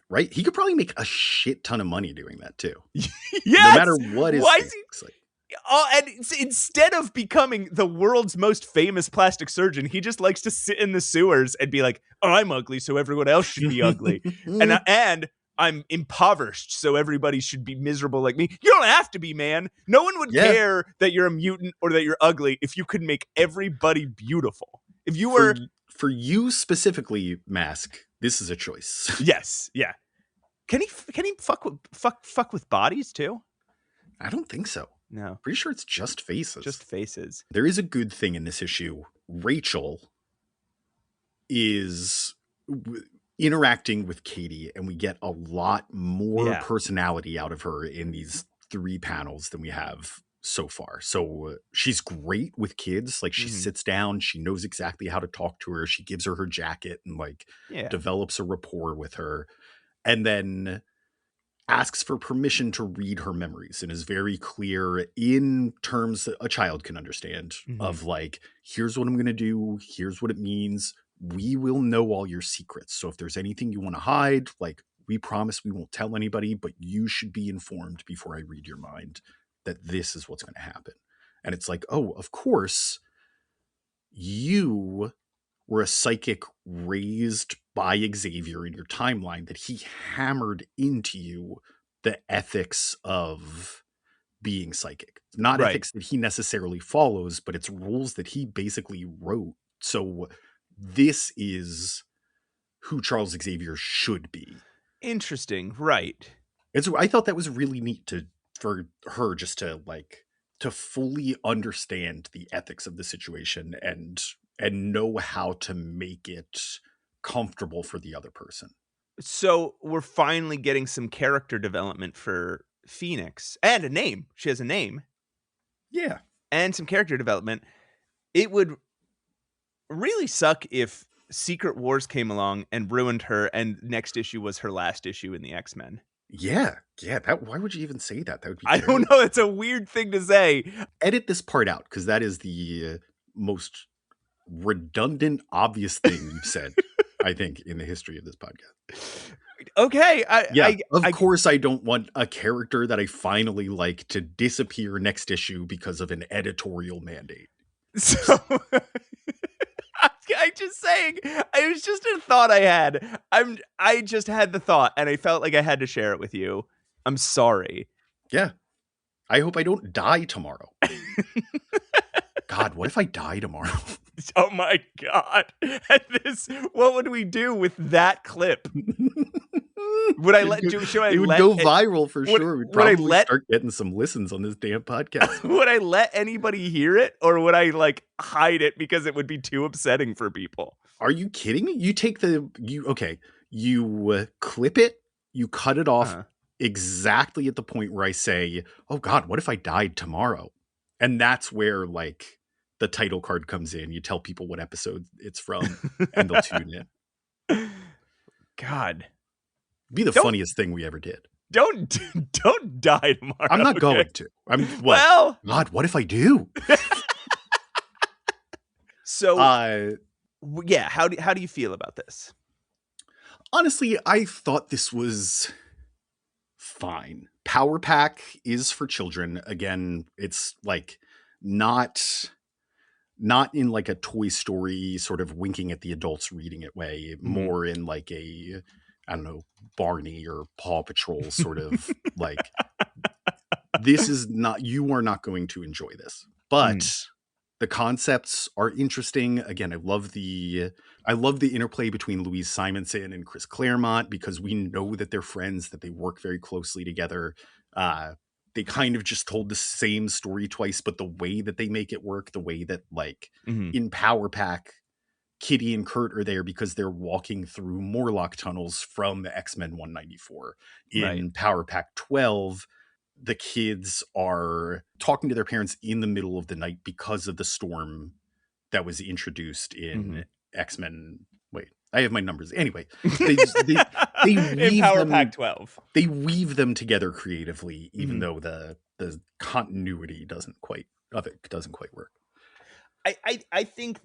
Speaker 2: Right? He could probably make a shit ton of money doing that too.
Speaker 3: Yes!
Speaker 2: No matter what his face looks like.
Speaker 3: Oh, and instead of becoming the world's most famous plastic surgeon, he just likes to sit in the sewers and be like, oh, I'm ugly, so everyone else should be ugly. and I'm impoverished, so everybody should be miserable like me. You don't have to be, man. No one would care that you're a mutant or that you're ugly if you could make everybody beautiful. If you were...
Speaker 2: For you specifically, Mask, this is a choice.
Speaker 3: Yes, yeah. Can he fuck with bodies too?
Speaker 2: I don't think so.
Speaker 3: No.
Speaker 2: Pretty sure it's just faces.
Speaker 3: Just faces.
Speaker 2: There is a good thing in this issue. Rachel is interacting with Katie, and we get a lot more personality out of her in these 3 panels than we have so far. So she's great with kids. Like she sits down, she knows exactly how to talk to her. She gives her jacket and like develops a rapport with her, and then asks for permission to read her memories and is very clear in terms that a child can understand of like, here's what I'm going to do. Here's what it means. We will know all your secrets. So if there's anything you want to hide, like we promise we won't tell anybody, but you should be informed before I read your mind that this is what's going to happen. And it's like, oh, of course you were a psychic raised by Xavier in your timeline, that he hammered into you the ethics of being psychic. Not ethics that he necessarily follows, but it's rules that he basically wrote. So this is who Charles Xavier should be.
Speaker 3: Interesting. Right.
Speaker 2: I thought that was really neat for her just to fully understand the ethics of the situation and know how to make it comfortable for the other person.
Speaker 3: So we're finally getting some character development for Phoenix and a name. She has a name.
Speaker 2: Yeah.
Speaker 3: And some character development. It would really suck if Secret Wars came along and ruined her and next issue was her last issue in the X-Men.
Speaker 2: Yeah. Why would you even say that? That would be
Speaker 3: I don't know. It's a weird thing to say.
Speaker 2: Edit this part out, because that is the most redundant, obvious thing you've said, I think, in the history of this podcast.
Speaker 3: Okay.
Speaker 2: Of course I don't want a character that I finally like to disappear next issue because of an editorial mandate.
Speaker 3: So... I'm just saying, it was just a thought I had. I just had the thought and I felt like I had to share it with you. I'm sorry.
Speaker 2: Yeah. I hope I don't die tomorrow. God, what if I die tomorrow?
Speaker 3: Oh my God. What would we do with that clip? Would I
Speaker 2: it would go viral for sure. We'd probably start getting some listens on this damn podcast.
Speaker 3: Would I let anybody hear it, or would I hide it because it would be too upsetting for people?
Speaker 2: Are you kidding me? You take you clip it, you cut it off exactly at the point where I say, oh God, what if I died tomorrow? And that's where the title card comes in. You tell people what episode it's from and they'll tune in.
Speaker 3: God.
Speaker 2: Be the funniest thing we ever did.
Speaker 3: Don't die tomorrow.
Speaker 2: I'm not going to.
Speaker 3: Well,
Speaker 2: God, what if I do?
Speaker 3: So, yeah, how do you feel about this?
Speaker 2: Honestly, I thought this was fine. Power Pack is for children. Again, it's not in a Toy Story sort of winking at the adults reading it way, more in a, I don't know, Barney or Paw Patrol sort of This is not, you are not going to enjoy this, but the concepts are interesting. Again, I love the interplay between Louise Simonson and Chris Claremont, because we know that they're friends, that they work very closely together. They kind of just told the same story twice, but the way that they make it work, the way that like in Power Pack, Kitty and Kurt are there because they're walking through Morlock tunnels from X-Men 194. In Power Pack 12, the kids are talking to their parents in the middle of the night because of the storm that was introduced in X-Men. Wait, I have my numbers. Anyway, they weave
Speaker 3: in Power
Speaker 2: them,
Speaker 3: Pack 12.
Speaker 2: They weave them together creatively, even though the continuity doesn't quite work.
Speaker 3: I think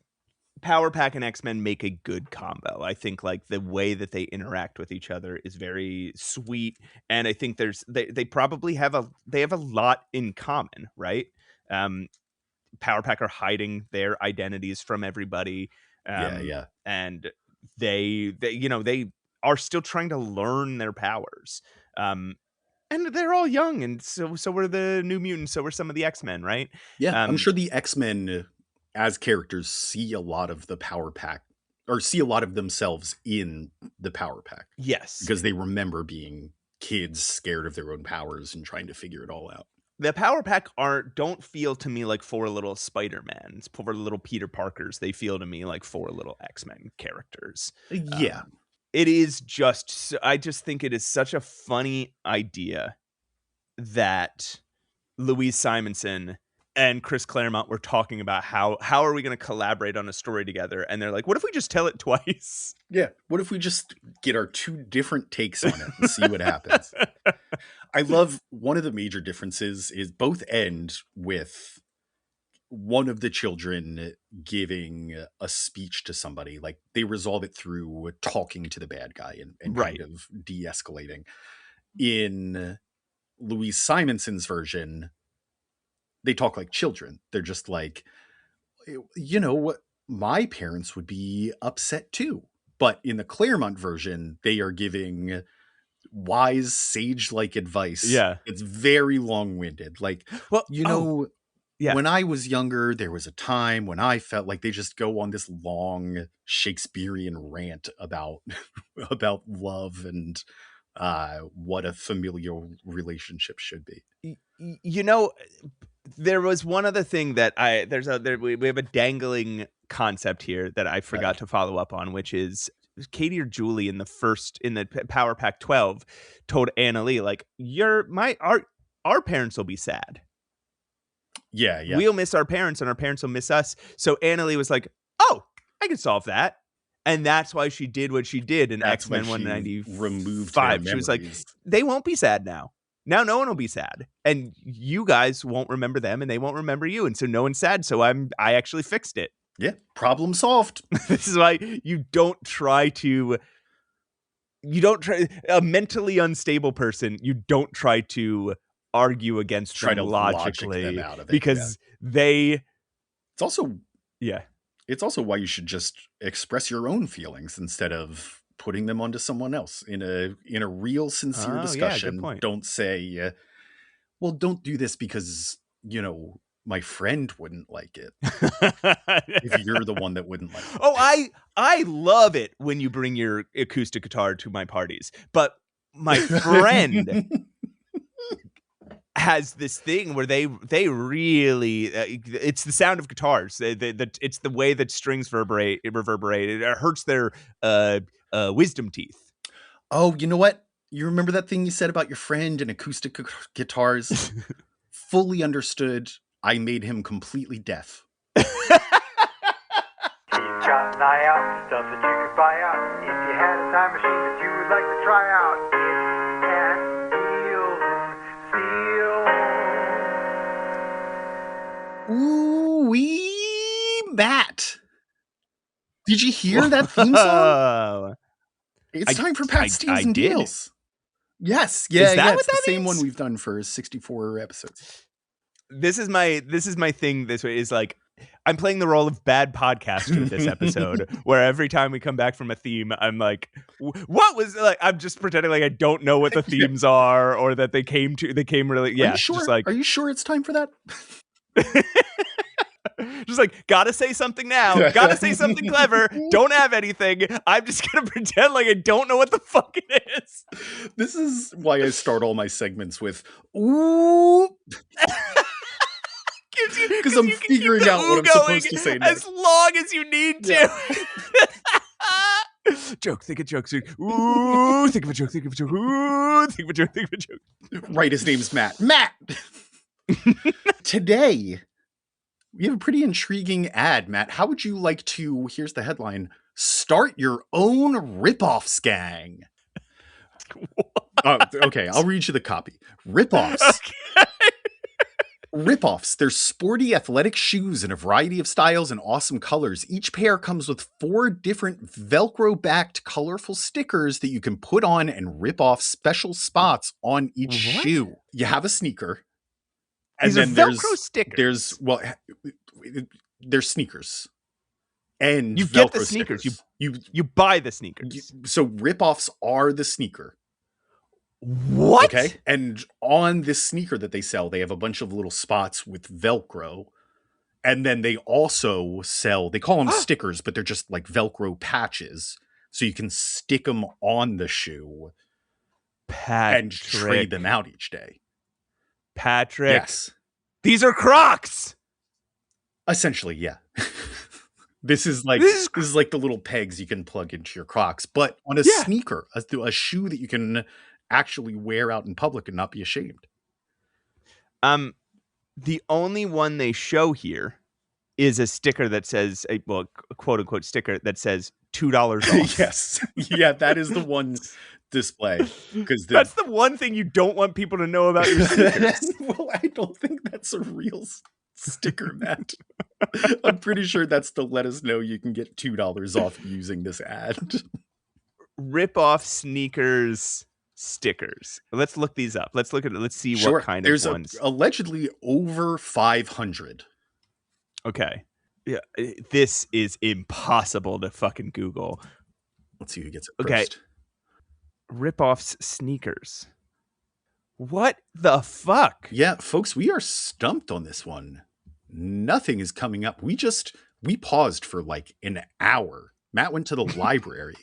Speaker 3: Power Pack and X-Men make a good combo. I think like the way that they interact with each other is very sweet, and I think they probably have a lot in common, right? Power Pack are hiding their identities from everybody. And they are still trying to learn their powers. And they're all young, and so were the New Mutants, so were some of the X-Men, right?
Speaker 2: Yeah, I'm sure the X-Men as characters see a lot of the Power Pack, or see a lot of themselves in the Power Pack.
Speaker 3: Yes.
Speaker 2: Because they remember being kids scared of their own powers and trying to figure it all out.
Speaker 3: The Power Pack don't feel to me like four little Spider-Mans, four little Peter Parkers. They feel to me like four little X-Men characters.
Speaker 2: Yeah.
Speaker 3: It is just, I just think it is such a funny idea that Louise Simonson and Chris Claremont were talking about how are we going to collaborate on a story together? And they're like, what if we just tell it twice?
Speaker 2: Yeah. What if we just get our two different takes on it and see what happens? I love one of the major differences is both end with one of the children giving a speech to somebody. Like they resolve it through talking to the bad guy and kind of de-escalating. In Louise Simonson's version, they talk like children. They're just like, you know what? My parents would be upset too. But in the Claremont version, they are giving wise, sage-like advice.
Speaker 3: Yeah.
Speaker 2: It's very long-winded. Like, well, when I was younger, there was a time when I felt like they just go on this long Shakespearean rant about love and what a familial relationship should be.
Speaker 3: There was one other thing that we have a dangling concept here that I forgot to follow up on, which is Katie or Julie in the Power Pack 12 told Anna Lee, like, our parents will be sad.
Speaker 2: Yeah.
Speaker 3: We'll miss our parents and our parents will miss us. So Anna Lee was like, oh, I can solve that. And that's why she did what she did in X-Men 195.
Speaker 2: Removed their memories.
Speaker 3: She was like, they won't be sad now. Now no one will be sad. And you guys won't remember them and they won't remember you. And so no one's sad. So I actually fixed it.
Speaker 2: Yeah. Problem solved.
Speaker 3: This is why a mentally unstable person, you don't try to argue against them logically
Speaker 2: them out of it,
Speaker 3: because
Speaker 2: it's also why you should just express your own feelings instead of putting them onto someone else in a real sincere discussion.
Speaker 3: Good point.
Speaker 2: Don't say, well, don't do this because, my friend wouldn't like it. If you're the one that wouldn't like it.
Speaker 3: Oh, I love it when you bring your acoustic guitar to my parties, but my friend has this thing where they really it's the sound of guitars. It's the way that strings reverberate. It hurts their wisdom teeth.
Speaker 2: Oh, you know what? You remember that thing you said about your friend and acoustic guitars? Fully understood. I made him completely deaf.
Speaker 4: Keep got an eye out, stuff that you could buy out. If you had a time machine that you would like to try out, it can
Speaker 2: Ooh-wee Bat. Did you hear that theme song? It's time for Pat Steals and Deals. Yes. Yeah. It's the same one we've done for 64 episodes.
Speaker 3: This is my thing this way is like, I'm playing the role of bad podcaster this episode, where every time we come back from a theme, I'm like, what was like? I'm just pretending like I don't know what the themes are, or that they came really. Yeah,
Speaker 2: Are you sure?
Speaker 3: just like,
Speaker 2: are you sure it's time for that?
Speaker 3: just like, gotta say something now. Gotta say something clever. Don't have anything. I'm just gonna pretend like I don't know what the fuck it is.
Speaker 2: This is why I start all my segments with "ooh," because I'm figuring out what I'm supposed to say next.
Speaker 3: As long as you need to. Joke, think of jokes. Ooh, think of a joke, think of a joke. Ooh, think of a joke, think of a joke.
Speaker 2: Right, his name's Matt. Matt! Today, we have a pretty intriguing ad, Matt. How would you like to, here's the headline, start your own ripoffs gang? Okay, I'll read you the copy. Ripoffs.
Speaker 3: Okay.
Speaker 2: Ripoffs. They're sporty athletic shoes in a variety of styles and awesome colors. Each pair comes with 4 different Velcro-backed colorful stickers that you can put on and rip off special spots on each shoe. You have a sneaker. And
Speaker 3: These
Speaker 2: then
Speaker 3: are Velcro stickers.
Speaker 2: There's sneakers. And
Speaker 3: you
Speaker 2: Velcro
Speaker 3: get the sneakers.
Speaker 2: Stickers.
Speaker 3: You buy the sneakers.
Speaker 2: So ripoffs are the sneaker.
Speaker 3: What?
Speaker 2: Okay. And on this sneaker that they sell, they have a bunch of little spots with Velcro. And then they also sell, they call them stickers, but they're just like Velcro patches. So you can stick them on the shoe and trade them out each day.
Speaker 3: Patrick.
Speaker 2: Yes.
Speaker 3: These are Crocs.
Speaker 2: Essentially, yeah. This is like the little pegs you can plug into your Crocs, but on a sneaker, a shoe that you can actually wear out in public and not be ashamed.
Speaker 3: The only one they show here is a sticker that says, a quote unquote sticker that says $2 off.
Speaker 2: Yes. Yeah, that is the one display. Because
Speaker 3: that's the one thing you don't want people to know about your stickers.
Speaker 2: Well, I don't think that's a real sticker, Matt. I'm pretty sure that's to let us know you can get $2 off using this ad.
Speaker 3: Rip off sneakers stickers. Let's look these up. Let's see what kind of ones.
Speaker 2: There's allegedly over 500.
Speaker 3: Okay. Yeah, this is impossible to fucking Google.
Speaker 2: Let's see who gets it first.
Speaker 3: Rip-offs sneakers. What the fuck?
Speaker 2: Yeah, folks, we are stumped on this one. Nothing is coming up. We paused for like an hour. Matt went to the library.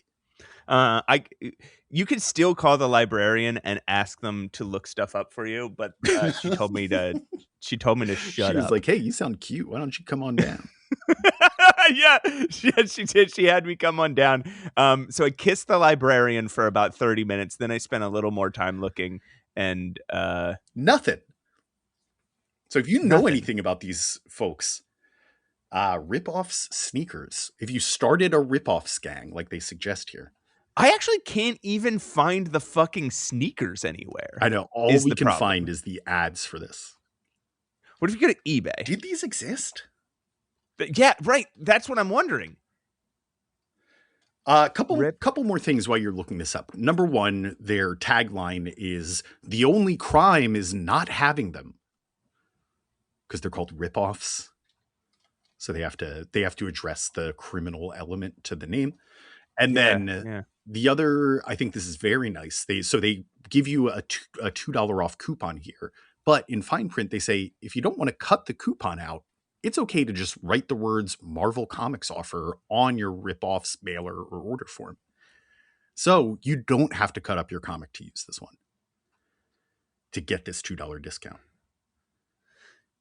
Speaker 3: You could still call the librarian and ask them to look stuff up for you, but she told me to shut up.
Speaker 2: She was like, "Hey, you sound cute. Why don't you come on down?"
Speaker 3: Yeah, she did. She had me come on down. So I kissed the librarian for about 30 minutes. Then I spent a little more time looking, and
Speaker 2: nothing. So if you know anything about these folks, rip-offs sneakers. If you started a rip-offs gang like they suggest here,
Speaker 3: I actually can't even find the fucking sneakers anywhere.
Speaker 2: I know. All we can find is the ads for this.
Speaker 3: What if you go to eBay?
Speaker 2: Did these exist?
Speaker 3: Yeah, right. That's what I'm wondering.
Speaker 2: Couple more things while you're looking this up. Number one, their tagline is "The only crime is not having them," because they're called rip-offs. So they have to address the criminal element to the name. And then the other, I think this is very nice. They give you a $2 off coupon here, but in fine print they say if you don't want to cut the coupon out, it's okay to just write the words Marvel Comics offer on your rip-offs mailer or order form. So you don't have to cut up your comic to use this one to get this $2 discount.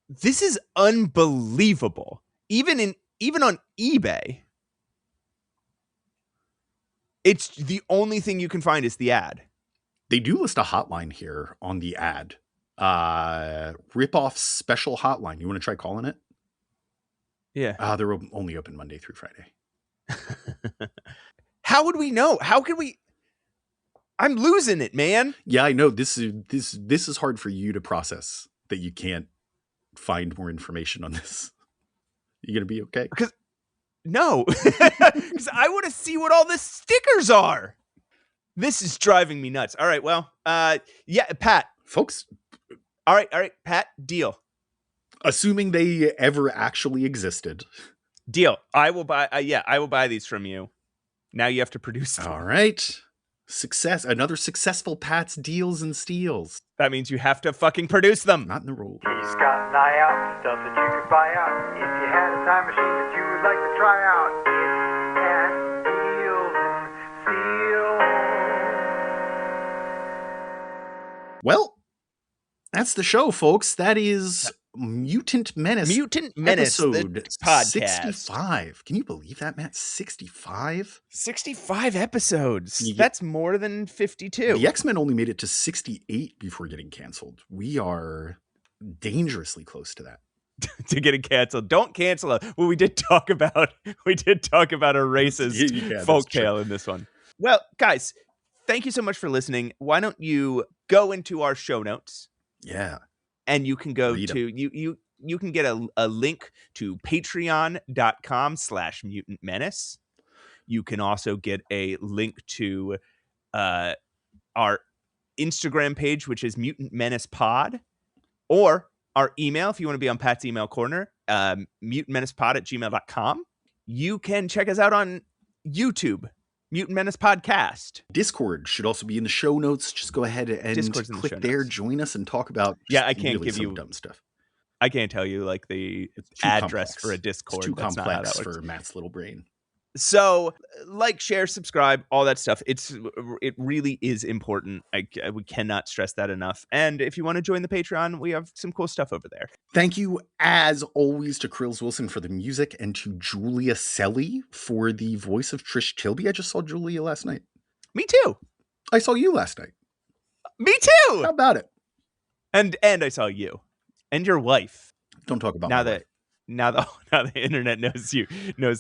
Speaker 3: This is unbelievable. Even on eBay, it's the only thing you can find is the ad.
Speaker 2: They do list a hotline here on the ad. Rip-off special hotline. You want to try calling it?
Speaker 3: Yeah.
Speaker 2: They're only open Monday through Friday.
Speaker 3: How would we know? How could we? I'm losing it, man.
Speaker 2: Yeah, I know. This is hard for you to process that you can't find more information on this. You gonna be okay?
Speaker 3: No, because I want to see what all the stickers are. This is driving me nuts. All right, well, yeah, Pat,
Speaker 2: folks.
Speaker 3: All right, Pat, deal.
Speaker 2: Assuming they ever actually existed.
Speaker 3: Deal. I will buy. I will buy these from you. Now you have to produce them.
Speaker 2: All right. Another successful Pat's Deals and Steals.
Speaker 3: That means you have to fucking produce them.
Speaker 2: Not in the role.
Speaker 4: He's got an eye out, stuff that you could buy out. If you had a time machine that you would like to try out, it's Pat's Deals and Steals.
Speaker 2: Well, that's the show, folks. That is Mutant Menace.
Speaker 3: Mutant Menace,
Speaker 2: episode
Speaker 3: the podcast.
Speaker 2: 65. Can you believe that, Matt? 65?
Speaker 3: 65 episodes.
Speaker 2: You get-
Speaker 3: That's more than 52.
Speaker 2: The X-Men only made it to 68 before getting canceled. We are dangerously close to that.
Speaker 3: To getting canceled. Don't cancel it. Well, we did talk about a racist
Speaker 2: Yeah,
Speaker 3: folktale in this one. Well, guys, thank you so much for listening. Why don't you go into our show notes?
Speaker 2: Yeah.
Speaker 3: And you can go
Speaker 2: Read 'em.
Speaker 3: to you can get a link to patreon.com/mutant menace. You can also get a link to our Instagram page, which is Mutant Menace Pod, or our email if you want to be on Pat's email corner, mutantmenacepod@gmail.com. You can check us out on YouTube, Mutant Menace Podcast.
Speaker 2: Discord should also be in the show notes. Just go ahead and
Speaker 3: Discord's in the
Speaker 2: click
Speaker 3: show
Speaker 2: there,
Speaker 3: notes.
Speaker 2: join us, and talk about
Speaker 3: Yeah, I can't
Speaker 2: really
Speaker 3: give
Speaker 2: some
Speaker 3: you-
Speaker 2: dumb stuff.
Speaker 3: I can't tell you like the
Speaker 2: It's too
Speaker 3: address
Speaker 2: complex.
Speaker 3: for a Discord.
Speaker 2: It's too
Speaker 3: That's not how
Speaker 2: complex
Speaker 3: that works.
Speaker 2: for Matt's little brain.
Speaker 3: So, like, share, subscribe, all that stuff. It really is important. We cannot stress that enough. And if you want to join the Patreon, we have some cool stuff over there.
Speaker 2: Thank you, as always, to Krills Wilson for the music and to Julia Selly for the voice of Trish Tilby. I just saw Julia last night.
Speaker 3: Me too.
Speaker 2: I saw you last night.
Speaker 3: Me too.
Speaker 2: How about it?
Speaker 3: And I saw you and your wife.
Speaker 2: Don't talk about
Speaker 3: Now
Speaker 2: my
Speaker 3: that
Speaker 2: wife.
Speaker 3: now the internet knows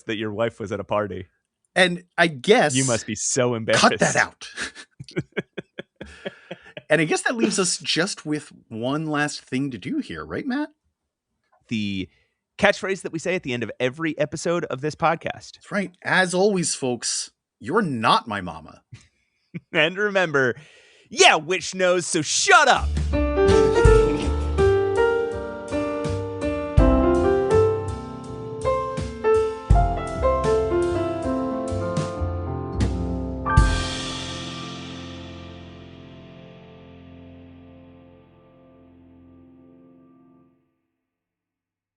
Speaker 3: that your wife was at a party.
Speaker 2: And I guess
Speaker 3: You must be so embarrassed.
Speaker 2: cut that out. And I guess that leaves us just with one last thing to do here, right, Matt?
Speaker 3: The catchphrase that we say at the end of every episode of this podcast.
Speaker 2: That's right. As always, folks, you're not my mama.
Speaker 3: And remember, yeah, witch knows, so shut up.